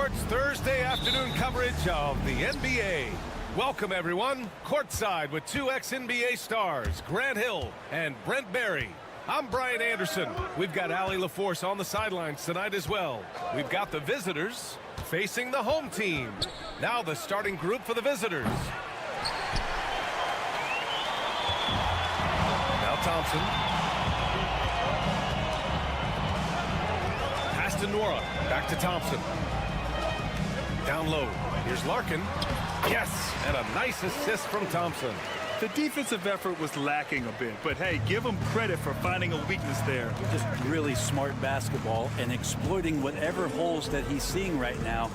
Sports Thursday afternoon coverage of the NBA. Welcome, everyone. Courtside with two ex-NBA stars, Grant Hill and Brent Barry. I'm Brian Anderson. We've got Allie LaForce on the sidelines tonight as well. We've got the visitors facing the home team. Now the starting group for the visitors. Now Thompson. Pass to Nora. Back to Thompson. Down low. Here's Larkin. Yes, and a nice assist from Thompson. The defensive effort was lacking a bit, but hey, give him credit for finding a weakness there. Just really smart basketball and exploiting whatever holes that he's seeing right now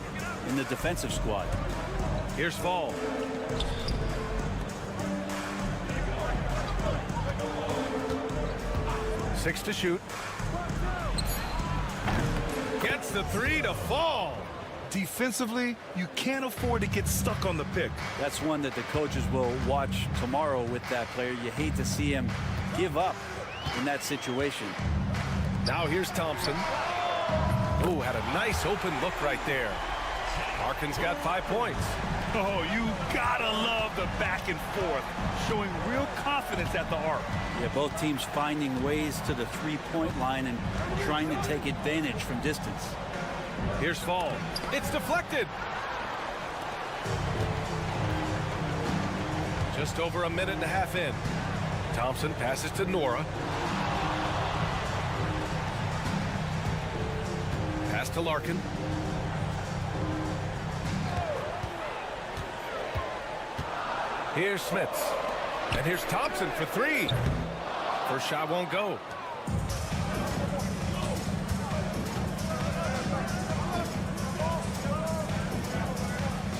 in the defensive squad. Here's Fall. Six to shoot. Gets the three to Fall. Defensively, you can't afford to get stuck on the pick. That's one that the coaches will watch tomorrow with that player. You hate to see him give up in that situation. Now here's Thompson. Oh, had a nice open look right there. Larkin's got 5 points. Oh, you gotta love the back and forth, showing real confidence at the arc. Yeah, both teams finding ways to the three-point line and trying to take advantage from distance. Here's Fall. It's deflected. Just over a minute and a half in. Thompson passes to Nora. Pass to Larkin. Here's Smits. And here's Thompson for three. First shot won't go.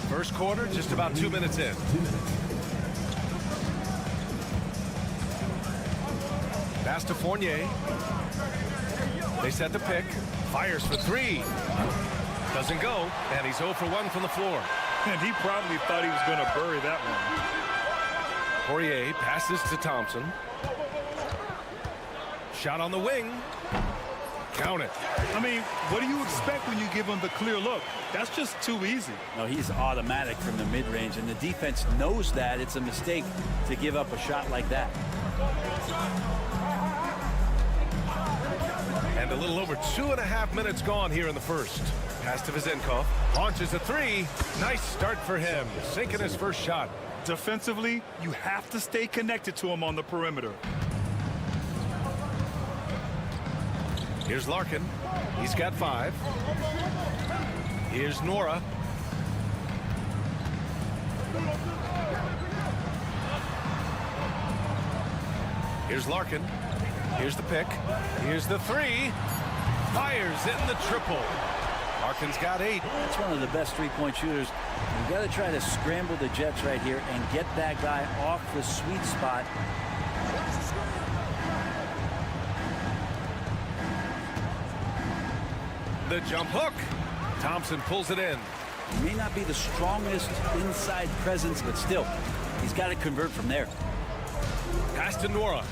First quarter, just about 2 minutes in. Pass to Fournier. They set the pick. Fires for three. Doesn't go, and he's 0 for 1 from the floor. And he probably thought he was going to bury that one. Poirier passes to Thompson. Shot on the wing. Count it. I mean, what do you expect when you give him the clear look? That's just too easy. No, he's automatic from the mid-range, and the defense knows that it's a mistake to give up a shot like that. And a little over 2.5 minutes gone here in the first. Pass to Vezenkov. Launches a three. Nice start for him. Sinking his first shot. Defensively, you have to stay connected to him on the perimeter. Here's Larkin. He's got 5. Here's Nora. Here's Larkin. Here's the pick. Here's the three. Fires in the triple. Larkin's got 8. That's one of the best three-point shooters. You got to try to scramble the Jets right here and get that guy off the sweet spot. The jump hook. Thompson pulls it in. He may not be the strongest inside presence, but still, he's got to convert from there. Pass to Nora.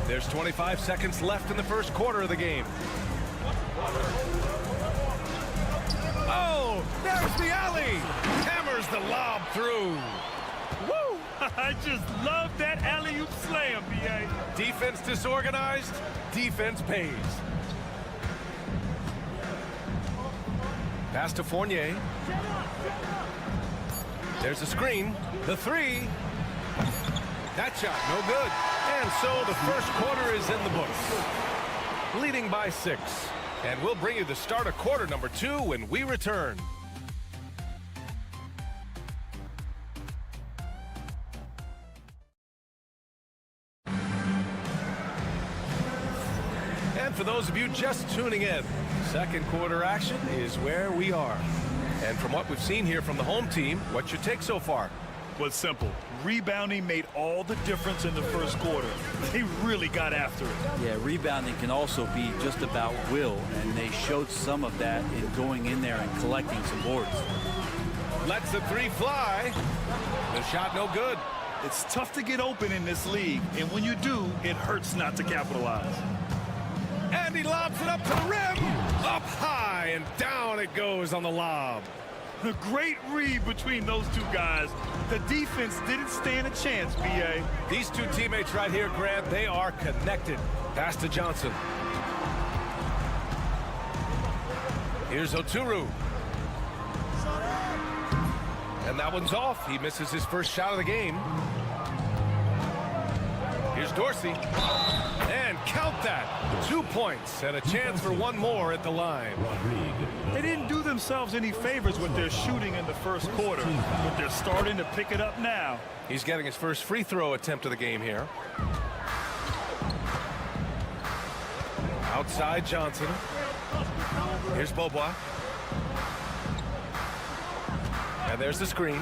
There's 25 seconds left in the first quarter of the game. Oh, there's the alley. Hammers the lob through. Woo! I just love that alley-oop slam, B.A. Defense disorganized, defense pays. Pass to Fournier. There's a screen. The three. That shot, no good. And so the first quarter is in the books. Leading by 6. And we'll bring you the start of quarter number 2 when we return. And for those of you just tuning in, second quarter action is where we are. And from what we've seen here from the home team, what's your take so far? Well, it's simple. Rebounding made all the difference in the first quarter. They really got after it. Yeah, rebounding can also be just about will, and they showed some of that in going in there and collecting some boards. Lets the three fly. The shot no good. It's tough to get open in this league, and when you do, it hurts not to capitalize. And he lobs it up to the rim. Up high and down it goes on the lob. A great read between those two guys. The defense didn't stand a chance, B.A. These two teammates right here, Grant, they are connected. Pass to Johnson. Here's Oturu. And that one's off. He misses his first shot of the game. Here's Dorsey. And count that. 2 points and a chance for one more at the line. They didn't do themselves any favors with their shooting in the first quarter, but they're starting to pick it up now. He's getting his first free throw attempt of the game here. Outside Johnson. Here's Beaubois. And there's the screen.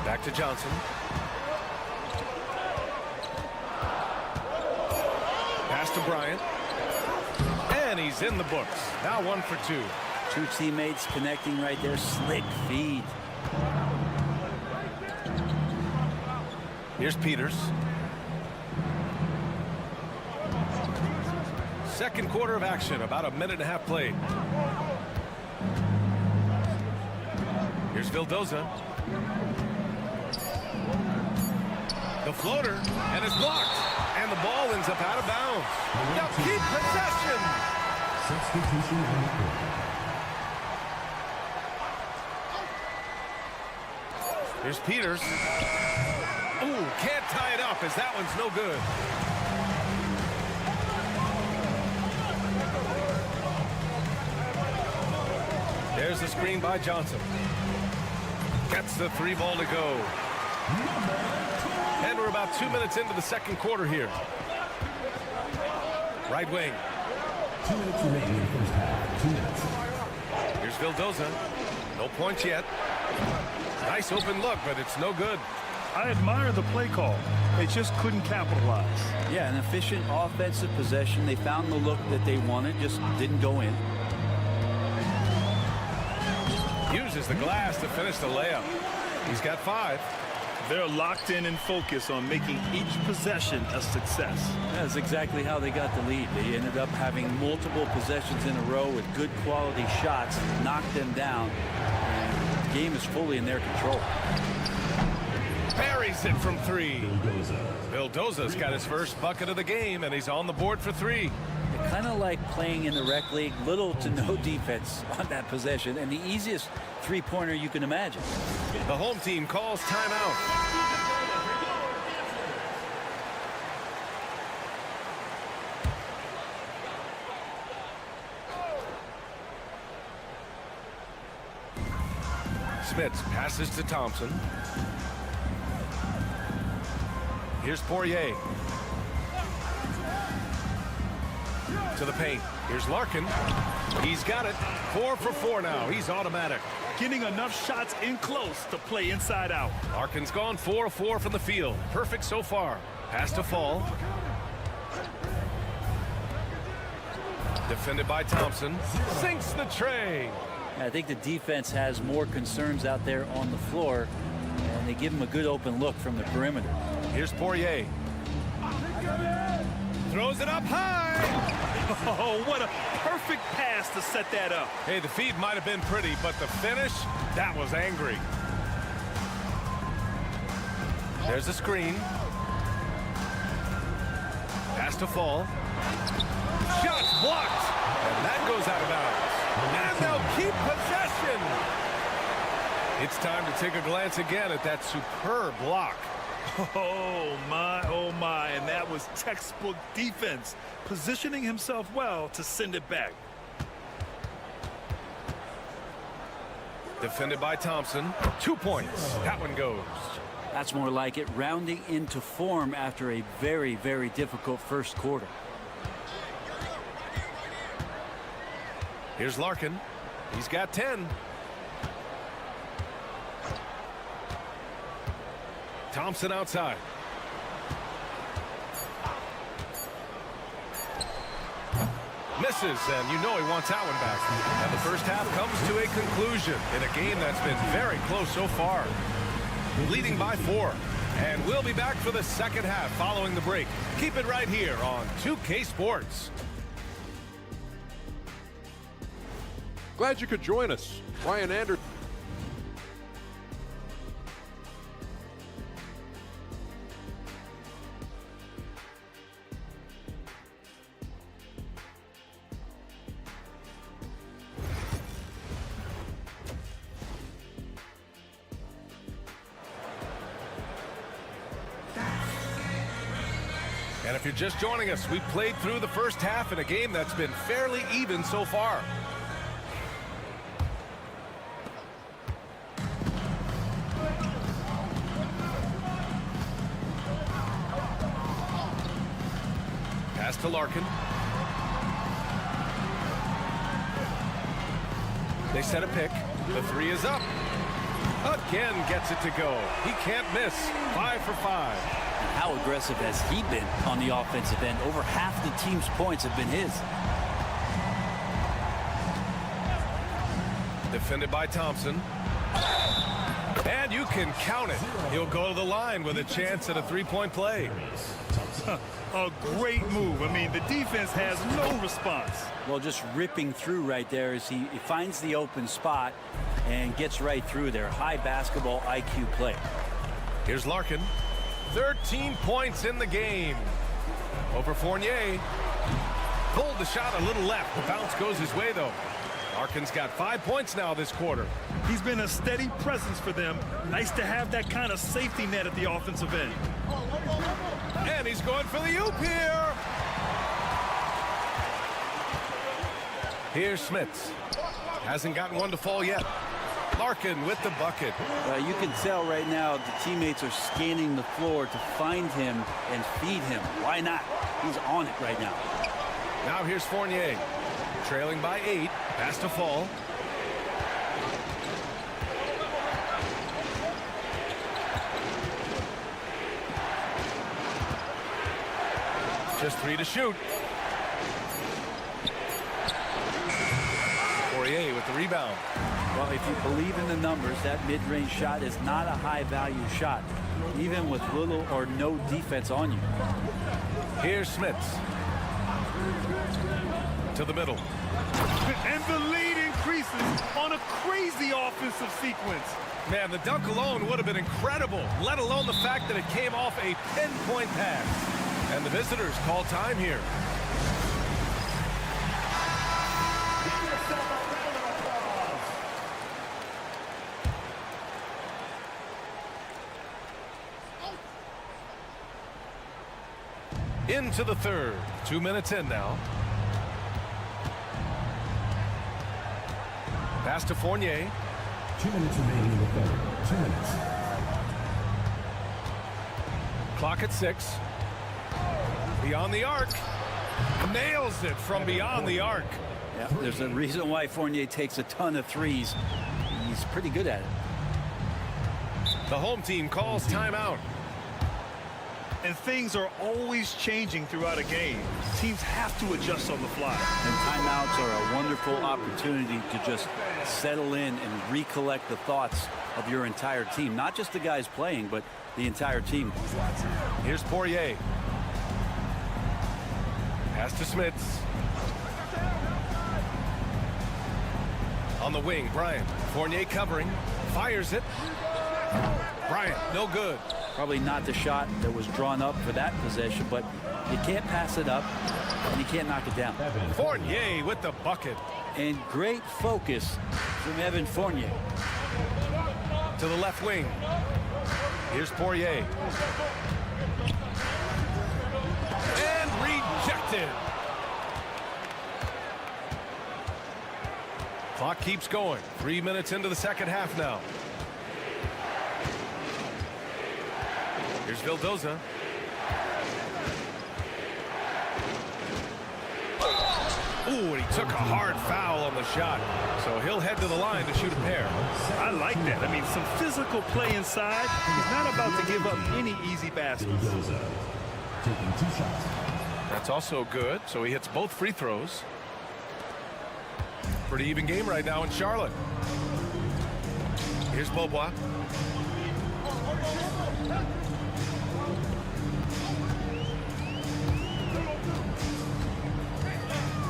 Back to Johnson. Pass to Bryant. And he's in the books. Now 1 for 2. Two teammates connecting right there. Slick feed. Here's Peters. Second quarter of action. About a minute and a half played. Here's Vildoza. The floater. And it's blocked. And the ball ends up out of bounds. Now keep possession. Substitution on the court. Here's Peters. Ooh, can't tie it up as that one's no good. There's the screen by Johnson. Gets the 3 ball to go. And we're about 2 minutes into the second quarter here. Right wing. 2 minutes remaining in the first half. 2 minutes. Here's Vildoza. No points yet. Nice open look, but it's no good. I admire the play call. They just couldn't capitalize. Yeah, an efficient offensive possession. They found the look that they wanted, just didn't go in. Uses the glass to finish the layup. He's got 5. They're locked in and focused on making each possession a success. That's exactly how they got the lead. They ended up having multiple possessions in a row with good quality shots, knocked them down, and the game is fully in their control. Buries it from 3. Vildoza's got his first bucket of the game, and he's on the board for 3. Kind of like playing in the rec league, little to no defense on that possession, and the easiest three-pointer you can imagine. The home team calls timeout. Smits passes to Thompson. Here's Poirier. To the paint. Here's Larkin. He's got it. 4 for 4 now. He's automatic. Getting enough shots in close to play inside out. Larkin's gone 4 of 4 from the field. Perfect so far. Pass to Fall. Defended by Thompson. Sinks the tray. I think the defense has more concerns out there on the floor, and they give him a good open look from the perimeter. Here's Poirier. Throws it up high. Oh, what a perfect pass to set that up. Hey, the feed might have been pretty, but the finish, that was angry. There's the screen. Pass to Fall. Shots blocked. And that goes out of bounds. And they'll keep possession. It's time to take a glance again at that superb block. Oh, my, and that was textbook defense, positioning himself well to send it back. Defended by Thompson. 2 points. That one goes. That's more like it, rounding into form after a very, very difficult first quarter. Here's Larkin. He's got 10. Thompson outside. Misses, and you know he wants that one back. And the first half comes to a conclusion in a game that's been very close so far. Leading by 4. And we'll be back for the second half following the break. Keep it right here on 2K Sports. Glad you could join us. Brian Anderson. And if you're just joining us, we played through the first half in a game that's been fairly even so far. Pass to Larkin. They set a pick. The three is up. Again gets it to go. He can't miss. 5 for 5. How aggressive has he been on the offensive end? Over half the team's points have been his. Defended by Thompson. And you can count it. He'll go to the line with a chance at a three-point play. A great move. I mean, the defense has no response. Well, just ripping through right there as he finds the open spot and gets right through there. High basketball IQ play. Here's Larkin. 13 points in the game. Over Fournier. Pulled the shot a little left. The bounce goes his way, though. Larkin's got 5 points now this quarter. He's been a steady presence for them. Nice to have that kind of safety net at the offensive end. And he's going for the oop here. Here's Smits. Hasn't gotten one to fall yet. Larkin with the bucket. You can tell right now the teammates are scanning the floor to find him and feed him. Why not? He's on it right now. Now here's Fournier. Trailing by 8. Pass to Fall. Just 3 to shoot. Fournier with the rebound. Well, if you believe in the numbers, that mid-range shot is not a high-value shot, even with little or no defense on you. Here's Smits. To the middle. And the lead increases on a crazy offensive sequence. Man, the dunk alone would have been incredible, let alone the fact that it came off a pinpoint pass. And the visitors call time here. Into the third. 2 minutes in now. Pass to Fournier. 2 minutes remaining in the third. 2 minutes. Clock at 6. Beyond the arc. Nails it from beyond the arc. Yeah, there's a reason why Fournier takes a ton of threes. He's pretty good at it. The home team calls timeout. And things are always changing throughout a game. Teams have to adjust on the fly. And timeouts are a wonderful opportunity to just settle in and recollect the thoughts of your entire team. Not just the guys playing, but the entire team. Here's Poirier. Pass to Smits. On the wing, Bryant. Fournier covering. Fires it. Bryant, no good. Probably not the shot that was drawn up for that possession, but you can't pass it up and you can't knock it down. Fournier with the bucket. And great focus from Evan Fournier. To the left wing. Here's Poirier. And rejected. Clock keeps going. 3 minutes into the second half now. Here's Vildoza. Ooh, and he took a hard foul on the shot. So he'll head to the line to shoot a pair. I like that. I mean, some physical play inside. He's not about to give up any easy baskets. Taking 2 shots. That's also good. So he hits both free throws. Pretty even game right now in Charlotte. Here's Beaubois.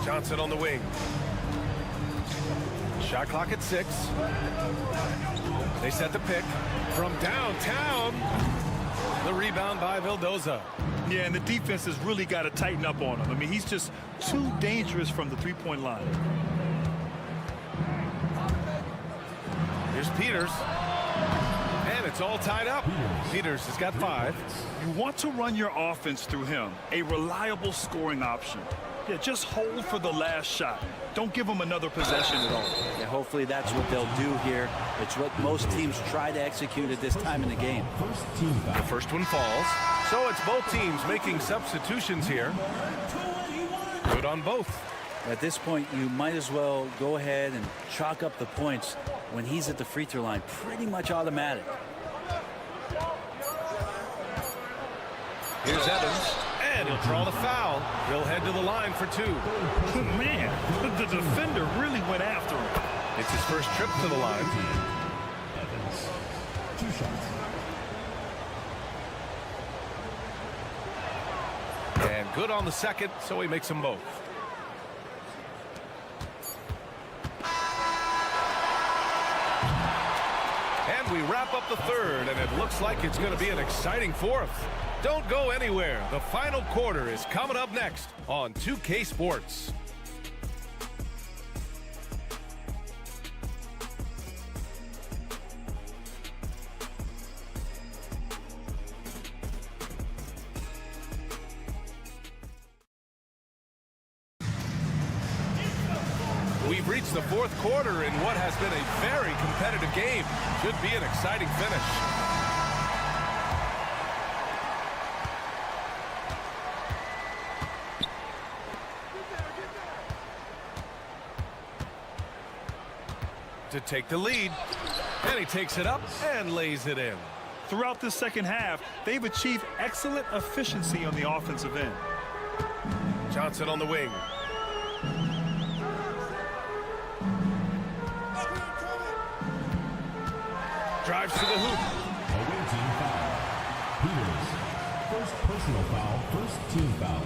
Johnson on the wing. Shot clock at 6. They set the pick from downtown. The rebound by Vildoza. Yeah, and the defense has really got to tighten up on him. I mean, he's just too dangerous from the three-point line. Here's Peters. And it's all tied up. Peters has got 5. You want to run your offense through him, a reliable scoring option. Yeah, just hold for the last shot. Don't give him another possession at all. Yeah, hopefully that's what they'll do here. It's what most teams try to execute at this time in the game. The first one falls. So it's both teams making substitutions here. Good on both. At this point, you might as well go ahead and chalk up the points when he's at the free throw line. Pretty much automatic. Here's Evans. And he'll draw the foul. He'll head to the line for 2. Man, the defender really went after him. It's his first trip to the line. Evans, 2 shots. And good on the second, so he makes them both. And we wrap up the third, and it looks like it's going to be an exciting fourth. Don't go anywhere. The final quarter is coming up next on 2K Sports. We've reached the fourth quarter in what has been a very competitive game. Should be an exciting finish. To take the lead, and he takes it up and lays it in. Throughout this second half, they've achieved excellent efficiency on the offensive end. Johnson on the wing. Drives to the hoop. Away team foul. Peters, first personal foul, first team foul.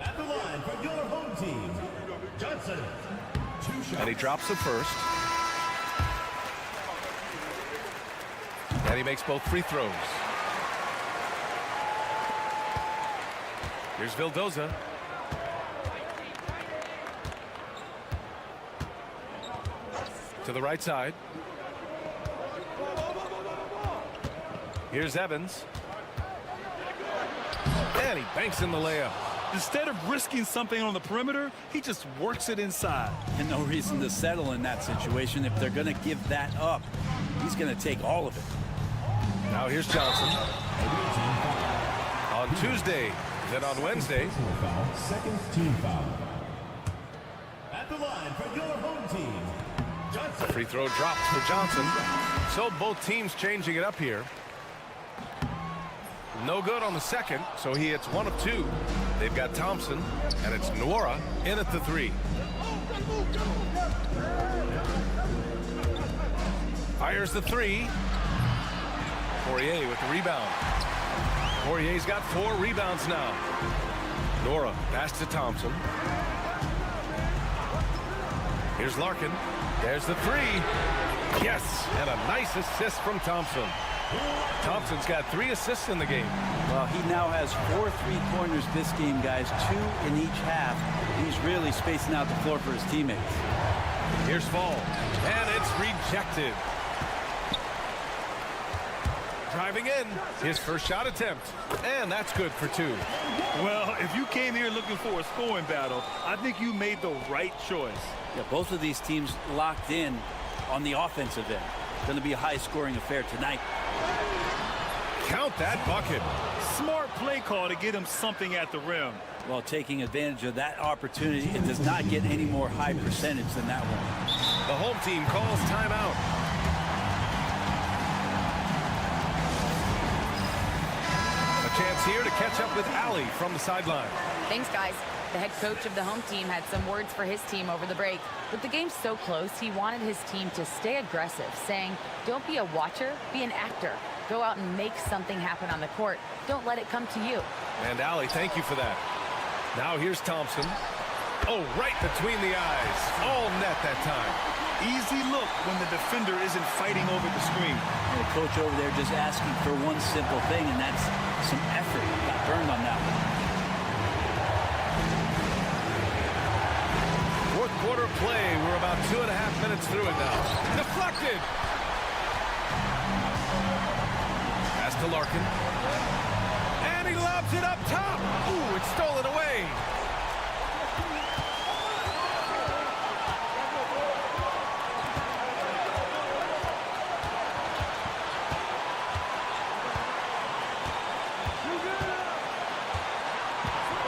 At the line for your home team, Johnson. 2 shots. And he drops the first. And he makes both free throws. Here's Vildoza. To the right side. Here's Evans. And he banks in the layup. Instead of risking something on the perimeter, he just works it inside. And no reason to settle in that situation. If they're going to give that up, he's going to take all of it. Now here's Johnson. On Tuesday, then on Wednesday. Second team foul. At the line for your home team, Johnson. Free throw dropped for Johnson. So both teams changing it up here. No good on the second, so he hits 1 of 2. They've got Thompson, and it's Nwora in at the 3. Fires the 3. Poirier with the rebound. Poirier's got 4 rebounds now. Nwora pass to Thompson. Here's Larkin. There's the 3. Yes, and a nice assist from Thompson. Thompson's got 3 assists in the game. Well, he now has 4 3-pointers this game, guys, 2 in each half. He's really spacing out the floor for his teammates. Here's Fall, and it's rejected. Driving in, his first shot attempt, and that's good for 2. Well, if you came here looking for a scoring battle, I think you made the right choice. Yeah, both of these teams locked in on the offensive end. Going to be a high-scoring affair tonight. Count that bucket. Smart play call to get him something at the rim. Well, taking advantage of that opportunity, it does not get any more high percentage than that one. The home team calls timeout. A chance here to catch up with Allie from the sideline. Thanks, guys. The head coach of the home team had some words for his team over the break. With the game so close, he wanted his team to stay aggressive, saying, don't be a watcher, be an actor. Go out and make something happen on the court. Don't let it come to you. And Allie, thank you for that. Now here's Thompson. Oh, right between the eyes. All net that time. Easy look when the defender isn't fighting over the screen. The coach over there just asking for one simple thing, and that's some effort. Got burned on that one. Fourth quarter play. We're about 2.5 minutes through it now. Deflected. Pass to Larkin. And he lobs it up top. Ooh, it's stolen away.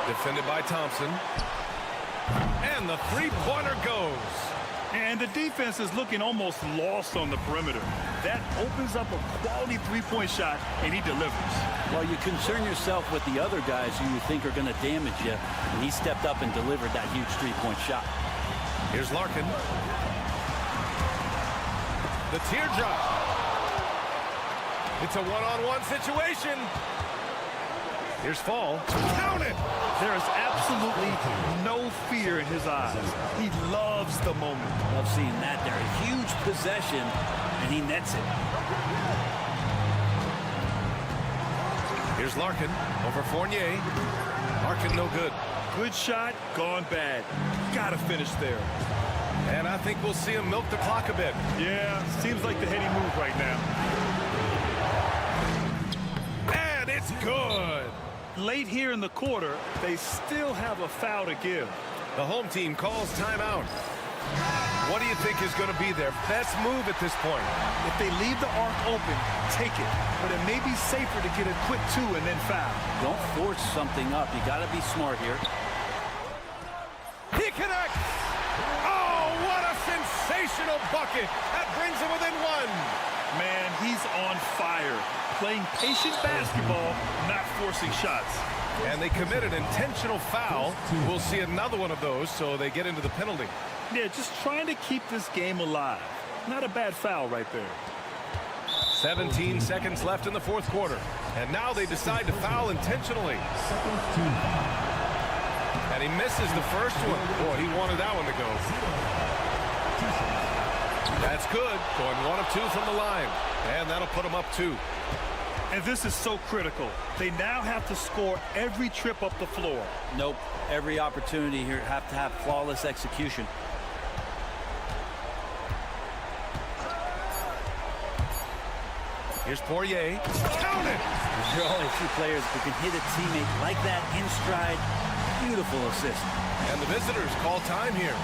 Defended by Thompson. And the three-pointer goes. And the defense is looking almost lost on the perimeter. That opens up a quality three-point shot, and he delivers. Well, you concern yourself with the other guys who you think are going to damage you, and he stepped up and delivered that huge three-point shot. Here's Larkin. The teardrop. It's a one-on-one situation. Here's Fall. Count it! There is absolutely no fear in his eyes. He loves the moment. Love seeing that there. A huge possession, and he nets it. Here's Larkin over Fournier. Larkin no good. Good shot, gone bad. Gotta finish there. And I think we'll see him milk the clock a bit. Yeah, seems like the heady move right now. And it's good. Late here in the quarter, they still have a foul to give. The home team calls timeout. What do you think is going to be their best move at this point? If they leave the arc open, take it. But it may be safer to get a quick two and then foul. Don't force something up. You got to be smart here. He connects! Oh, what a sensational bucket! That brings him within one. Man, he's on fire. Playing patient basketball, not forcing shots. And they commit an intentional foul. We'll see another one of those, so they get into the penalty. Yeah, just trying to keep this game alive. Not a bad foul right there. 17 seconds left in the fourth quarter. And now they decide to foul intentionally. And he misses the first one. Boy, he wanted that one to go. That's good. Going 1 of 2 from the line. And that'll put him up 2. And this is so critical. They now have to score every trip up the floor. Nope. Every opportunity here have to have flawless execution. Here's Poirier. Count it! There are only a few players who can hit a teammate like that in stride. Beautiful assist. And the visitors call time here.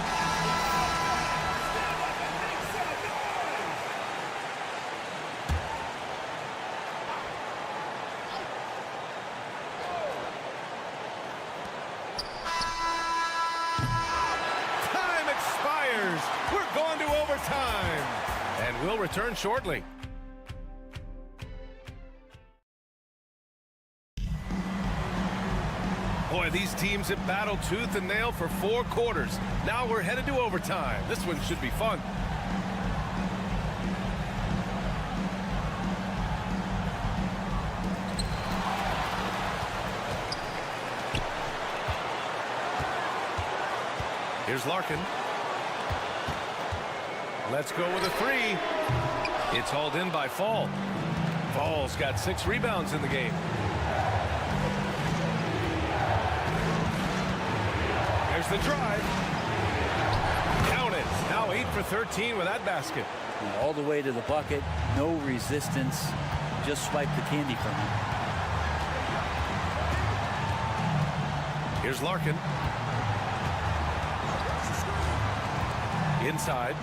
Time expires. We're going to overtime. And we'll return shortly. Boy, these teams have battled tooth and nail for 4 quarters. Now we're headed to overtime. This one should be fun. Here's Larkin. Let's go with a 3. It's hauled in by Fall. Fall's got 6 rebounds in the game. There's the drive. Count it. Now 8 for 13 with that basket. All the way to the bucket. No resistance. Just swipe the candy from him. Here's Larkin. Inside.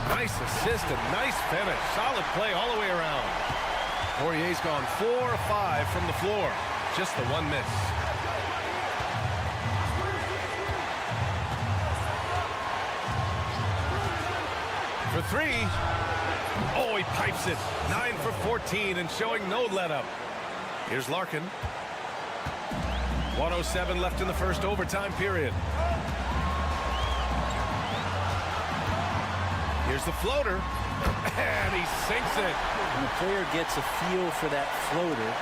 Nice assist and nice finish. Solid play all the way around. Poirier's gone 4 of 5 from the floor. Just the one miss. For 3. Oh, he pipes it. 9 for 14 and showing no let up. Here's Larkin. 1:07 left in the first overtime period. Here's the floater. And he sinks it. When a player gets a feel for that floater,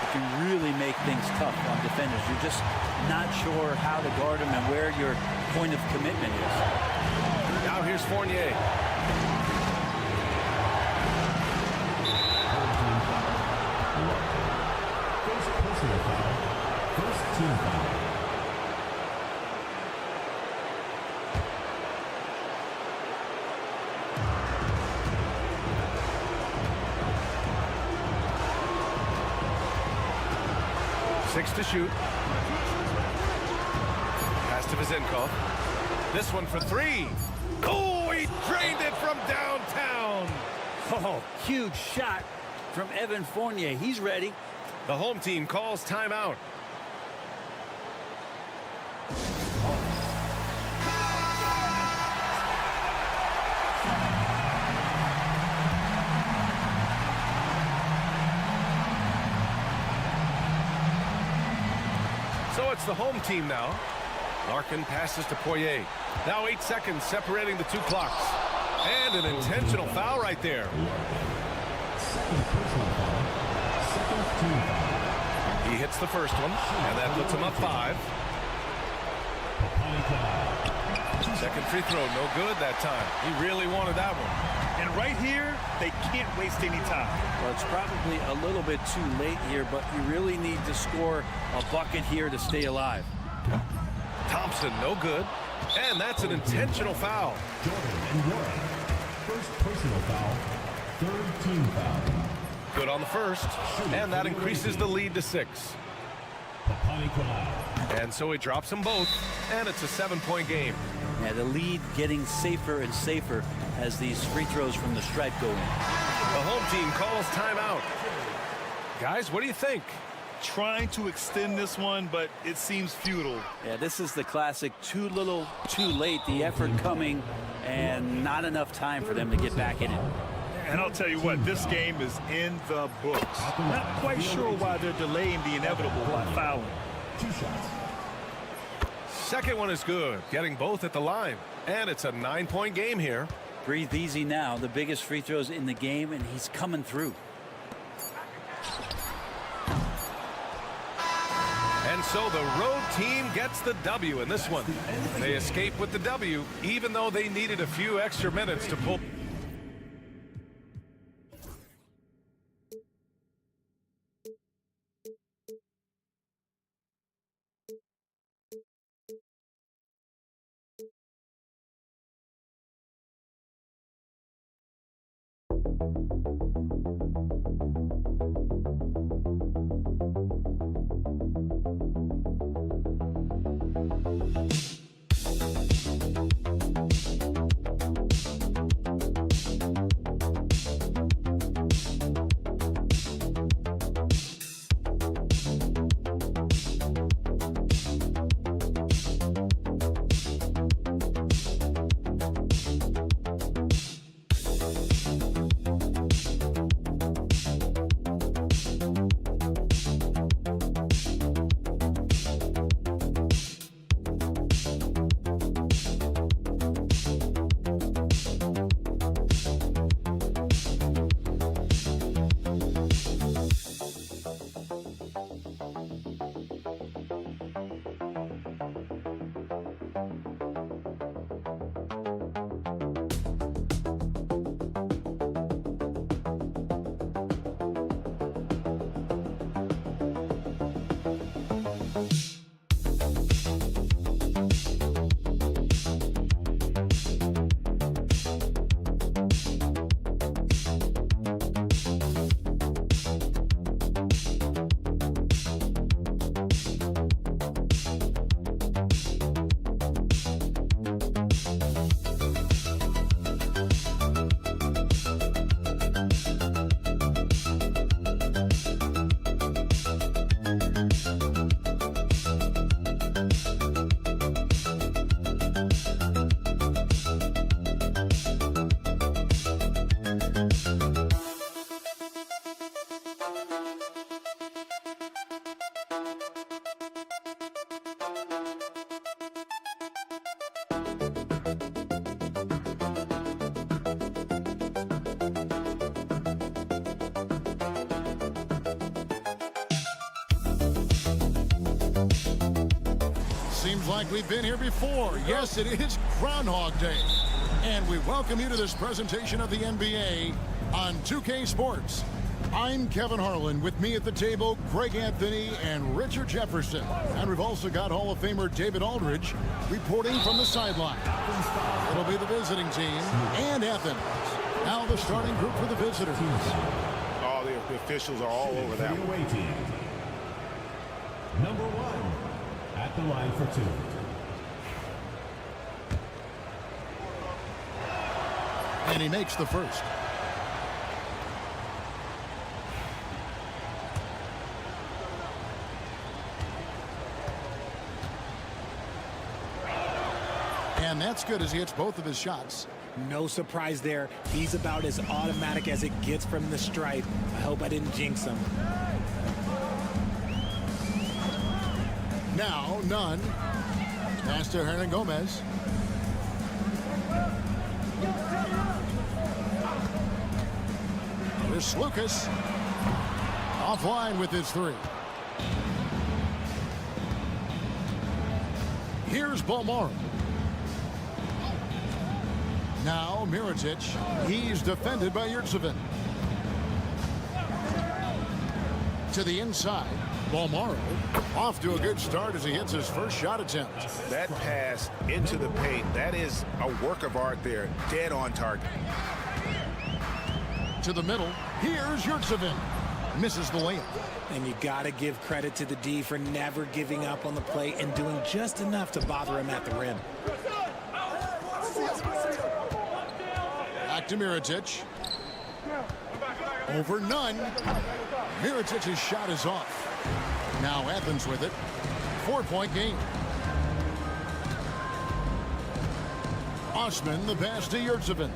it can really make things tough on defenders. You're just not sure how to guard them and where your point of commitment is. Now here's Fournier. First personal foul. First team foul. Six to shoot. Pass to Vizenkov. This one for three. Oh, he drained it from downtown. Oh, huge shot from Evan Fournier. He's ready. The home team calls timeout. So it's the home team now. Larkin passes to Poirier. Now 8 seconds separating the two clocks. And an intentional foul right there. Second personal foul. Second team foul. He hits the first one, and that puts him up 5. Second free throw, no good that time. He really wanted that one. And right here, they can't waste any time. Well, it's probably a little bit too late here, but you really need to score a bucket here to stay alive. Thompson, no good. And that's an intentional foul. Jordan and Warren. First personal foul. Third team foul. Good on the first, and that increases the lead to 6. And so he drops them both, and it's a 7-point game. Yeah, the lead getting safer and safer as these free throws from the stripe go in. The home team calls timeout. Guys, what do you think? Trying to extend this one, but it seems futile. Yeah, this is the classic too little, too late. The effort coming, and not enough time for them to get back in it. And I'll tell you what, this game is in the books. Not quite sure why they're delaying the inevitable by fouling. 2 shots. Second one is good, getting both at the line. And it's a 9-point game here. Breathe easy now. The biggest free throws in the game, and he's coming through. And so the road team gets the W in this one. They escape with the W, even though they needed a few extra minutes to pull. like we've been here before. Yes, it is Groundhog Day. And we welcome you to this presentation of the NBA on 2K Sports. I'm Kevin Harlan. With me at the table, Greg Anthony and Richard Jefferson. And we've also got Hall of Famer David Aldridge reporting from the sideline. It'll be the visiting team and Athens. Now the starting group for the visitors. Oh, the officials are all over that away team. Number 1 at the line for 2. And he makes the first. And that's good as he hits both of his shots. No surprise there. He's about as automatic as it gets from the stripe. I hope I didn't jinx him. Now, none. Pass to Hernan Gomez. Here's Lucas. Offline with his 3. Here's Bolmaro. Now Mirotic. He's defended by Yurtsevin. To the inside. Bolmaro off to a good start as he hits his first shot attempt. That pass into the paint, that is a work of art there. Dead on target. To the middle. Here's Yurtsevin. Misses the layup. And you got to give credit to the D for never giving up on the play and doing just enough to bother him at the rim. Back to Mirotic. Over none. Mirotic's shot is off. Now Athens with it. 4-point game. Osman the pass to Yurtsevin.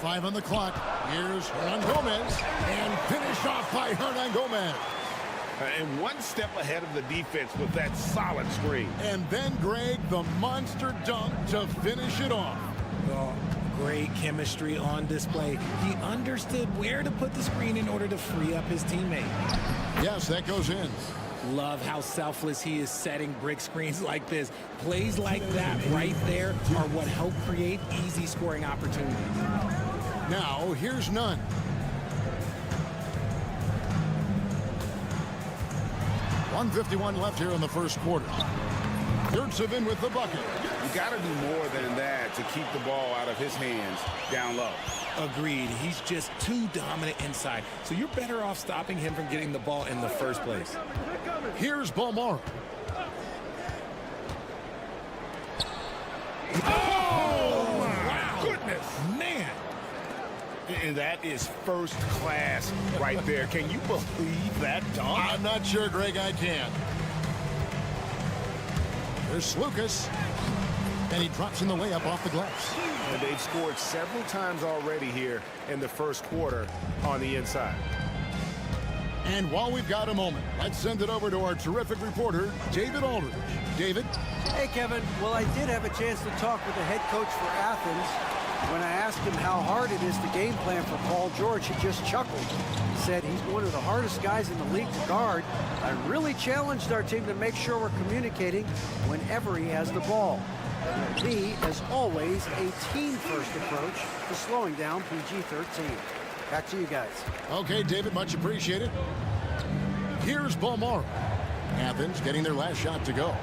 Five on the clock. Here's Hernan Gomez. And finished off by Hernan Gomez. And one step ahead of the defense with that solid screen. And then, Greg, the monster dunk to finish it off. Oh, great chemistry on display. He understood where to put the screen in order to free up his teammate. Yes, that goes in. Love how selfless he is setting brick screens like this. Plays like that right there are what help create easy scoring opportunities. Now, here's none. .151 left here in the first quarter. Yurtsevin with the bucket. You got to do more than that to keep the ball out of his hands down low. Agreed. He's just too dominant inside. So you're better off stopping him from getting the ball in the first place. Here's Bolmaro. Oh, my goodness. Man. And that is first class right there. Can you believe that dunk? I'm not sure, Greg, I can. There's Lucas. And he drops in the layup off the glass. And they've scored several times already here in the first quarter on the inside. And while we've got a moment, let's send it over to our terrific reporter, David Aldridge. David? Hey, Kevin. Well, I did have a chance to talk with the head coach for Athens. When I asked him how hard it is to game plan for Paul George, he just chuckled. He said he's one of the hardest guys in the league to guard. I really challenged our team to make sure we're communicating whenever he has the ball. There will be, as always, a team-first approach to slowing down PG-13. Back to you guys. Okay, David, much appreciated. Here's Bolmaro. Athens getting their last shot to go.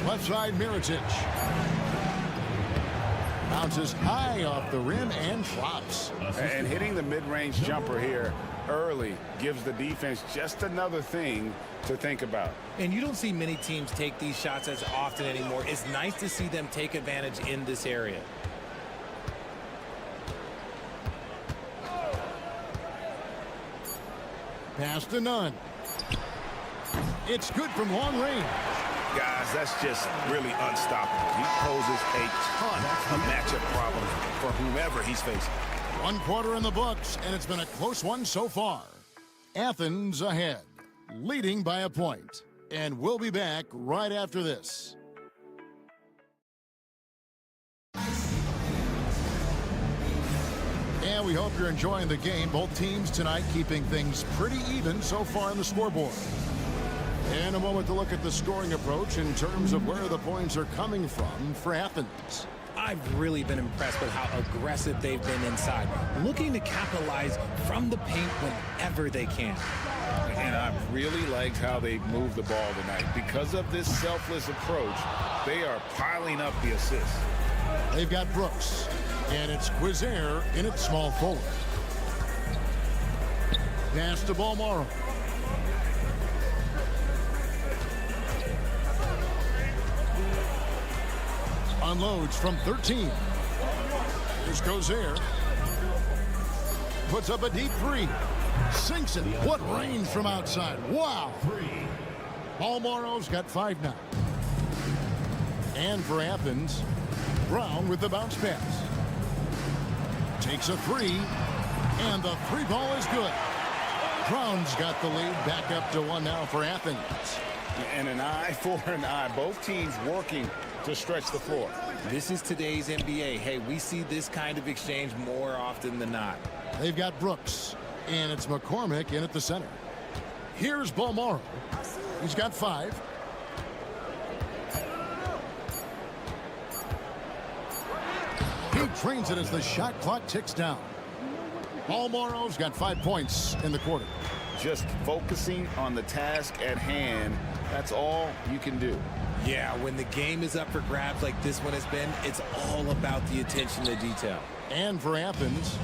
Left side, Mirotic. Bounces high off the rim and drops. And hitting the mid-range jumper here early gives the defense just another thing to think about. And you don't see many teams take these shots as often anymore. It's nice to see them take advantage in this area. Pass to none. It's good from long range. Guys, that's just really unstoppable. He poses a ton of matchup problems for whomever he's facing. 1 quarter in the books, and it's been a close one so far. Athens ahead. leading by a point. And we'll be back right after this. And we hope you're enjoying the game. Both teams tonight keeping things pretty even so far on the scoreboard. In a moment to look at the scoring approach in terms of where the points are coming from for Athens. I've really been impressed with how aggressive they've been inside, looking to capitalize from the paint whenever they can. And I've really liked how they've moved the ball tonight. Because of this selfless approach, they are piling up the assists. They've got Brooks, and it's Quizair in its small forward. Pass to Balmaro. Unloads from 13. Here's Quizair. Puts up a deep three. Sinks it. What range from outside. Wow. Balmaro's got 5 now. And for Athens, Brown with the bounce pass. Takes a 3. And the 3 ball is good. Brown's got the lead. Back up to 1 now for Athens. And an eye for an eye. Both teams working to stretch the floor. This is today's NBA. Hey, we see this kind of exchange more often than not. They've got Brooks, and it's McCormick in at the center. Here's Balmaro. He's got 5. He trains it as the shot clock ticks down. Balmaro's got 5 points in the quarter. Just focusing on the task at hand, that's all you can do. Yeah, when the game is up for grabs like this one has been, it's all about the attention to detail. And for Athens,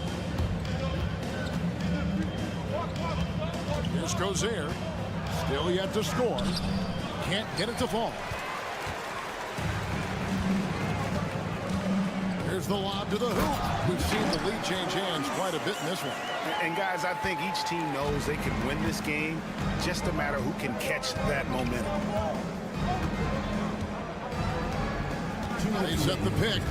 here's Quizair. Still yet to score. Can't get it to fall. Here's the lob to the hoop. We've seen the lead change hands quite a bit in this one. And guys, I think each team knows they can win this game. Just a matter who can catch that momentum. They set the pick.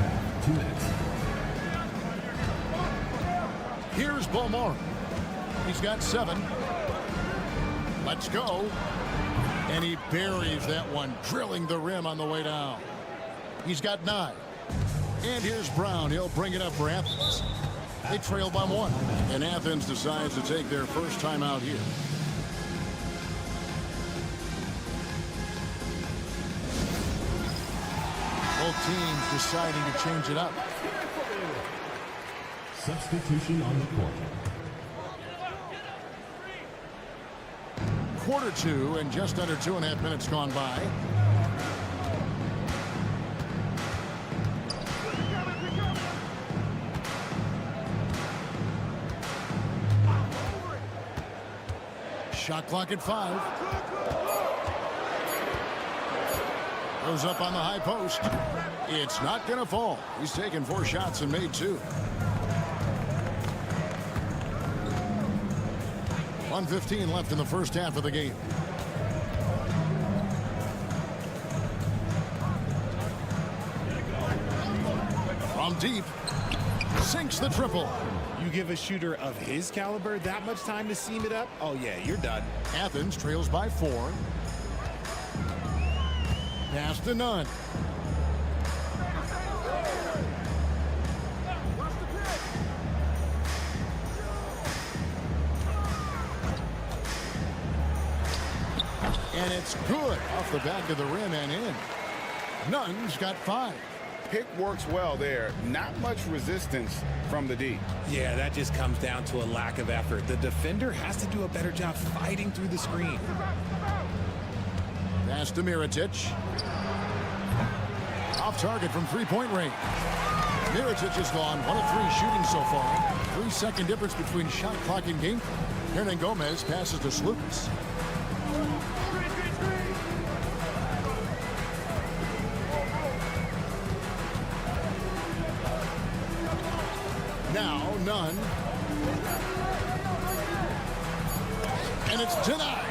Here's Balmaro. He's got 7. Let's go. And he buries that one, drilling the rim on the way down. He's got 9. And here's Brown. He'll bring it up for Athens. They trail by 1. And Athens decides to take their first time out here. Both teams deciding to change it up. Substitution on the court. Quarter 2 and just under 2.5 minutes gone by. Shot clock at 5. Goes up on the high post. It's not going to fall. He's taken 4 shots and made 2. 1:15 left in the first half of the game. From deep, sinks the triple. You give a shooter of his caliber that much time to seam it up? Oh, yeah, you're done. Athens trails by 4. Pass to Nunn. And it's good off the back of the rim and in. Nunn's got 5. Pick works well there. Not much resistance from the D. Yeah, that just comes down to a lack of effort. The defender has to do a better job fighting through the screen. Pass to Mirotic. Off target from 3-point range. Mirotic has gone 1 of 3 shooting so far. 3-second difference between shot clock and game. Hernan Gomez passes to Slukas. Now Nunn. And it's denied.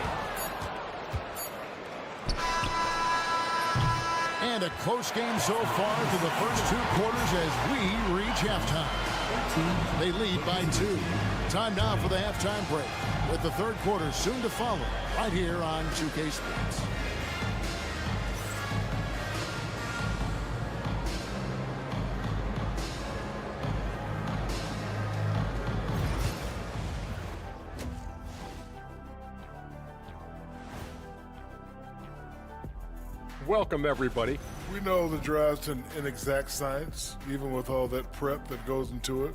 And a close game so far through the first 2 quarters as we reach halftime. They lead by 2. Time now for the halftime break, with the third quarter soon to follow, right here on 2K Sports. Welcome, everybody. We know the drive's an inexact science, even with all that prep that goes into it.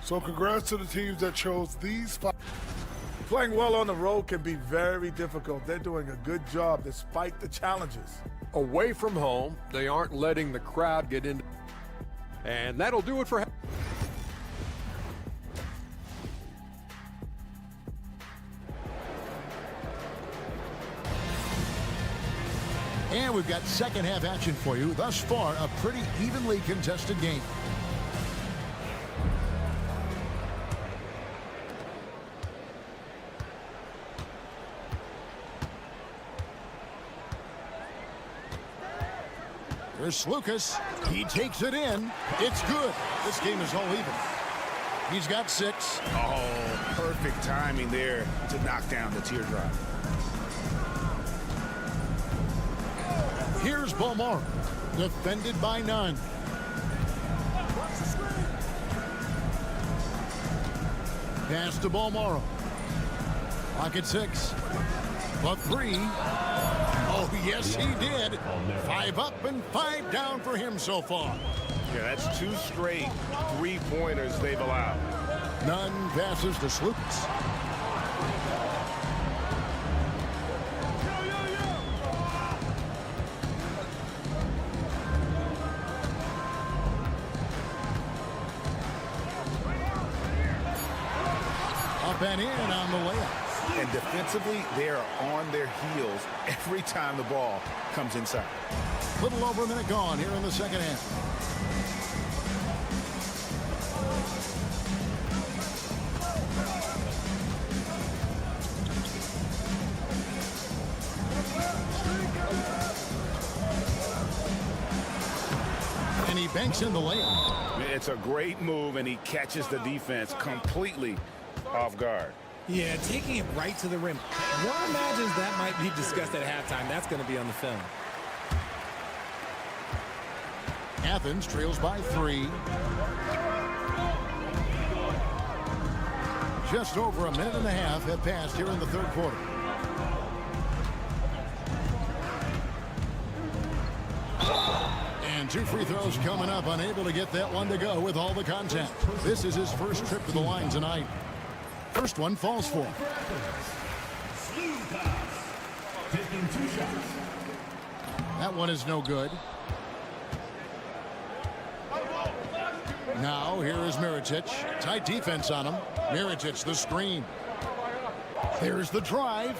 So congrats to the teams that chose these 5. Playing well on the road can be very difficult. They're doing a good job despite the challenges. Away from home, they aren't letting the crowd get in. And that'll do it for... And we've got second half action for you. Thus far, a pretty evenly contested game. Here's Lucas. He takes it in. It's good. This game is all even. He's got 6. Oh, perfect timing there to knock down the teardrop. Here's Bomar, defended by none. Pass to Bomar. Pocket 6. The 3. Oh, yes, he did. 5 up and 5 down for him so far. Yeah, that's 2 straight 3-pointers they've allowed. None passes to Slukas. Up and in on the layup. And defensively, they are on their heels every time the ball comes inside. Little over a minute gone here in the second half. And he banks in the layup. It's a great move, and he catches the defense completely off guard. Yeah, taking it right to the rim. One imagines that might be discussed at halftime. That's going to be on the film. Athens trails by 3. Just over a minute and a half have passed here in the third quarter. And 2 free throws coming up, unable to get that one to go with all the contact. This is his first trip to the line tonight. First one falls for him. Taking 2 shots. That one is no good. Now here is Mirotic. Tight defense on him. Mirotic, the screen. There's the drive.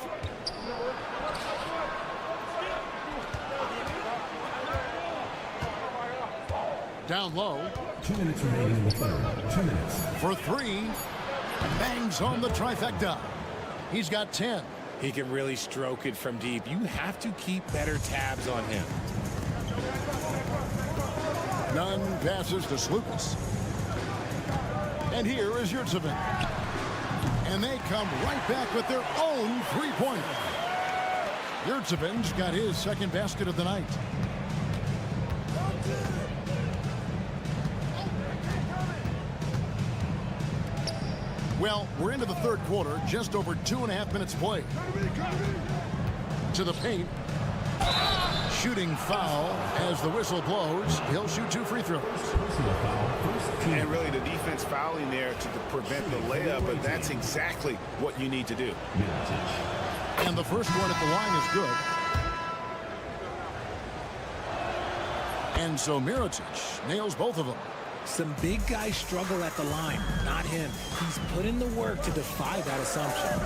Down low. 2 minutes remaining in the third. 2 minutes. For 3. Bangs on the trifecta. He's got 10. He can really stroke it from deep. You have to keep better tabs on him. None passes to Slukas. And here is Yurtsevin. And they come right back with their own 3-pointer. Yurtsevin's got his second basket of the night. Well, we're into the third quarter, just over 2.5 minutes played. To the paint. Shooting foul as the whistle blows. He'll shoot 2 free throws. And really the defense fouling there to prevent the layup, but that's exactly what you need to do. And the first one at the line is good. And so Mirotic nails both of them. Some big guys struggle at the line, not him. He's put in the work to defy that assumption.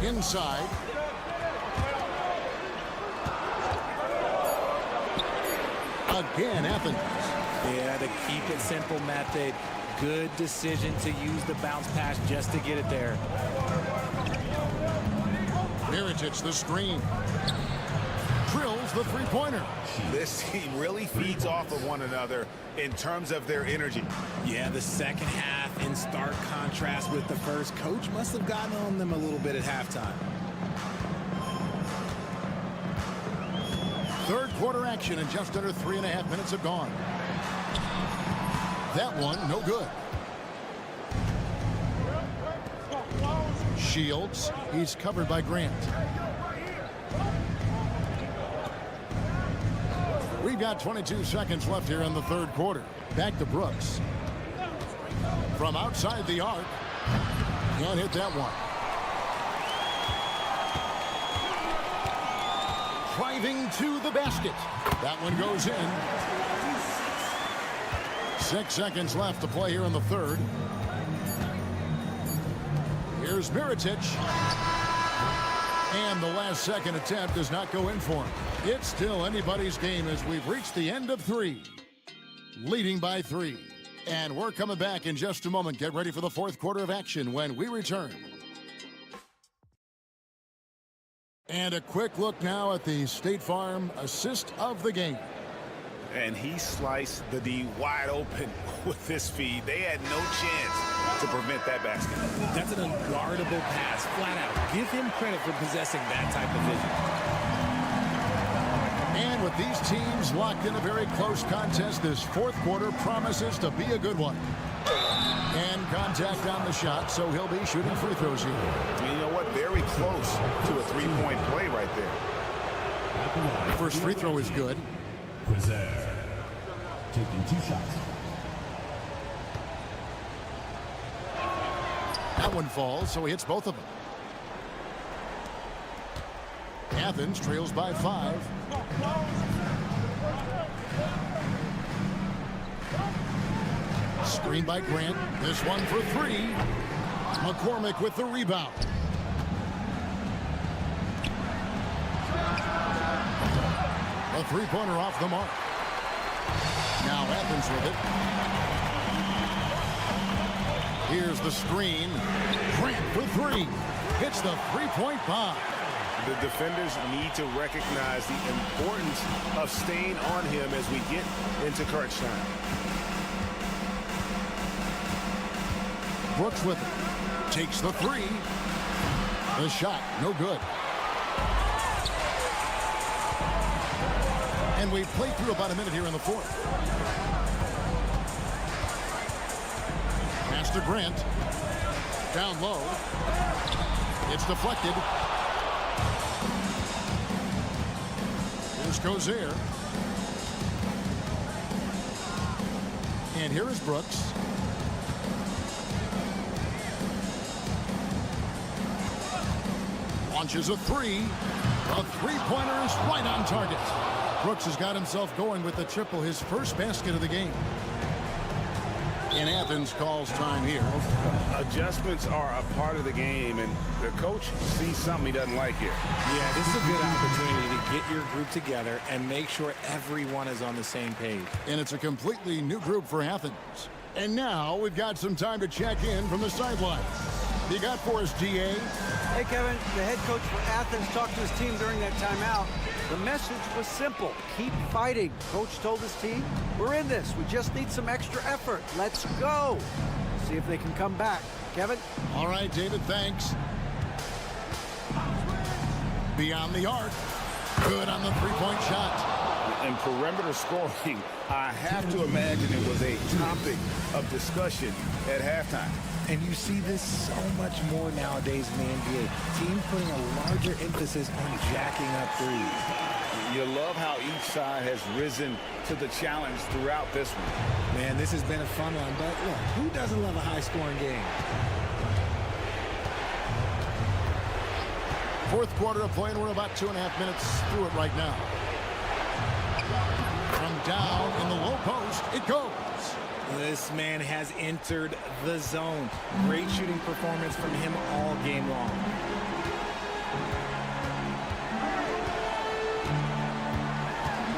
Inside. Again, Athens. Yeah, the keep it simple method. Good decision to use the bounce pass just to get it there. Miritich, the screen. Drills the three-pointer. This team really feeds off of one another in terms of their energy. Yeah, the second half in stark contrast with the first. Coach must have gotten on them a little bit at halftime. Third quarter action, and just under 3.5 minutes have gone. That one, no good. Shields, he's covered by Grant. We've got 22 seconds left here in the third quarter. Back to Brooks. From outside the arc. Can't hit that one. Driving to the basket. That one goes in. 6 seconds left to play here in the third. Here's Miritich. And the last second attempt does not go in for him. It's still anybody's game as we've reached the end of 3. Leading by 3. And we're coming back in just a moment. Get ready for the fourth quarter of action when we return. And a quick look now at the State Farm assist of the game. And he sliced the D wide open with this feed. They had no chance to prevent that basket. That's an unguardable pass, flat out. Give him credit for possessing that type of vision. And with these teams locked in a very close contest, this fourth quarter promises to be a good one. And contact on the shot, so he'll be shooting free throws here. You know what? Very close to a three-point play right there. The first free throw is good. Preserve. Taking 2 shots. That one falls, so he hits both of them. Athens trails by 5. Screen by Grant. This one for 3. McCormick with the rebound. A three-pointer off the mark. Now Athens with it. Here's the screen. Grant for 3. Hits the three-point bomb. The defenders need to recognize the importance of staying on him as we get into crunch time. Brooks with it. Takes the 3. The shot, no good. And we've played through about a minute here in the fourth. Pass to Grant. Down low. It's deflected. Here's Gozer. And here is Brooks. Launches a 3. A three-pointer is right on target. Brooks has got himself going with the triple, his first basket of the game. And Athens calls time here. Adjustments are a part of the game, and the coach sees something he doesn't like here. Yeah, this is a good opportunity to get your group together and make sure everyone is on the same page. And it's a completely new group for Athens. And now we've got some time to check in from the sidelines. You got for us, GA? Hey, Kevin, the head coach for Athens talked to his team during that timeout. The message was simple. Keep fighting. Coach told his team, we're in this. We just need some extra effort. Let's go. See if they can come back. Kevin? All right, David, thanks. Beyond the arc. Good on the three-point shot. And perimeter scoring, I have to imagine it was a topic of discussion at halftime. And you see this so much more nowadays in the NBA. Teams putting a larger emphasis on jacking up threes. You love how each side has risen to the challenge throughout this one. Man, this has been a fun one, but look, who doesn't love a high-scoring game? Fourth quarter of play, and we're about 2.5 minutes through it right now. From down in the low post, it goes. This man has entered the zone. Great shooting performance from him all game long.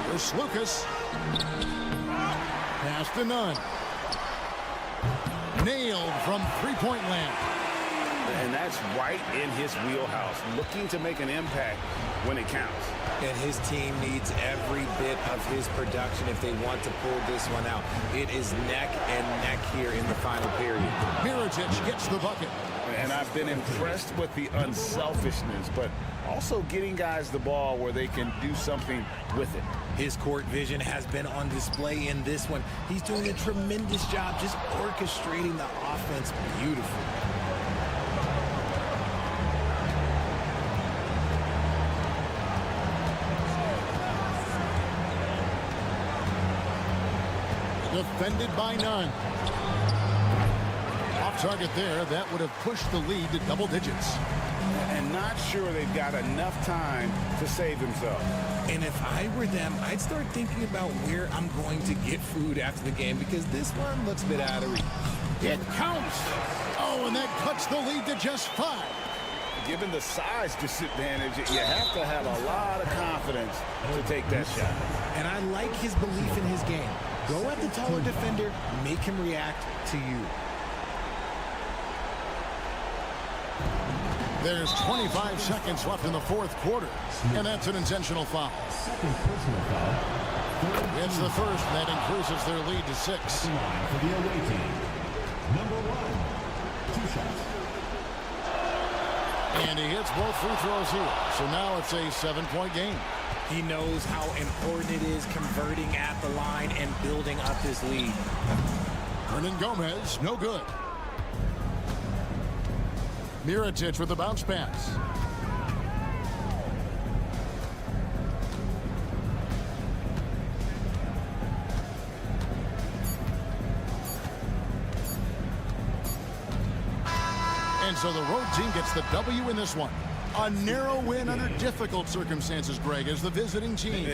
Here's Lucas. Pass to Nunn. Nailed from three-point land. And that's right in his wheelhouse, looking to make an impact when it counts. And his team needs every bit of his production if they want to pull this one out. It is neck and neck here in the final period. Mirotic gets the bucket. And I've been impressed with the unselfishness, but also getting guys the ball where they can do something with it. His court vision has been on display in this one. He's doing a tremendous job just orchestrating the offense beautifully. Defended by none. Off target there. That would have pushed the lead to double digits. And not sure they've got enough time to save themselves. And if I were them, I'd start thinking about where I'm going to get food after the game because this one looks a bit out of reach. It counts. Oh, and that cuts the lead to just 5. Given the size disadvantage, you have to have a lot of confidence to take that shot. And I like his belief in his game. Go at the taller defender, make him react to you. There's 25 seconds left in the fourth quarter, and that's an intentional foul. Second personal foul. It's the first, and that increases their lead to 6. For the away team. Number 1. 2 shots. And he hits both free throws here. So now it's a 7-point game. He knows how important it is converting at the line and building up his lead. Hernan Gomez, no good. Mirotic with the bounce pass. And so the road team gets the W in this one. A narrow win under difficult circumstances, Greg, as the visiting team.